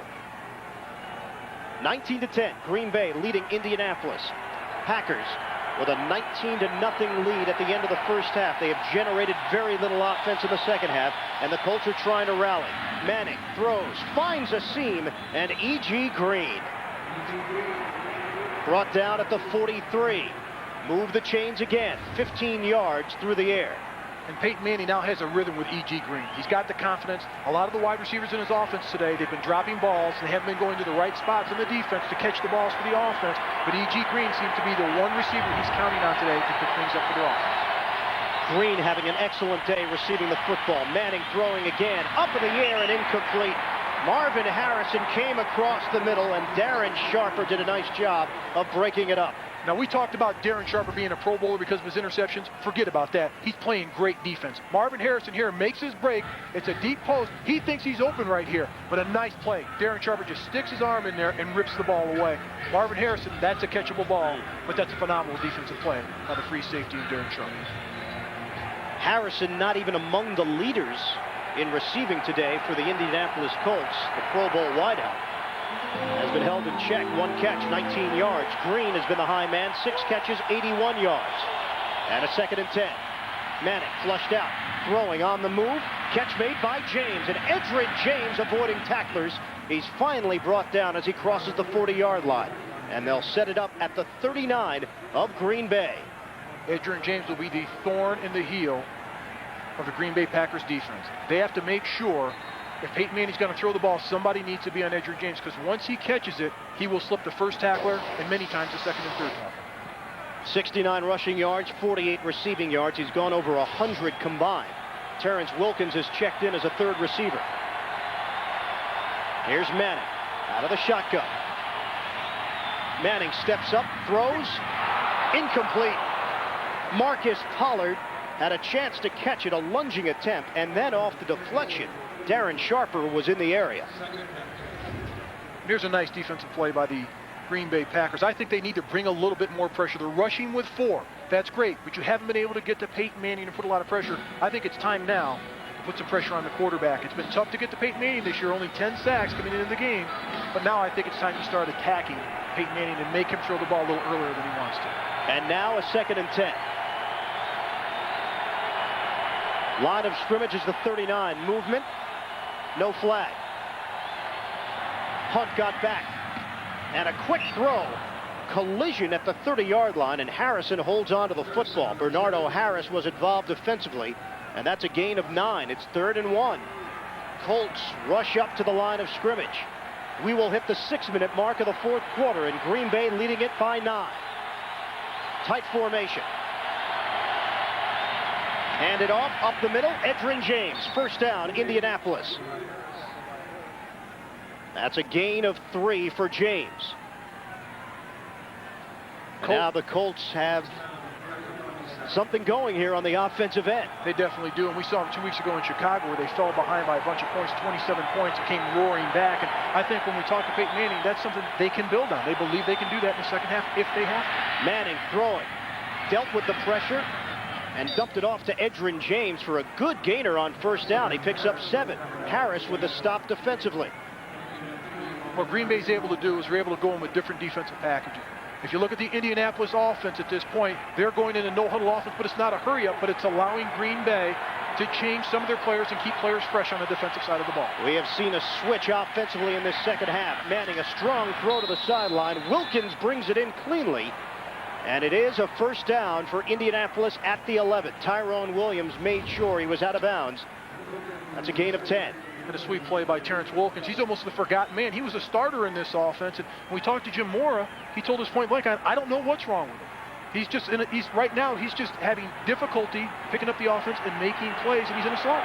19-10, Green Bay leading Indianapolis. Packers with a 19-0 lead at the end of the first half. They have generated very little offense in the second half, and the Colts are trying to rally. Manning throws, finds a seam, and E.G. Green brought down at the 43. Move the chains again, 15 yards through the air. And Peyton Manning now has a rhythm with E.G. Green. He's got the confidence. A lot of the wide receivers in his offense today, they've been dropping balls. They haven't been going to the right spots in the defense to catch the balls for the offense. But E.G. Green seems to be the one receiver he's counting on today to pick things up for the offense. Green having an excellent day receiving the football. Manning throwing again, up in the air and incomplete. Marvin Harrison came across the middle, and Darren Sharper did a nice job of breaking it up. Now, we talked about Darren Sharper being a Pro Bowler because of his interceptions. Forget about that. He's playing great defense. Marvin Harrison here makes his break. It's a deep post. He thinks he's open right here, but a nice play. Darren Sharper just sticks his arm in there and rips the ball away. Marvin Harrison, that's a catchable ball, but that's a phenomenal defensive play by the free safety of Darren Sharper. Harrison not even among the leaders in receiving today for the Indianapolis Colts. The Pro Bowl wideout has been held in check. 1 catch, 19 yards. Green has been the high man. 6 catches, 81 yards. And a 2nd and 10. Manning flushed out, throwing on the move. Catch made by James, and Edgerrin James avoiding tacklers. He's finally brought down as he crosses the 40-yard line. And they'll set it up at the 39 of Green Bay. Edgerrin James will be the thorn in the heel of the Green Bay Packers defense. They have to make sure if Peyton Manning's going to throw the ball, somebody needs to be on Edgerrin James, because once he catches it, he will slip the first tackler and many times the second and third tackler. 69 rushing yards, 48 receiving yards. He's gone over 100 combined. Terrence Wilkins has checked in as a third receiver. Here's Manning out of the shotgun. Manning steps up, throws, incomplete. Marcus Pollard had a chance to catch it, a lunging attempt, and then off the deflection, Darren Sharper was in the area. Here's a nice defensive play by the Green Bay Packers. I think they need to bring a little bit more pressure. They're rushing with 4. That's great, but you haven't been able to get to Peyton Manning and put a lot of pressure. I think it's time now to put some pressure on the quarterback. It's been tough to get to Peyton Manning this year, only 10 sacks coming into the game, but now I think it's time to start attacking Peyton Manning and make him throw the ball a little earlier than he wants to. And now a 2nd and 10. Line of scrimmage is the 39. Movement, no flag. Hunt got back, and a quick throw. Collision at the 30-yard line, and Harrison holds on to the football. Bernardo Harris was involved defensively, and that's a gain of 9. It's 3rd and 1. Colts rush up to the line of scrimmage. We will hit the 6-minute mark of the 4th quarter, and Green Bay leading it by 9. Tight formation. Hand it off, up the middle, Edgerrin James. First down, Indianapolis. That's a gain of 3 for James. Now the Colts have something going here on the offensive end. They definitely do, and we saw them 2 weeks ago in Chicago where they fell behind by a bunch of points, 27 points, and came roaring back. And I think when we talk to Peyton Manning, that's something they can build on. They believe they can do that in the second half if they have to. Manning throwing, dealt with the pressure, and dumped it off to Edgerrin James for a good gainer on first down. He picks up 7. Harris with the stop defensively. What Green Bay's able to do is they're able to go in with different defensive packaging. If you look at the Indianapolis offense at this point, they're going in a no-huddle offense, but it's not a hurry-up, but it's allowing Green Bay to change some of their players and keep players fresh on the defensive side of the ball. We have seen a switch offensively in this second half. Manning a strong throw to the sideline. Wilkins brings it in cleanly. And it is a first down for Indianapolis at the 11. Tyrone Williams made sure he was out of bounds. That's a gain of 10. And a sweet play by Terrence Wilkins. He's almost the forgotten man. He was a starter in this offense. And when we talked to Jim Mora, he told us point blank, I don't know what's wrong with him. Right now, he's just having difficulty picking up the offense and making plays, and he's in a slot.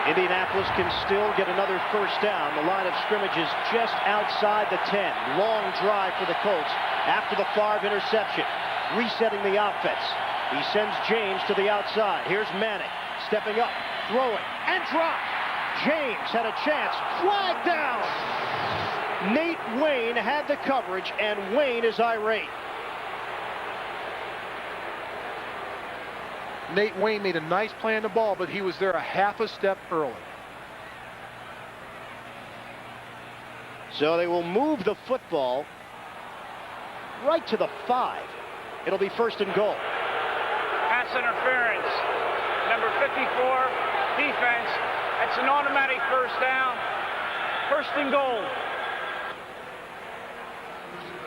Indianapolis can still get another first down. The line of scrimmage is just outside the 10. Long drive for the Colts after the Favre interception. Resetting the offense. He sends James to the outside. Here's Manning stepping up, throwing, and dropped. James had a chance. Flag down. Nate Wayne had the coverage, and Wayne is irate. Nate Wayne made a nice play on the ball, but he was there a half a step early. So they will move the football right to the 5. It'll be 1st and goal. Pass interference. Number 54, defense. That's an automatic first down. 1st and goal.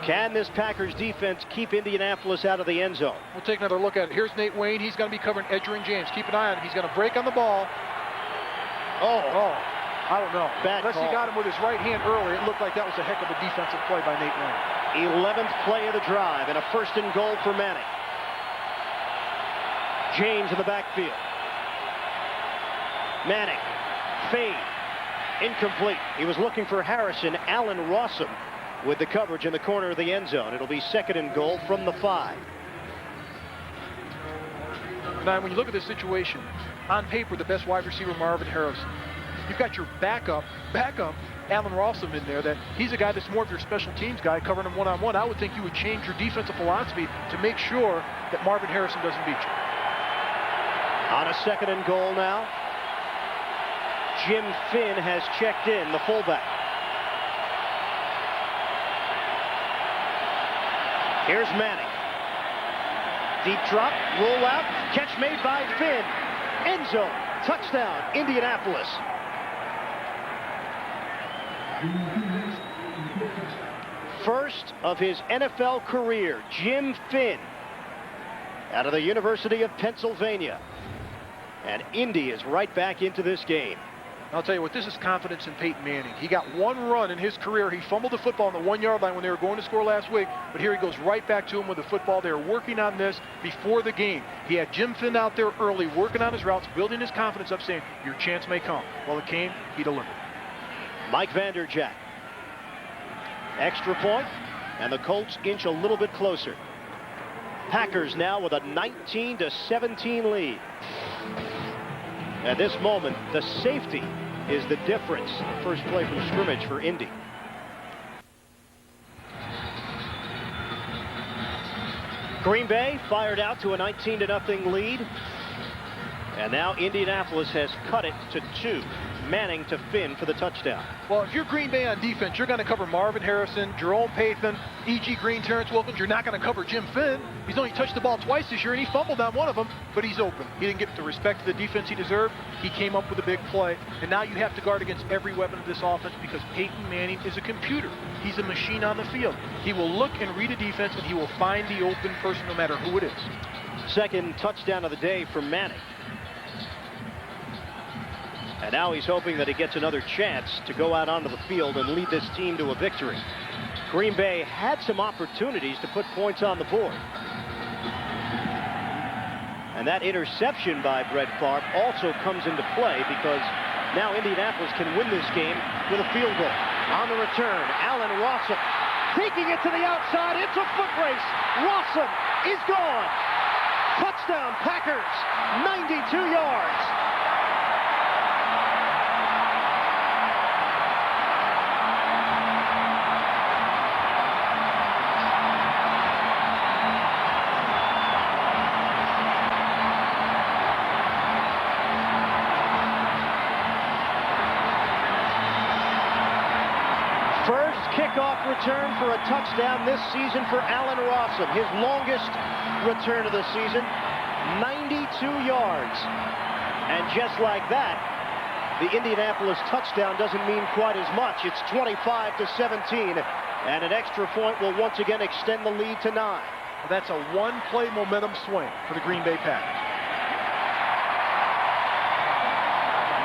Can this Packers defense keep Indianapolis out of the end zone? We'll take another look at it. Here's Nate Wayne. He's going to be covering Edgerrin James. Keep an eye on him. He's going to break on the ball. Oh, I don't know. Bad Unless call. he got him with his right hand earlier, it looked like that was a heck of a defensive play by Nate Wayne. 11th play of the drive and a 1st and goal for Manning. James in the backfield. Manning, fade, incomplete. He was looking for Harrison. Allen Rossum with the coverage in the corner of the end zone. It'll be 2nd and goal from the 5. Now, when you look at this situation, on paper, the best wide receiver, Marvin Harrison. You've got your backup, Allen Rossum in there. That he's a guy that's more of your special teams guy, covering him one-on-one. I would think you would change your defensive philosophy to make sure that Marvin Harrison doesn't beat you. On a 2nd and goal now. Jim Finn has checked in, the fullback. Here's Manning. Deep drop, roll out, catch made by Finn. End zone, touchdown, Indianapolis. First of his NFL career, Jim Finn, out of the University of Pennsylvania. And Indy is right back into this game. I'll tell you what, this is confidence in Peyton Manning. He got one run in his career. He fumbled the football on the 1-yard line when they were going to score last week, but here he goes right back to him with the football. They were working on this before the game. He had Jim Finn out there early, working on his routes, building his confidence up, saying, your chance may come. Well, it came, he delivered. Mike Vanderjagt. Extra point, and the Colts inch a little bit closer. Packers now with a 19-17 lead. At this moment, the safety is the difference. The first play from scrimmage for Indy. Green Bay fired out to a 19-0 lead. And now Indianapolis has cut it to 2. Manning to Finn for the touchdown. Well, if you're Green Bay on defense, you're going to cover Marvin Harrison, Jerome Pathan, E.G. Green, Terrence Wilkins. You're not going to cover Jim Finn. He's only touched the ball twice this year, and he fumbled on one of them, but he's open. He didn't get the respect of the defense he deserved. He came up with a big play, and now you have to guard against every weapon of this offense because Peyton Manning is a computer. He's a machine on the field. He will look and read a defense, and he will find the open person no matter who it is. Second touchdown of the day for Manning. And now he's hoping that he gets another chance to go out onto the field and lead this team to a victory. Green Bay had some opportunities to put points on the board. And that interception by Brett Favre also comes into play because now Indianapolis can win this game with a field goal. On the return, Allen Rossum taking it to the outside. It's a foot race. Rossum is gone. Touchdown Packers, 92 yards. Kickoff return for a touchdown this season for Allen Rossum. His longest return of the season, 92 yards. And just like that, the Indianapolis touchdown doesn't mean quite as much. It's 25-17, and an extra point will once again extend the lead to 9. Well, that's a one-play momentum swing for the Green Bay Packers.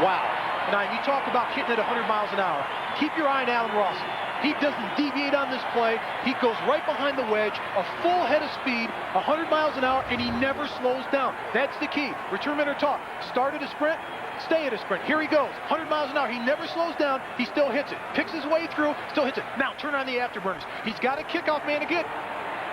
Wow. Now, you talk about hitting it 100 miles an hour. Keep your eye on Allen Rossum. He doesn't deviate on this play. He goes right behind the wedge, a full head of speed, 100 miles an hour, and he never slows down. That's the key. Return men are taught. Start at a sprint, stay at a sprint. Here he goes, 100 miles an hour. He never slows down. He still hits it. Picks his way through, still hits it. Now turn on the afterburners. He's got a kickoff man again.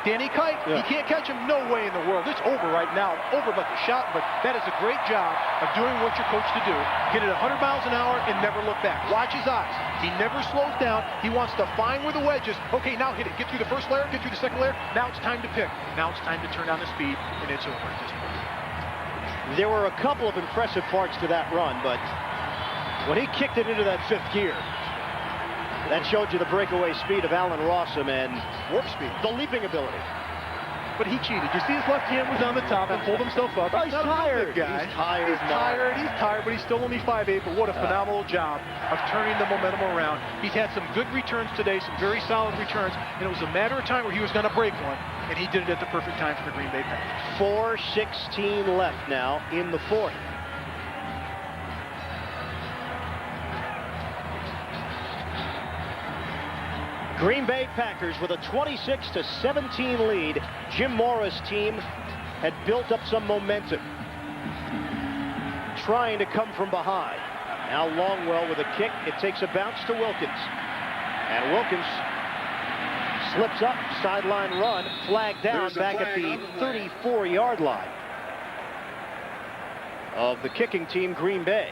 Danny Kite, He can't catch him. No way in the world. It's over right now. Over but the shot, but that is a great job of doing what you're coached to do. Hit it 100 miles an hour and never look back. Watch his eyes. He never slows down. He wants to find where the wedge is. Okay, now hit it. Get through the first layer, get through the second layer. Now it's time to pick. Now it's time to turn down the speed, and it's over at this point. There were a couple of impressive parts to that run, but when he kicked it into that 5th gear, that showed you the breakaway speed of Allen Rossum and warp speed, the leaping ability. but he cheated. You see his left hand was on the top and pulled himself up. He's not a tired. good guy. He's tired. He's tired, but he's still only 5'8", but what a phenomenal job of turning the momentum around. He's had some good returns today, some very solid returns, and it was a matter of time where he was going to break one, and he did it at the perfect time for the Green Bay Packers. 4:16 left now in the fourth. Green Bay Packers with a 26-17 lead. Jim Mora's team had built up some momentum, trying to come from behind. Now Longwell with a kick. It takes a bounce to Wilkins. And Wilkins slips up, sideline run, flag down back at the 34-yard line of the kicking team, Green Bay.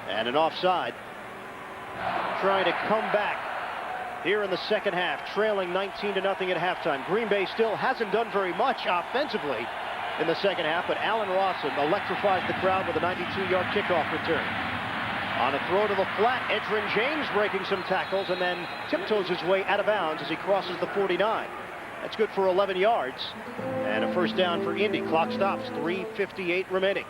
And an offside. Trying to come back here in the second half, trailing 19-0 at halftime. Green Bay still hasn't done very much offensively in the second half, but Allen Rawson electrifies the crowd with a 92-yard kickoff return. On a throw to the flat, Edgerrin James breaking some tackles and then tiptoes his way out of bounds as he crosses the 49. That's good for 11 yards and a first down for Indy. Clock stops, 3:58 remaining.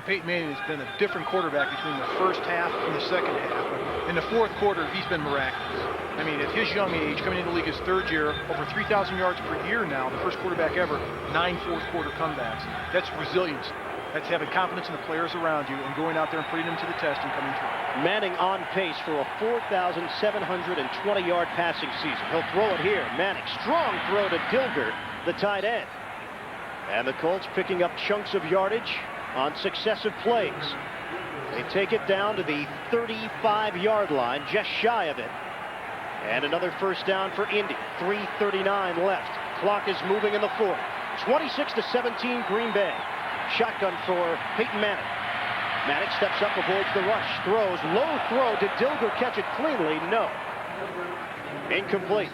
Peyton Manning has been a different quarterback between the first half and the second half. In the fourth quarter, he's been miraculous. I mean, at his young age, coming into the league his third year, over 3,000 yards per year now, the first quarterback ever, 9 fourth-quarter comebacks. That's resilience. That's having confidence in the players around you and going out there and putting them to the test and coming through. Manning on pace for a 4,720-yard passing season. He'll throw it here. Manning, strong throw to Dilger, the tight end. And the Colts picking up chunks of yardage on successive plays. They take it down to the 35-yard line, just shy of it. And another first down for Indy. 3:39 left. Clock is moving in the fourth. 26-17 Green Bay. Shotgun for Peyton Manning. Manning steps up, avoids the rush, throws, low throw. Did Dilger catch it cleanly? No. Incomplete.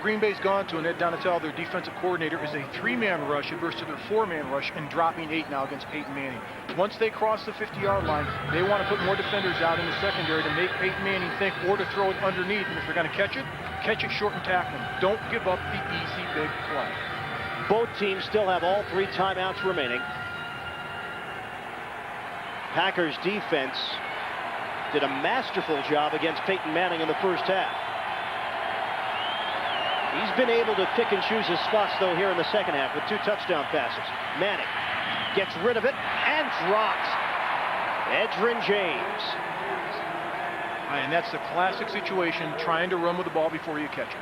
Green Bay's gone to, and Ed Donatell, their defensive coordinator, is a 3-man rush adverse to their 4-man rush and dropping 8 now against Peyton Manning. Once they cross the 50-yard line, they want to put more defenders out in the secondary to make Peyton Manning think or to throw it underneath. And if they're going to catch it short and tackle him. Don't give up the easy big play. Both teams still have all 3 timeouts remaining. Packers defense did a masterful job against Peyton Manning in the first half. He's been able to pick and choose his spots, though, here in the second half with 2 touchdown passes. Manning gets rid of it and drops Edgerrin James. And that's the classic situation, trying to run with the ball before you catch it.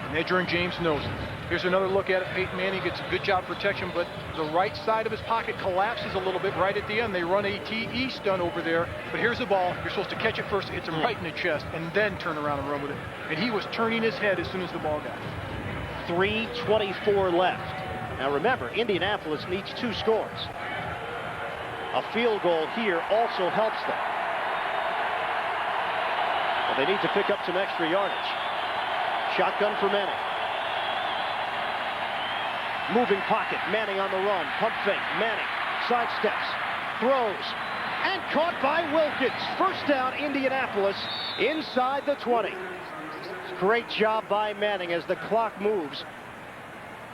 And Edgerrin James knows it. Here's another look at it. Peyton Manning gets a good job protection, but the right side of his pocket collapses a little bit right at the end. They run a TE stunt over there, but here's the ball. You're supposed to catch it first, it hits him right in the chest, and then turn around and run with it. And he was turning his head as soon as the ball got it. 3:24 left. Now remember, Indianapolis needs 2 scores. A field goal here also helps them. But they need to pick up some extra yardage. Shotgun for Manning. Moving pocket, Manning on the run, pump fake, Manning sidesteps, throws, and caught by Wilkins. First down, Indianapolis, inside the 20. Great job by Manning as the clock moves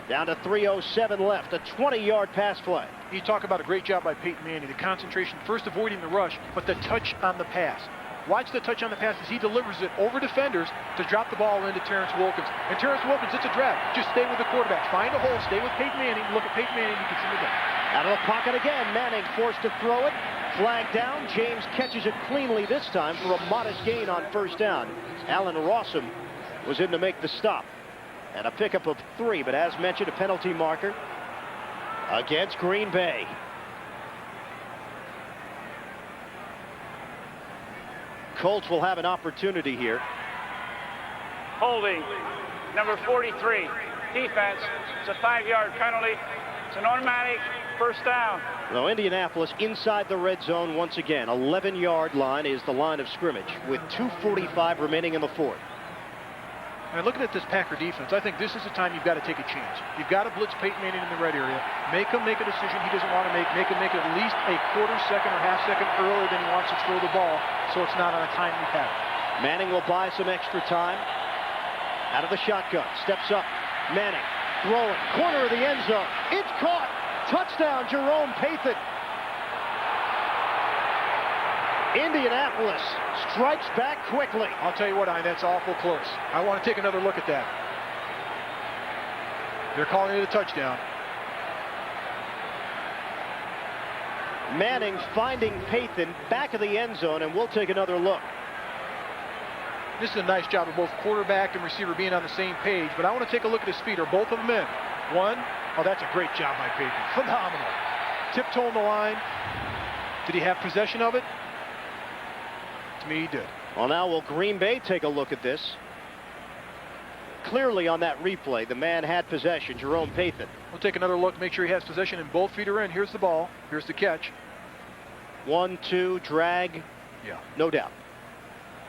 down to 3:07 left, a 20-yard pass play. You talk about a great job by Peyton Manning, the concentration, first avoiding the rush, but the touch on the pass. Watch the touch on the pass as he delivers it over defenders to drop the ball into Terrence Wilkins. And Terrence Wilkins, it's a drag. Just stay with the quarterback. Find a hole, stay with Peyton Manning. Look at Peyton Manning, you can see the down. Out of the pocket again, Manning forced to throw it. Flag down, James catches it cleanly this time for a modest gain on first down. Allen Rawson was in to make the stop. And a pickup of 3, but as mentioned, a penalty marker against Green Bay. Colts will have an opportunity here. Holding, number 43, defense. It's a 5-yard penalty. It's an automatic first down. Now Indianapolis inside the red zone once again. 11-yard line is the line of scrimmage with 2:45 remaining in the fourth. And looking at this Packer defense, I think this is the time you've got to take a chance. You've got to blitz Peyton Manning in the red area. Make him make a decision he doesn't want to make. Make him make it at least a quarter second or half second earlier than he wants to throw the ball, so it's not on a timely pattern. Manning will buy some extra time. Out of the shotgun, steps up. Manning throwing, corner of the end zone. It's caught. Touchdown, Jerome Pathan. Indianapolis strikes back quickly. I'll tell you what, that's awful close. I want to take another look at that. They're calling it a touchdown. Manning finding Pathan back of the end zone, and we'll take another look. This is a nice job of both quarterback and receiver being on the same page, but I want to take a look at his feet. Are both of them in? One. Oh, that's a great job by Pathan. Phenomenal. Tiptoeing the line. Did he have possession of it? To me, he did. Well, now will Green Bay take a look at this? Clearly on that replay, the man had possession, Jerome Pathan. We'll take another look, make sure he has possession, and both feet are in. Here's the ball. Here's the catch. 1-2, drag. Yeah. No doubt.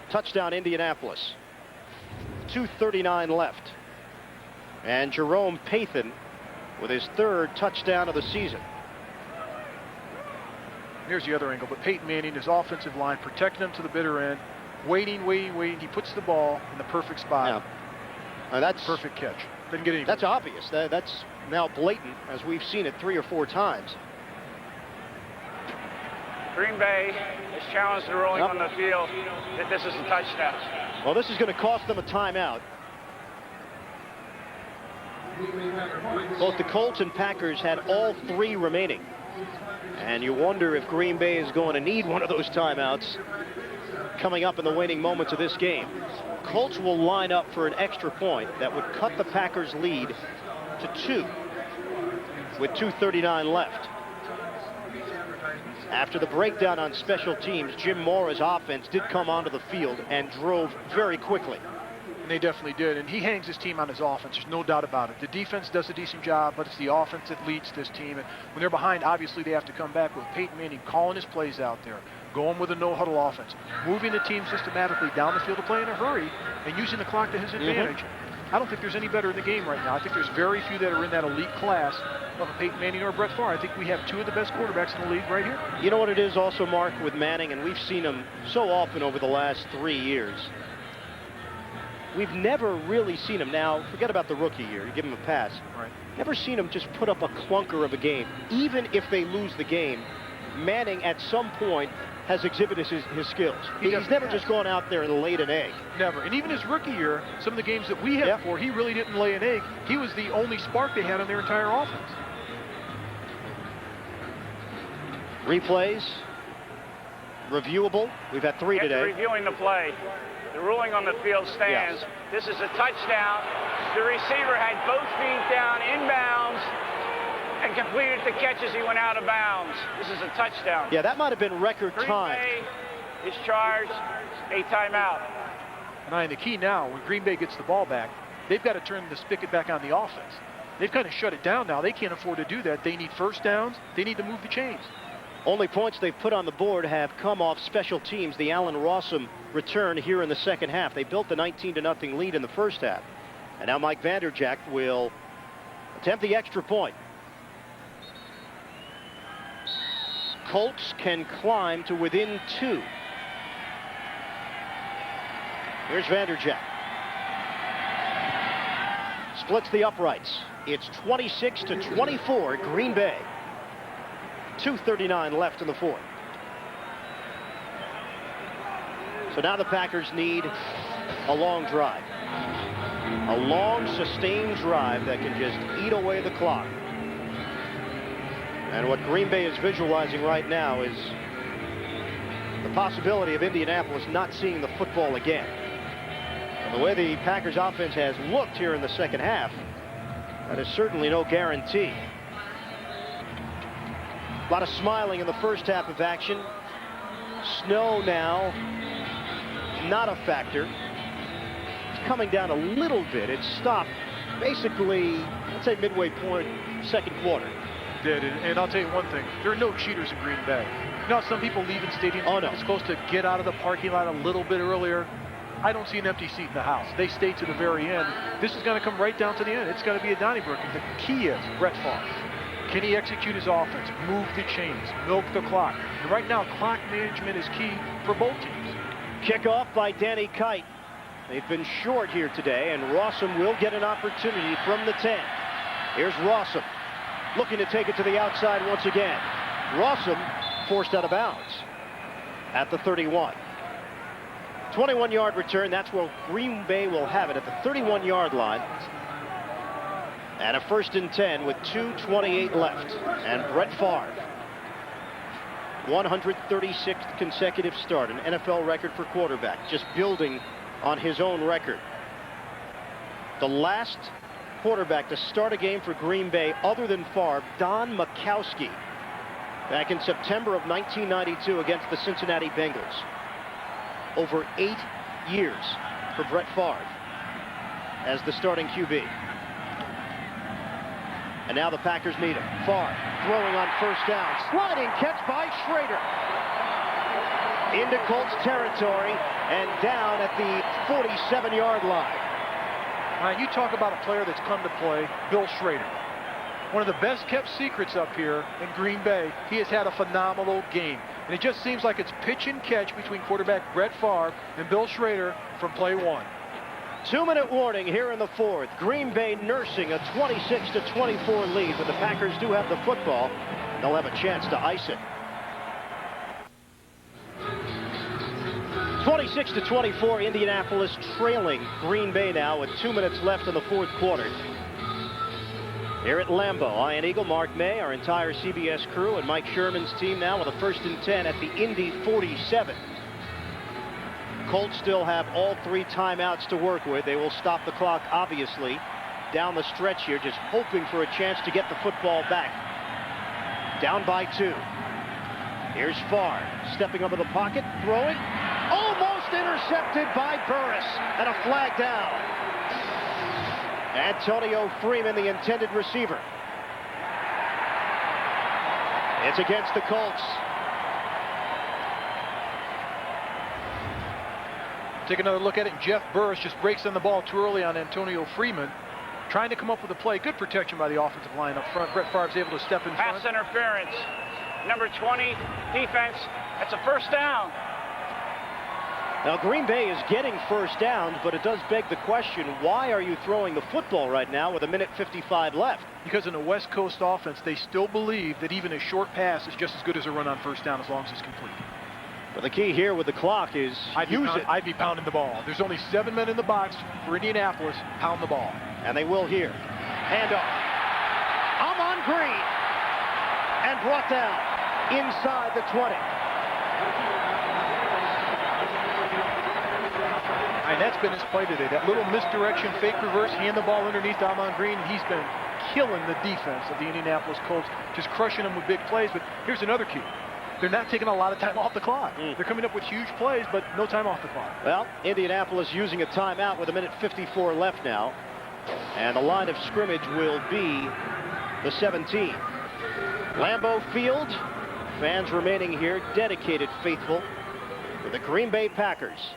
Touchdown, Indianapolis. 2:39 left. And Jerome Pathan with his third touchdown of the season. Here's the other angle, but Peyton Manning, his offensive line, protecting him to the bitter end, waiting. He puts the ball in the perfect spot. Yeah. That's perfect catch. Didn't get any. That's obvious. That's now blatant, as we've seen it 3 or 4 times. Green Bay has challenged the ruling on the field that this is a touchdown. Well, this is going to cost them a timeout. Both the Colts and Packers had all 3 remaining. And you wonder if Green Bay is going to need one of those timeouts coming up in the waning moments of this game. Colts will line up for an extra point that would cut the Packers' lead to 2 with 2:39 left. After the breakdown on special teams, Jim Mora's offense did come onto the field and drove very quickly. And they definitely did, and he hangs his team on his offense. There's no doubt about it. The defense does a decent job, but it's the offense that leads this team. And when they're behind, obviously they have to come back with Peyton Manning calling his plays out there, going with a no-huddle offense, moving the team systematically down the field to play in a hurry, and using the clock to his advantage. I don't think there's any better in the game right now. I think there's very few that are in that elite class of a Peyton Manning or Brett Favre. I think we have 2 of the best quarterbacks in the league right here. You know what it is also, Mark, with Manning, and we've seen him so often over the last 3 years. We've never really seen him. Now, forget about the rookie year. You give him a pass. Right. Never seen him just put up a clunker of a game. Even if they lose the game, Manning at some point has exhibited his skills. He's never just gone out there and laid an egg. Never. And even his rookie year, some of the games that we had before, he really didn't lay an egg. He was the only spark they had on their entire offense. Replays. Reviewable. We've had 3 today. Reviewing the play. The ruling on the field stands. Yes. This is a touchdown. The receiver had both feet down inbounds and completed the catch as he went out of bounds. This is a touchdown. Yeah, that might have been record time. Green Bay is charged a timeout. And the key now, when Green Bay gets the ball back, they've got to turn the spigot back on the offense. They've kind of shut it down now. They can't afford to do that. They need first downs. They need to move the chains. Only points they've put on the board have come off special teams. The Allen Rossum return here in the second half. They built the 19-0 lead in the first half. And now Mike Vanderjagt will attempt the extra point. Colts can climb to within 2. Here's Vanderjagt. Splits the uprights. It's 26-24, Green Bay. 2:39 left in the 4th. So now the Packers need a long drive. A long, sustained drive that can just eat away the clock. And what Green Bay is visualizing right now is the possibility of Indianapolis not seeing the football again. And the way the Packers offense has looked here in the second half, that is certainly no guarantee. A lot of smiling in the first half of action. Snow now, not a factor. It's coming down a little bit. It stopped basically, let's say midway point, second quarter. Did, and I'll tell you one thing. There are no cheaters in Green Bay. You know, some people leave in stadiums. Oh, no. It's supposed to get out of the parking lot a little bit earlier. I don't see an empty seat in the house. They stay to the very end. This is going to come right down to the end. It's going to be a Donnybrook. And the key is Brett Favre. Can he execute his offense, move the chains, milk the clock? And right now, clock management is key for both teams. Kickoff by Danny Kite. They've been short here today, and Rossum will get an opportunity from the 10. Here's Rossum looking to take it to the outside once again. Rossum forced out of bounds at the 31. 21-yard return. That's where Green Bay will have it, at the 31-yard line. And a 1st and 10 with 2:28 left. And Brett Favre, 136th consecutive start, an NFL record for quarterback, just building on his own record. The last quarterback to start a game for Green Bay other than Favre, Don Majkowski, back in September of 1992 against the Cincinnati Bengals. Over 8 years for Brett Favre as the starting QB. And now the Packers need him. Favre throwing on 1st down. Sliding catch by Schrader. Into Colts territory and down at the 47-yard line. All right, you talk about a player that's come to play, Bill Schrader. One of the best kept secrets up here in Green Bay. He has had a phenomenal game. And it just seems like it's pitch and catch between quarterback Brett Favre and Bill Schrader from play 1. 2-minute warning here in the 4th. Green Bay nursing a 26-24 lead, but the Packers do have the football. They'll have a chance to ice it. 26-24, Indianapolis trailing Green Bay now with 2 minutes left in the 4th quarter. Here at Lambeau, Ian Eagle, Mark May, our entire CBS crew, and Mike Sherman's team now with a 1st and 10 at the Indy 47. Colts still have all 3 timeouts to work with. They will stop the clock, obviously, down the stretch here, just hoping for a chance to get the football back. Down by 2. Here's Favre, stepping up in the pocket, throwing. Almost intercepted by Burris, and a flag down. Antonio Freeman, the intended receiver. It's against the Colts. Take another look at it. Jeff Burris just breaks on the ball too early on Antonio Freeman, trying to come up with a play. Good protection by the offensive line up front. Brett Favre's able to step in front. Pass interference. Number 20, defense. That's a 1st down. Now Green Bay is getting 1st downs, but it does beg the question, why are you throwing the football right now with 1:55 left? Because in a West Coast offense, they still believe that even a short pass is just as good as a run on 1st down as long as it's complete. But the key here with the clock is use it. I'd be pounding the ball. There's only 7 men in the box for Indianapolis. Pound the ball. And they will here. Handoff. Amon Green. And brought down inside the 20. And that's been his play today. That little misdirection, fake reverse, hand the ball underneath Amon Green. He's been killing the defense of the Indianapolis Colts, just crushing them with big plays. But here's another key. They're not taking a lot of time off the clock. They're coming up with huge plays, but no time off the clock. Well, Indianapolis using a timeout with 1:54 left now. And the line of scrimmage will be the 17. Lambeau Field. Fans remaining here, dedicated, faithful, for the Green Bay Packers.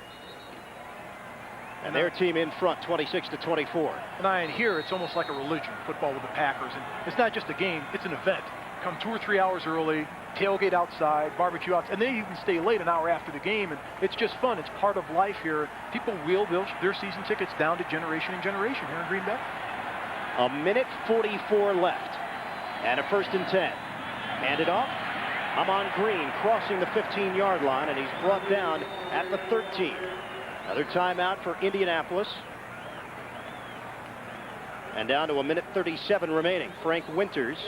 And their team in front, 26-24. And Ian, here it's almost like a religion, football with the Packers. And it's not just a game, it's an event. Come 2 or 3 hours early, tailgate outside, barbecue outside, and then you can stay late an hour after the game, and it's just fun. It's part of life here. People wheel their season tickets down to generation and generation here in Green Bay. 1:44 left, and a 1st and 10. Handed off. Amon Green crossing the 15-yard line, and he's brought down at the 13. Another timeout for Indianapolis. And down to 1:37 remaining. Frank Winters